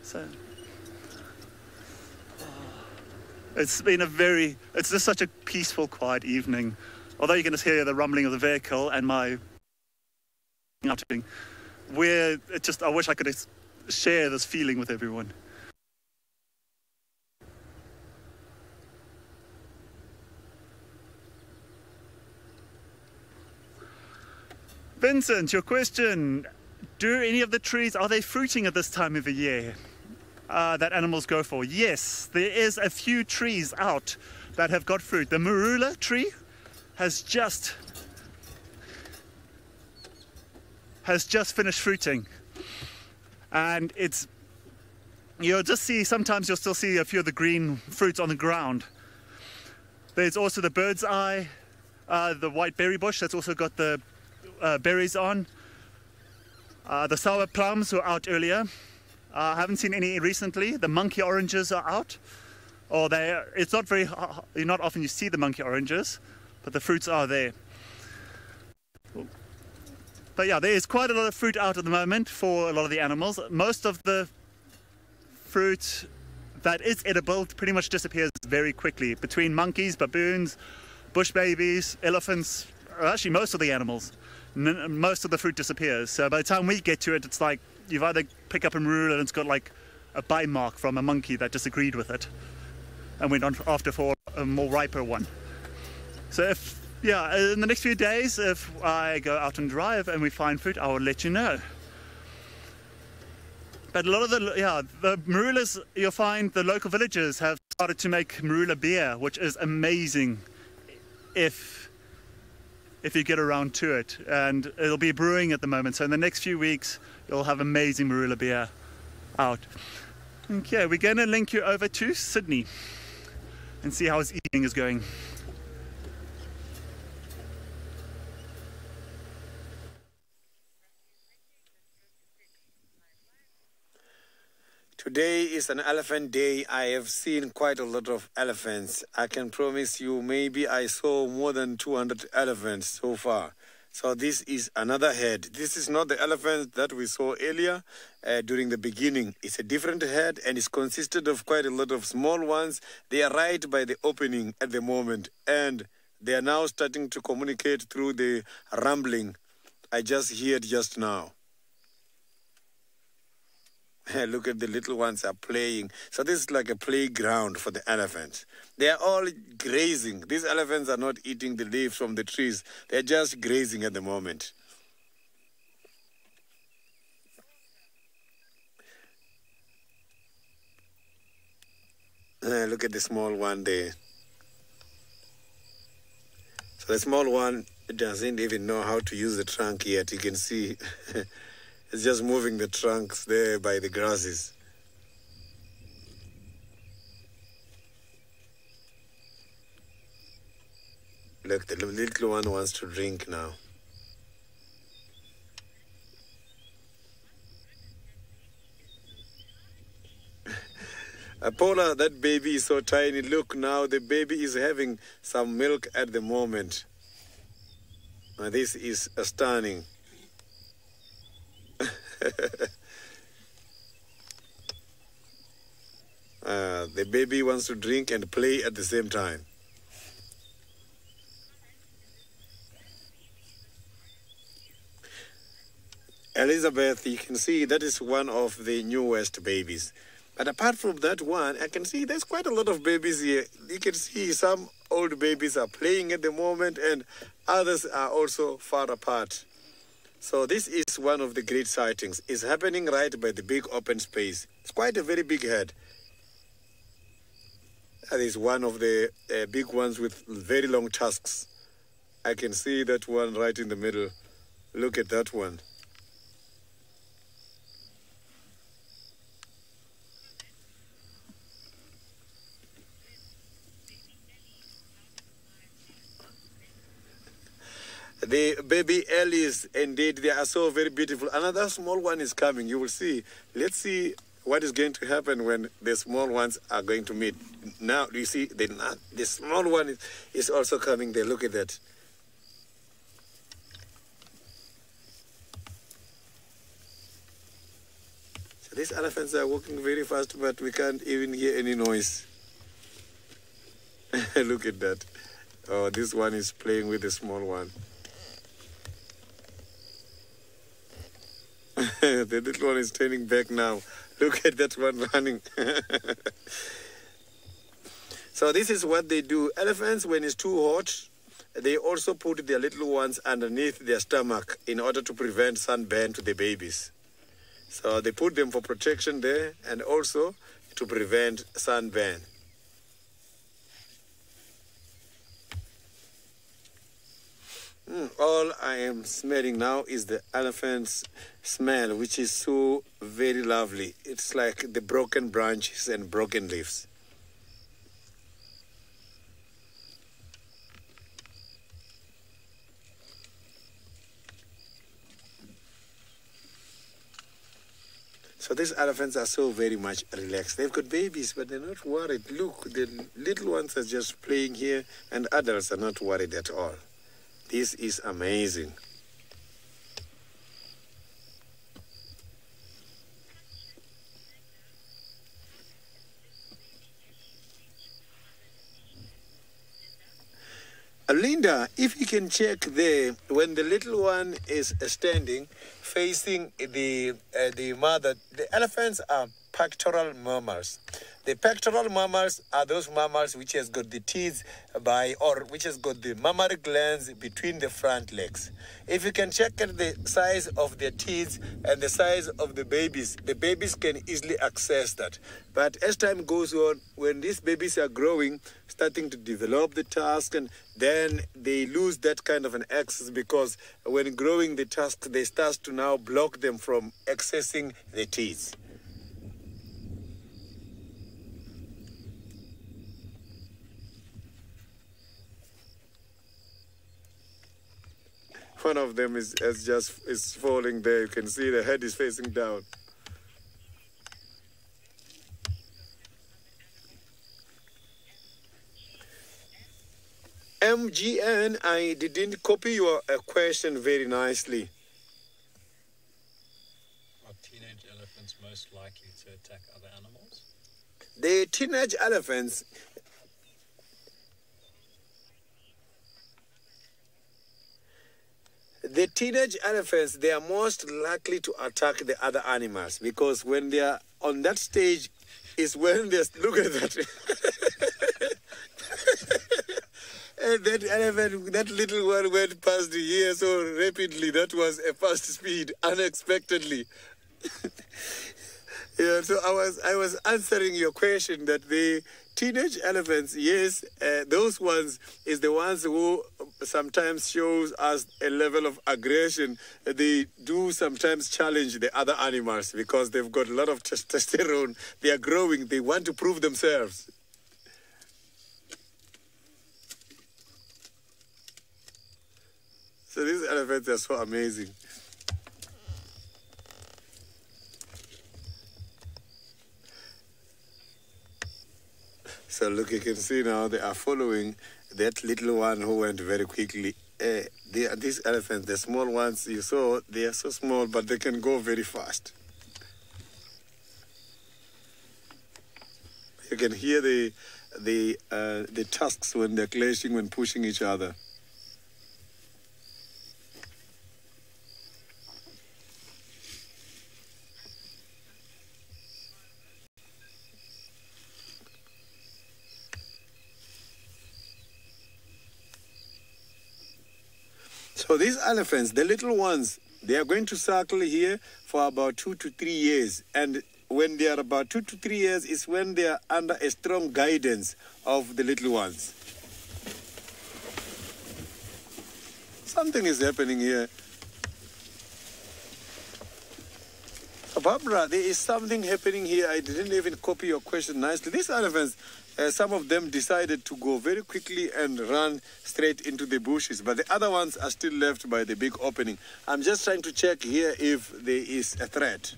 So, it's just such a peaceful, quiet evening. Although you can just hear the rumbling of the vehicle and my outing, I wish I could share this feeling with everyone. Vincent, your question. Do any of the trees, are they fruiting at this time of the year that animals go for? Yes, there is a few trees out that have got fruit. The marula tree has just finished fruiting. And sometimes you'll still see a few of the green fruits on the ground. There's also the bird's eye, the white berry bush that's also got the berries on. The sour plums were out earlier. I haven't seen any recently. The monkey oranges are out. It's not often you see the monkey oranges, but the fruits are there. But yeah, there is quite a lot of fruit out at the moment for a lot of the animals. Most of the fruit that is edible pretty much disappears very quickly. Between monkeys, baboons, bush babies, elephants, actually most of the animals. Most of the fruit disappears. So by the time we get to it, it's like you've either pick up a marula and it's got like a bite mark from a monkey that disagreed with it and went on after for a more riper one. So in the next few days, if I go out and drive and we find fruit, I will let you know. But a lot of the marulas, you'll find the local villagers have started to make marula beer, which is amazing if you get around to it, and it'll be brewing at the moment. So in the next few weeks, you'll have amazing marula beer out. Okay, we're going to link you over to Sydney and see how his evening is going.
Today is an elephant day. I have seen quite a lot of elephants. I can promise you, maybe I saw more than 200 elephants so far. So this is another herd. This is not the elephant that we saw earlier during the beginning. It's a different herd, and it's consisted of quite a lot of small ones. They are right by the opening at the moment, and they are now starting to communicate through the rumbling I just heard just now. Look at the little ones are playing. So this is like a playground for the elephants. They are all grazing. These elephants are not eating the leaves from the trees. They're just grazing at the moment. Look at the small one there. So the small one doesn't even know how to use the trunk yet. You can see it's just moving the trunks there by the grasses. Look, the little one wants to drink now. Paula, that baby is so tiny. Look now, the baby is having some milk at the moment. This is stunning. The baby wants to drink and play at the same time. Elizabeth, you can see that is one of the newest babies. But apart from that one, I can see there's quite a lot of babies here. You can see some old babies are playing at the moment, and others are also far apart. So this is one of the great sightings. It's happening right by the big open space. It's quite a very big head. That is one of the big ones with very long tusks. I can see that one right in the middle. Look at that one. The baby ellies, indeed, they are so very beautiful. Another small one is coming. You will see. Let's see what is going to happen when the small ones are going to meet. Now, you see, the small one is also coming there. Look at that. So these elephants are walking very fast, but we can't even hear any noise. Look at that. Oh, this one is playing with the small one. The little one is turning back now. Look at that one running. So this is what they do. Elephants, when it's too hot, they also put their little ones underneath their stomach in order to prevent sunburn to the babies. So they put them for protection there and also to prevent sunburn. All I am smelling now is the elephant's smell, which is so very lovely. It's like the broken branches and broken leaves. So these elephants are so very much relaxed. They've got babies, but they're not worried. Look, the little ones are just playing here, and adults are not worried at all. This is amazing. Linda, if you can check there, when the little one is standing, facing the mother, the elephants are pectoral mammals. The pectoral mammals are those mammals which has got the teeth which has got the mammary glands between the front legs. If you can check at the size of their teeth and the size of the babies can easily access that. But as time goes on, when these babies are growing, starting to develop the tusk, and then they lose that kind of an access, because when growing the tusk, they start to now block them from accessing the teeth. One of them is falling there. You can see the head is facing down. MGN, I didn't copy your question very nicely.
Are teenage elephants most likely to attack other animals?
The teenage elephants, they are most likely to attack the other animals because when they are on that stage is when they look at that. And that elephant, that little one went past here so rapidly. That was a fast speed, unexpectedly. Yeah, so I was answering your question that the teenage elephants, yes, those ones is the ones who sometimes shows us a level of aggression. They do sometimes challenge the other animals because they've got a lot of testosterone. They are growing. They want to prove themselves. So these elephants are so amazing. So look, you can see now they are following that little one who went very quickly. These elephants, the small ones you saw, they are so small, but they can go very fast. You can hear the tusks when they're clashing, when pushing each other. So these elephants, the little ones, they are going to circle here for about 2 to 3 years. And when they are about 2 to 3 years is when they are under a strong guidance of the little ones. Something is happening here. Barbara, there is something happening here. I didn't even copy your question nicely. These elephants, some of them decided to go very quickly and run straight into the bushes, but the other ones are still left by the big opening. I'm just trying to check here if there is a threat.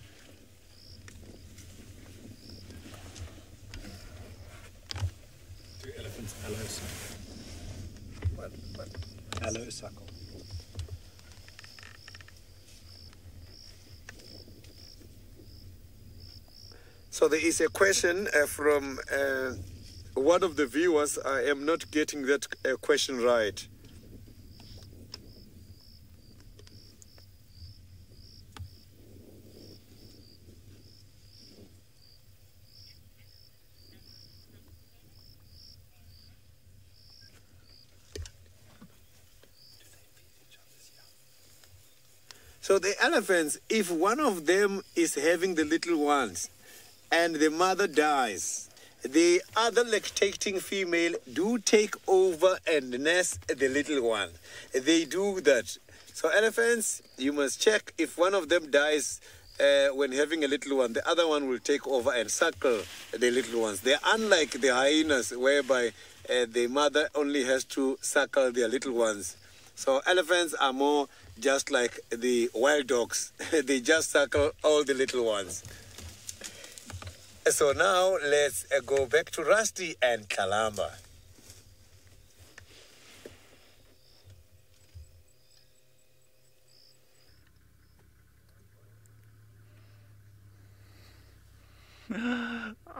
Do elephants allow suckle? What? Allow suckle.
So there is a question from one of the viewers. I am not getting that question right. So the elephants, if one of them is having the little ones, and the mother dies, the other lactating female do take over and nest the little one. They do that. So elephants, you must check if one of them dies when having a little one, the other one will take over and suckle the little ones. They're unlike the hyenas, whereby the mother only has to suckle their little ones. So elephants are more just like the wild dogs. They just suckle all the little ones. So now let's go back to Rusty and Kalamba.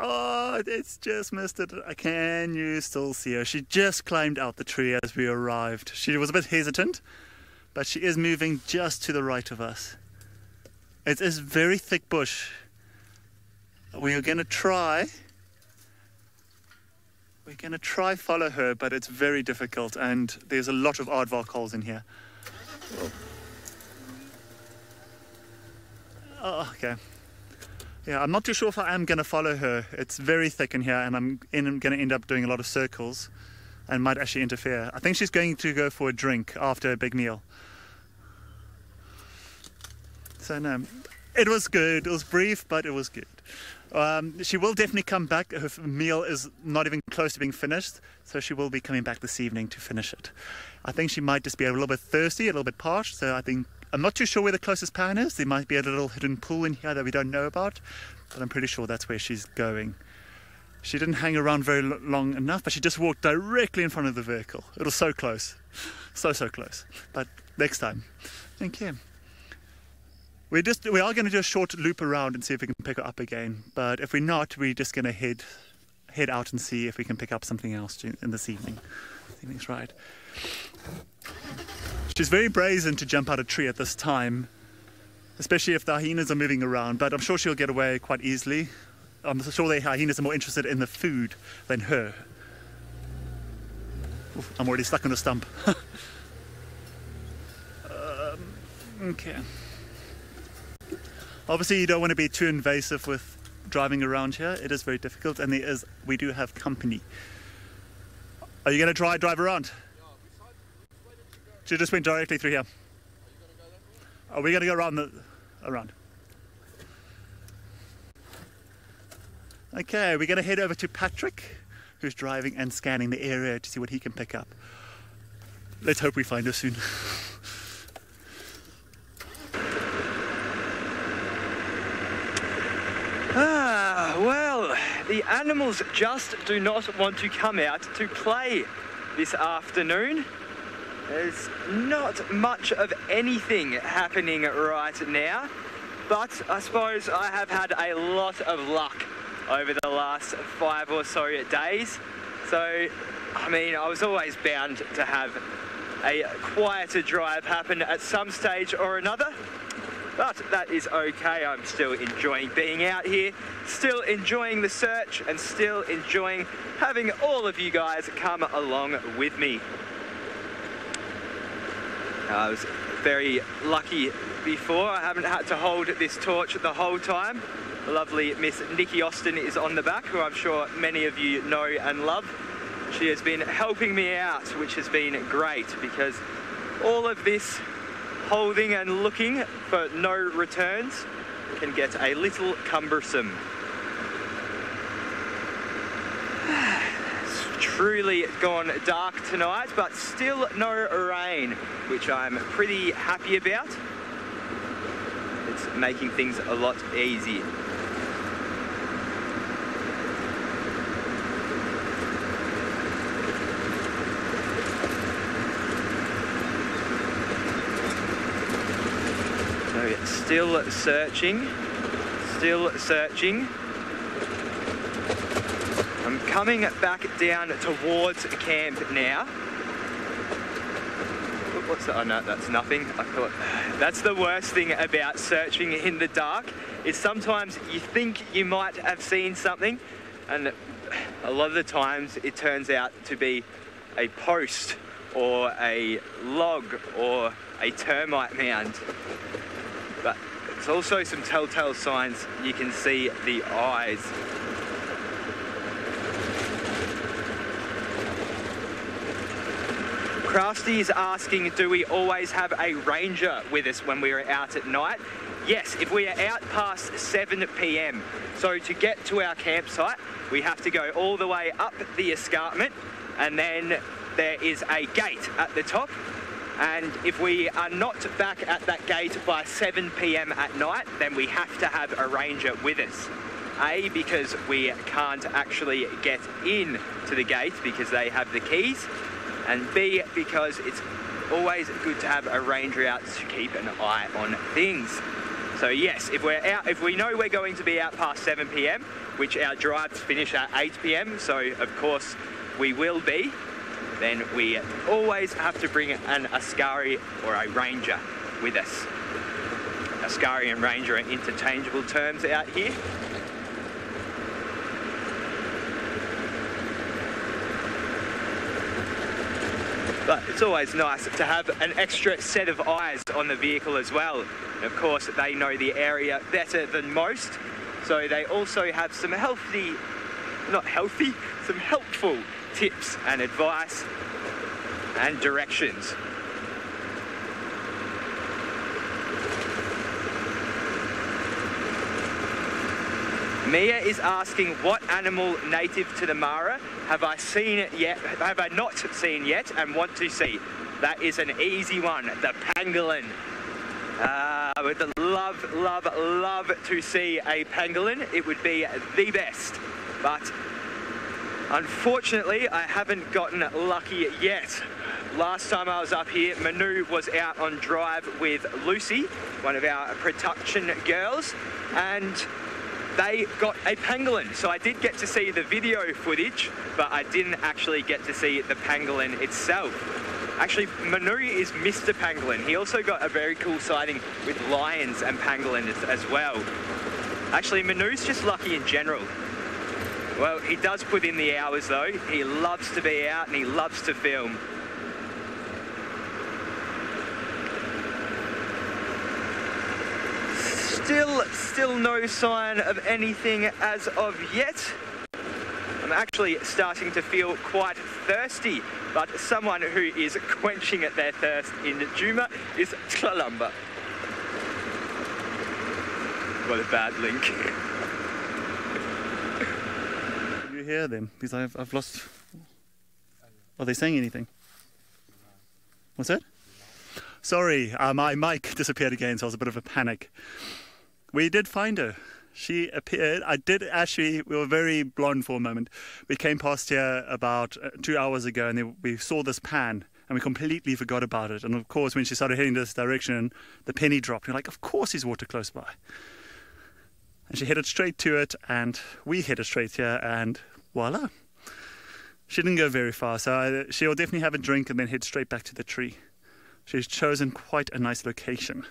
Oh, it's just missed it. Can you still see her? She just climbed out the tree as we arrived. She was a bit hesitant, but she is moving just to the right of us. It is very thick bush. We are going to try follow her, but it's very difficult, and there's a lot of aardvark holes in here. Oh, okay. Yeah, I'm not too sure if I am going to follow her. It's very thick in here, and I'm going to end up doing a lot of circles and might actually interfere. I think she's going to go for a drink after a big meal. So no, it was good. It was brief, but it was good. She will definitely come back. Her meal is not even close to being finished, so she will be coming back this evening to finish it. I think she might just be a little bit thirsty, a little bit parched, so I'm not too sure where the closest pan is. There might be a little hidden pool in here that we don't know about, but I'm pretty sure that's where she's going. She didn't hang around very long enough, but she just walked directly in front of the vehicle. It was so close. So close. But next time. Thank you. We are going to do a short loop around and see if we can pick her up again. But if we're not, we're just going to head out and see if we can pick up something else in this evening. This evening's right. She's very brazen to jump out a tree at this time, especially if the hyenas are moving around. But I'm sure she'll get away quite easily. I'm sure the hyenas are more interested in the food than her. Oof, I'm already stuck on the stump. Okay. Obviously, you don't want to be too invasive with driving around here. It is very difficult, and we do have company. Are you going to try drive around? She just went directly through here. Are we going to go around? Okay, we're going to head over to Patrick, who's driving and scanning the area to see what he can pick up. Let's hope we find her soon.
Well, the animals just do not want to come out to play this afternoon. There's not much of anything happening right now, but I suppose I have had a lot of luck over the last 5 or so days. So, I mean, I was always bound to have a quieter drive happen at some stage or another. But that is okay. I'm still enjoying being out here, still enjoying the search, and still enjoying having all of you guys come along with me. I was very lucky before. I haven't had to hold this torch the whole time. The lovely Miss Nikki Austin is on the back, who I'm sure many of you know and love. She has been helping me out, which has been great, because all of this holding and looking for no returns can get a little cumbersome. It's truly gone dark tonight, but still no rain, which I'm pretty happy about. It's making things a lot easier. Still searching, still searching. I'm coming back down towards camp now. What's that? Oh no, that's nothing. I thought that's the worst thing about searching in the dark, is sometimes you think you might have seen something, and a lot of the times it turns out to be a post or a log or a termite mound. But there's also some telltale signs. You can see the eyes. Crafty is asking, do we always have a ranger with us when we are out at night? Yes, if we are out past 7 p.m. So to get to our campsite, we have to go all the way up the escarpment, and then there is a gate at the top. And if we are not back at that gate by 7 p.m. at night, then we have to have a ranger with us. A, because we can't actually get in to the gate because they have the keys. And B, because it's always good to have a ranger out to keep an eye on things. So yes, if we're out, if we know we're going to be out past 7 p.m, which our drives finish at 8 p.m, so of course we will be, then we always have to bring an Askari or a ranger with us. Askari and ranger are interchangeable terms out here. But it's always nice to have an extra set of eyes on the vehicle as well. And of course, they know the area better than most, so they also have some some helpful tips and advice and directions. Mia is asking, what animal native to the Mara have I not seen yet and want to see? That is an easy one, the pangolin. I would love, love, love to see a pangolin. It would be the best. But Unfortunately, I haven't gotten lucky yet. Last time I was up here, Manu was out on drive with Lucy, one of our production girls, and they got a pangolin. So I did get to see the video footage, but I didn't actually get to see the pangolin itself. Actually, Manu is Mr. Pangolin. He also got a very cool sighting with lions and pangolins as well. Actually, Manu's just lucky in general. Well, he does put in the hours though. He loves to be out and he loves to film. Still no sign of anything as of yet. I'm actually starting to feel quite thirsty, but someone who is quenching at their thirst in Juma is Tlalamba. What a bad link.
Can you hear them? Because I've lost... Are they saying anything? What's that? Sorry, my mic disappeared again, so I was a bit of a panic. We did find her. She appeared. We were very blonde for a moment. We came past here about 2 hours ago and then we saw this pan and we completely forgot about it. And of course, when she started heading this direction, the penny dropped. We're like, of course there's water close by. And she headed straight to it and we headed straight here and voila. She didn't go very far, so she'll definitely have a drink and then head straight back to the tree. She's chosen quite a nice location.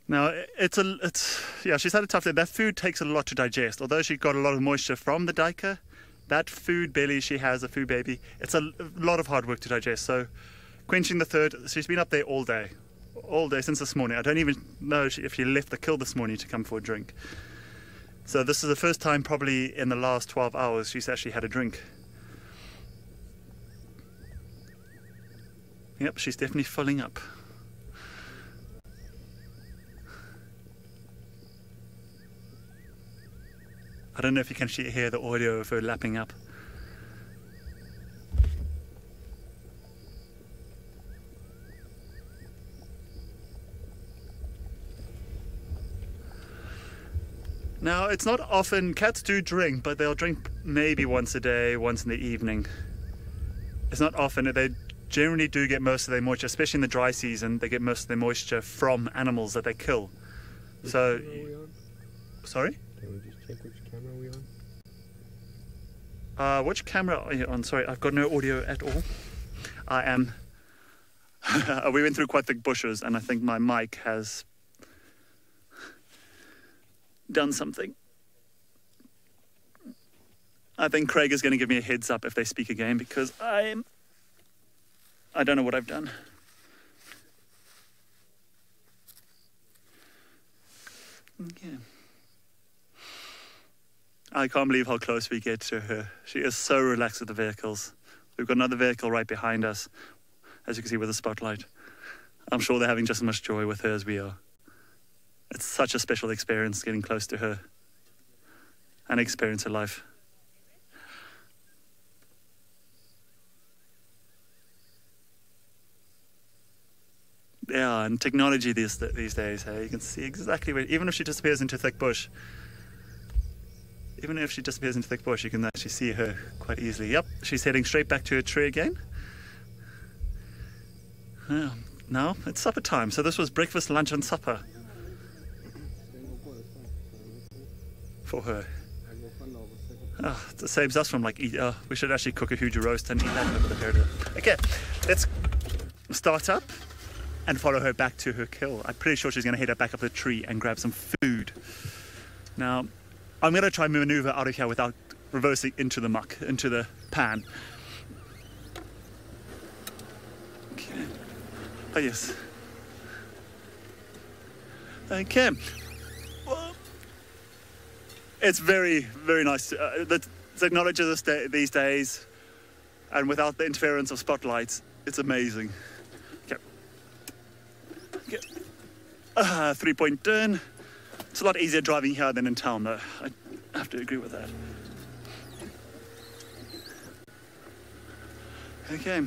Now, yeah, she's had a tough day. That food takes a lot to digest. Although she got a lot of moisture from the duiker, that food belly she has, a food baby, it's a lot of hard work to digest. So, quenching the third, she's been up there all day since this morning. I don't even know if she left the kill this morning to come for a drink. So this is the first time probably in the last 12 hours she's actually had a drink. Yep, she's definitely filling up. I don't know if you can actually hear the audio of her lapping up. Now, it's not often, cats do drink, but they'll drink maybe once a day, once in the evening. It's not often, they generally do get most of their moisture, especially in the dry season, they get most of their moisture from animals that they kill. So, sorry?
Can we just check which camera are we on?
Which camera are you on? Sorry, I've got no audio at all. I am... we went through quite thick bushes and I think my mic has done something. I think Craig is going to give me a heads up if they speak again because I don't know what I've done. Okay. I can't believe how close we get to her. She is so relaxed with the vehicles. We've got another vehicle right behind us, as you can see with the spotlight. I'm sure they're having just as much joy with her as we are. It's such a special experience getting close to her and experience her life. Yeah, and technology these days, hey, you can see exactly where, even if she disappears into thick bush, you can actually see her quite easily. Yep, she's heading straight back to her tree again. Now it's supper time, so this was breakfast, lunch and supper for her. It saves us from we should actually cook a huge roast and eat that over the period. Okay, let's start up and follow her back to her kill. I'm pretty sure she's going to head up back up the tree and grab some food. Now, I'm going to try and maneuver out of here without reversing into the muck, into the pan. Okay. Oh, yes. Okay. Well, it's very, very nice. The technology these days, and without the interference of spotlights, it's amazing. Okay. Okay. 3-point turn. It's a lot easier driving here than in town, though. I have to agree with that. Okay.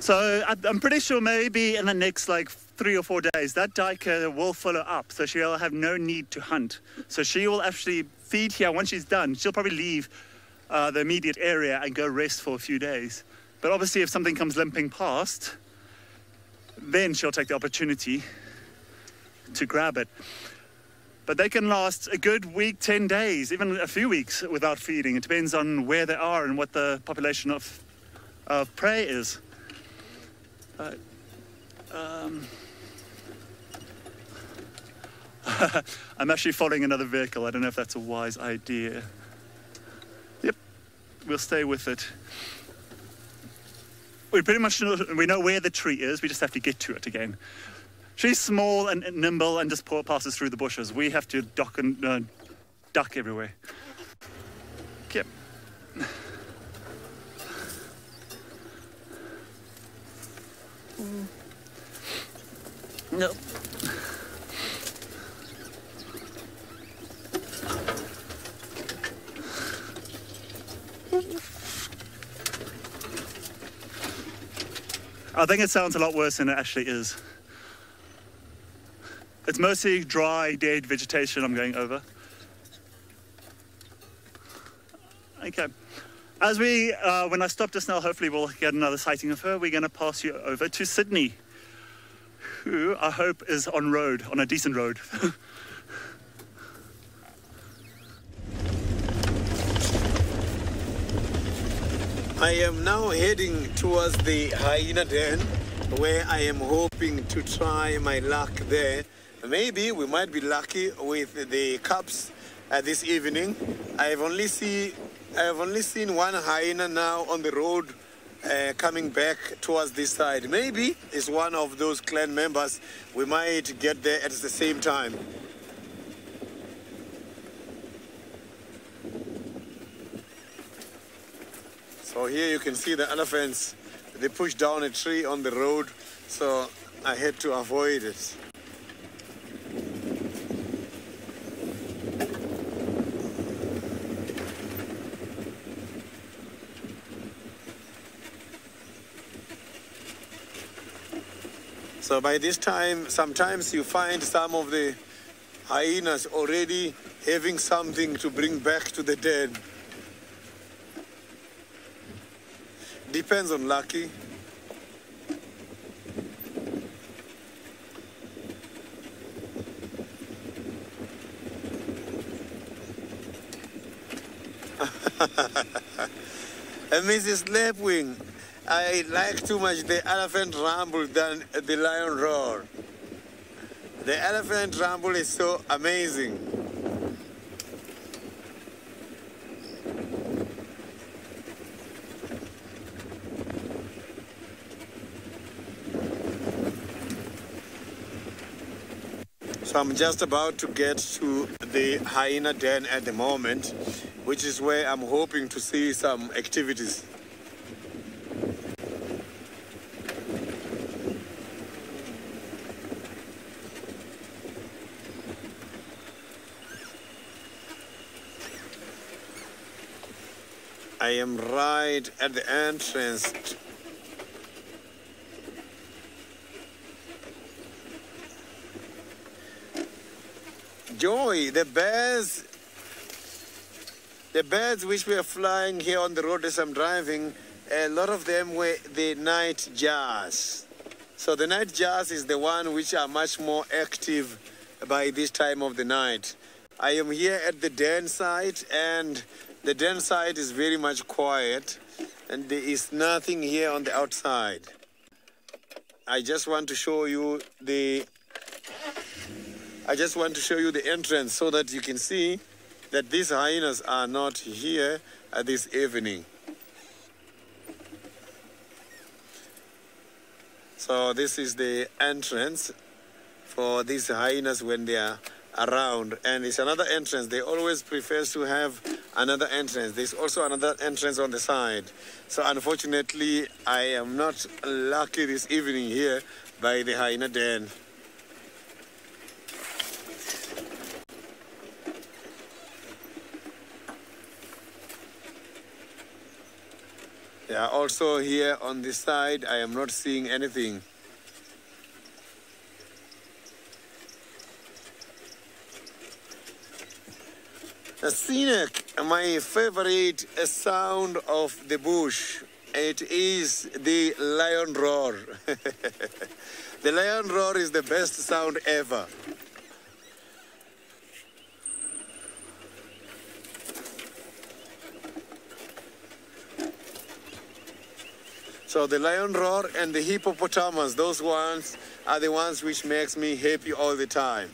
So I'm pretty sure maybe in the next 3 or 4 days, that duiker will follow up, so she'll have no need to hunt. So she will actually feed here. Once she's done, she'll probably leave the immediate area and go rest for a few days. But obviously, if something comes limping past, then she'll take the opportunity to grab it. But they can last a good week, 10 days, even a few weeks without feeding. It depends on where they are and what the population of prey is. I'm actually following another vehicle. I don't know if that's a wise idea. Yep, we'll stay with it. We pretty much know where the tree is. We just have to get to it again. She's small and nimble and just passes through the bushes. We have to duck everywhere. Yep. No. I think it sounds a lot worse than it actually is. It's mostly dry, dead vegetation I'm going over. Okay. As when I stop just now, hopefully we'll get another sighting of her. We're going to pass you over to Sydney, who I hope is on a decent road.
I am now heading towards the hyena den, where I am hoping to try my luck there. Maybe we might be lucky with the cubs this evening. I have only seen one hyena now on the road coming back towards this side. Maybe it's one of those clan members. We might get there at the same time. So here you can see the elephants. They push down a tree on the road, so I had to avoid it. So by this time, sometimes you find some of the hyenas already having something to bring back to the den. Depends on lucky. And Mrs. Lapwing, I like too much the elephant rumble than the lion roar. The elephant rumble is so amazing. So I'm just about to get to the hyena den at the moment, which is where I'm hoping to see some activities. I am right at the entrance. Joy, the birds which were flying here on the road as I'm driving, a lot of them were the night jars. So the night jars is the one which are much more active by this time of the night. I am here at the den site, and the den site is very much quiet, and there is nothing here on the outside. I just want to show you the entrance so that you can see that these hyenas are not here this evening. So this is the entrance for these hyenas when they are around, and it's another entrance. They always prefer to have another entrance. There's also another entrance on the side. So unfortunately, I am not lucky this evening here by the hyena den. Yeah, also here on this side, I am not seeing anything. Scenic, my favorite sound of the bush. It is the lion roar. The lion roar is the best sound ever. So the lion roar and the hippopotamus, those ones are the ones which makes me happy all the time.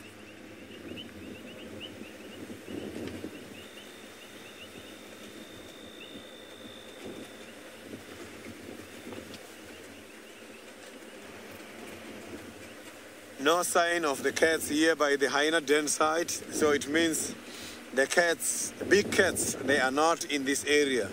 No sign of the cats here by the hyena den site, so it means the cats, big cats, they are not in this area.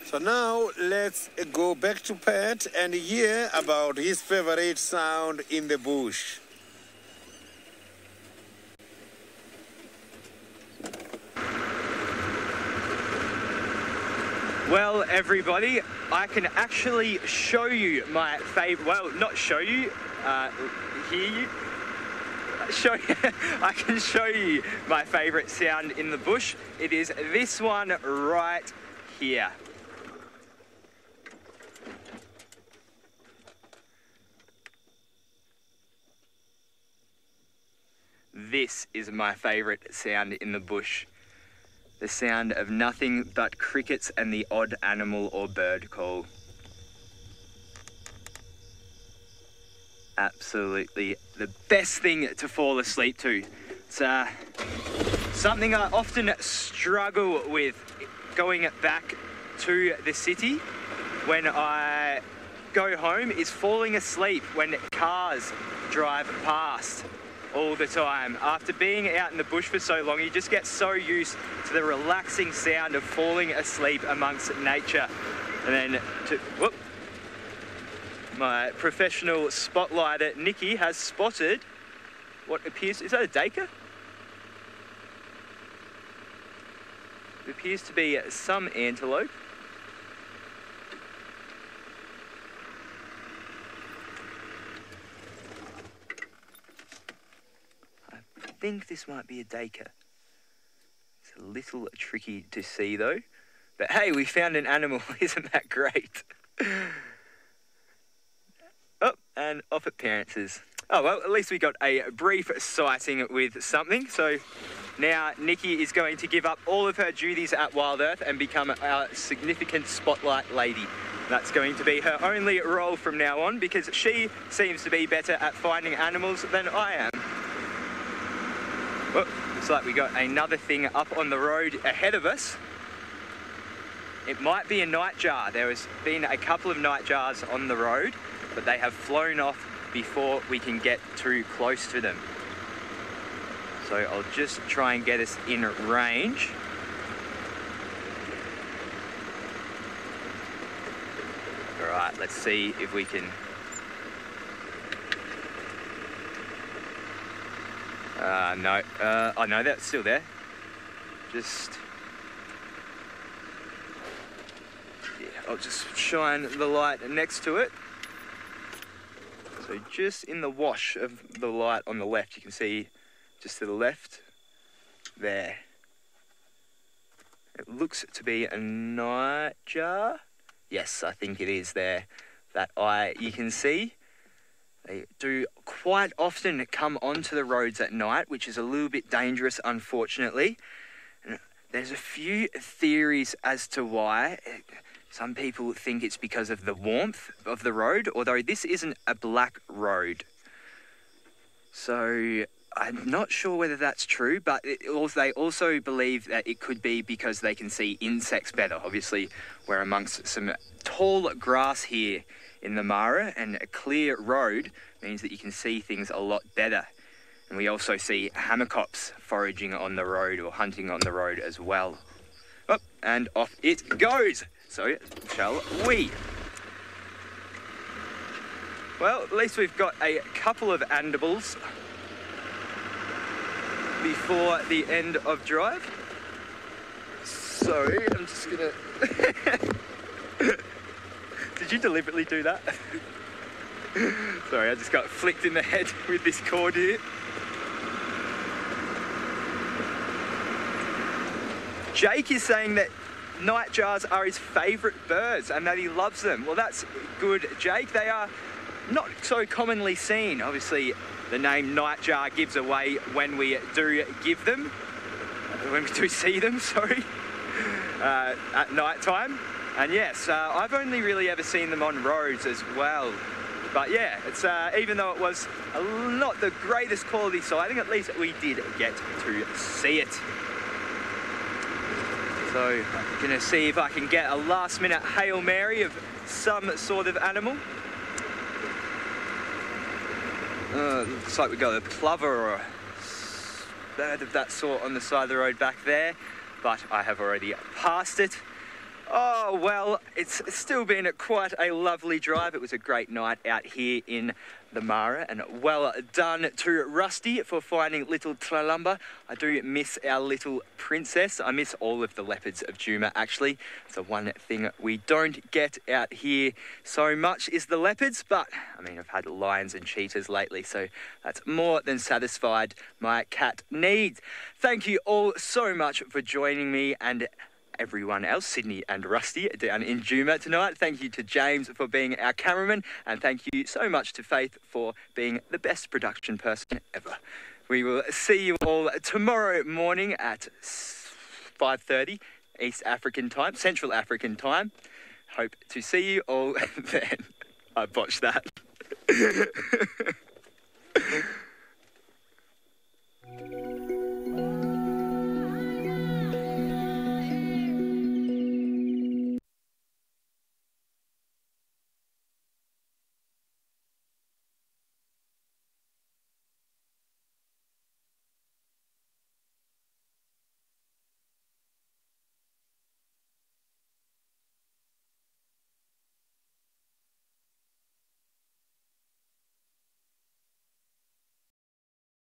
So now let's go back to Pat and hear about his favorite sound in the bush.
Well, everybody, I can actually show you my favorite, well, not show you, hear you. I can show you my favorite sound in the bush. It is this one right here. This is my favorite sound in the bush. The sound of nothing but crickets and the odd animal or bird call. Absolutely the best thing to fall asleep to. It's something I often struggle with going back to the city when I go home, is falling asleep when cars drive past all the time. After being out in the bush for so long, you just get so used to the relaxing sound of falling asleep amongst nature. And then, whoop, my professional spotlighter, Nikki, has spotted what appears, is that a duiker? It appears to be some antelope. I think this might be a duiker. It's a little tricky to see though. But hey, we found an animal. Isn't that great? Oh, and off it pounces. Oh, well, at least we got a brief sighting with something. So now Nikki is going to give up all of her duties at Wild Earth and become our significant spotlight lady. That's going to be her only role from now on because she seems to be better at finding animals than I am. Well, looks like we got another thing up on the road ahead of us. It might be a nightjar. There has been a couple of nightjars on the road, but they have flown off before we can get too close to them. So I'll just try and get us in range. All right, let's see if we can... no. Oh no, that's still there. Just... yeah, I'll just shine the light next to it. So just in the wash of the light on the left, you can see just to the left, there. It looks to be a nightjar. Yes, I think it is there. That eye you can see. They do quite often come onto the roads at night, which is a little bit dangerous, unfortunately. And there's a few theories as to why. Some people think it's because of the warmth of the road, although this isn't a black road. So I'm not sure whether that's true, but they also believe that it could be because they can see insects better. Obviously, we're amongst some tall grass here in the Mara, and a clear road means that you can see things a lot better. And we also see hammercops foraging on the road or hunting on the road as well. Oh, and off it goes. So shall we? Well, at least we've got a couple of animals before the end of drive. Sorry, I'm just gonna... Did you deliberately do that? Sorry, I just got flicked in the head with this cord here. Jake is saying that nightjars are his favourite birds and that he loves them. Well, that's good, Jake. They are not so commonly seen. Obviously, the name nightjar gives away when we do give them, when we do see them, sorry, at night time. And yes, I've only really ever seen them on roads as well. But yeah, it's even though it was not the greatest quality sighting, at least we did get to see it. So I'm gonna see if I can get a last minute Hail Mary of some sort of animal. Looks like we got a plover or a bird of that sort on the side of the road back there, but I have already passed it. Oh, well, it's still been quite a lovely drive. It was a great night out here in the Mara, and well done to Rusty for finding little Tlalamba. I do miss our little princess. I miss all of the leopards of Juma, actually. It's the one thing we don't get out here so much is the leopards, but, I mean, I've had lions and cheetahs lately, so that's more than satisfied my cat needs. Thank you all so much for joining me and everyone else, Sydney and Rusty, down in Juma tonight. Thank you to James for being our cameraman, and thank you so much to Faith for being the best production person ever. We will see you all tomorrow morning at 5:30 East African time, Central African time. Hope to see you all then. I botched that.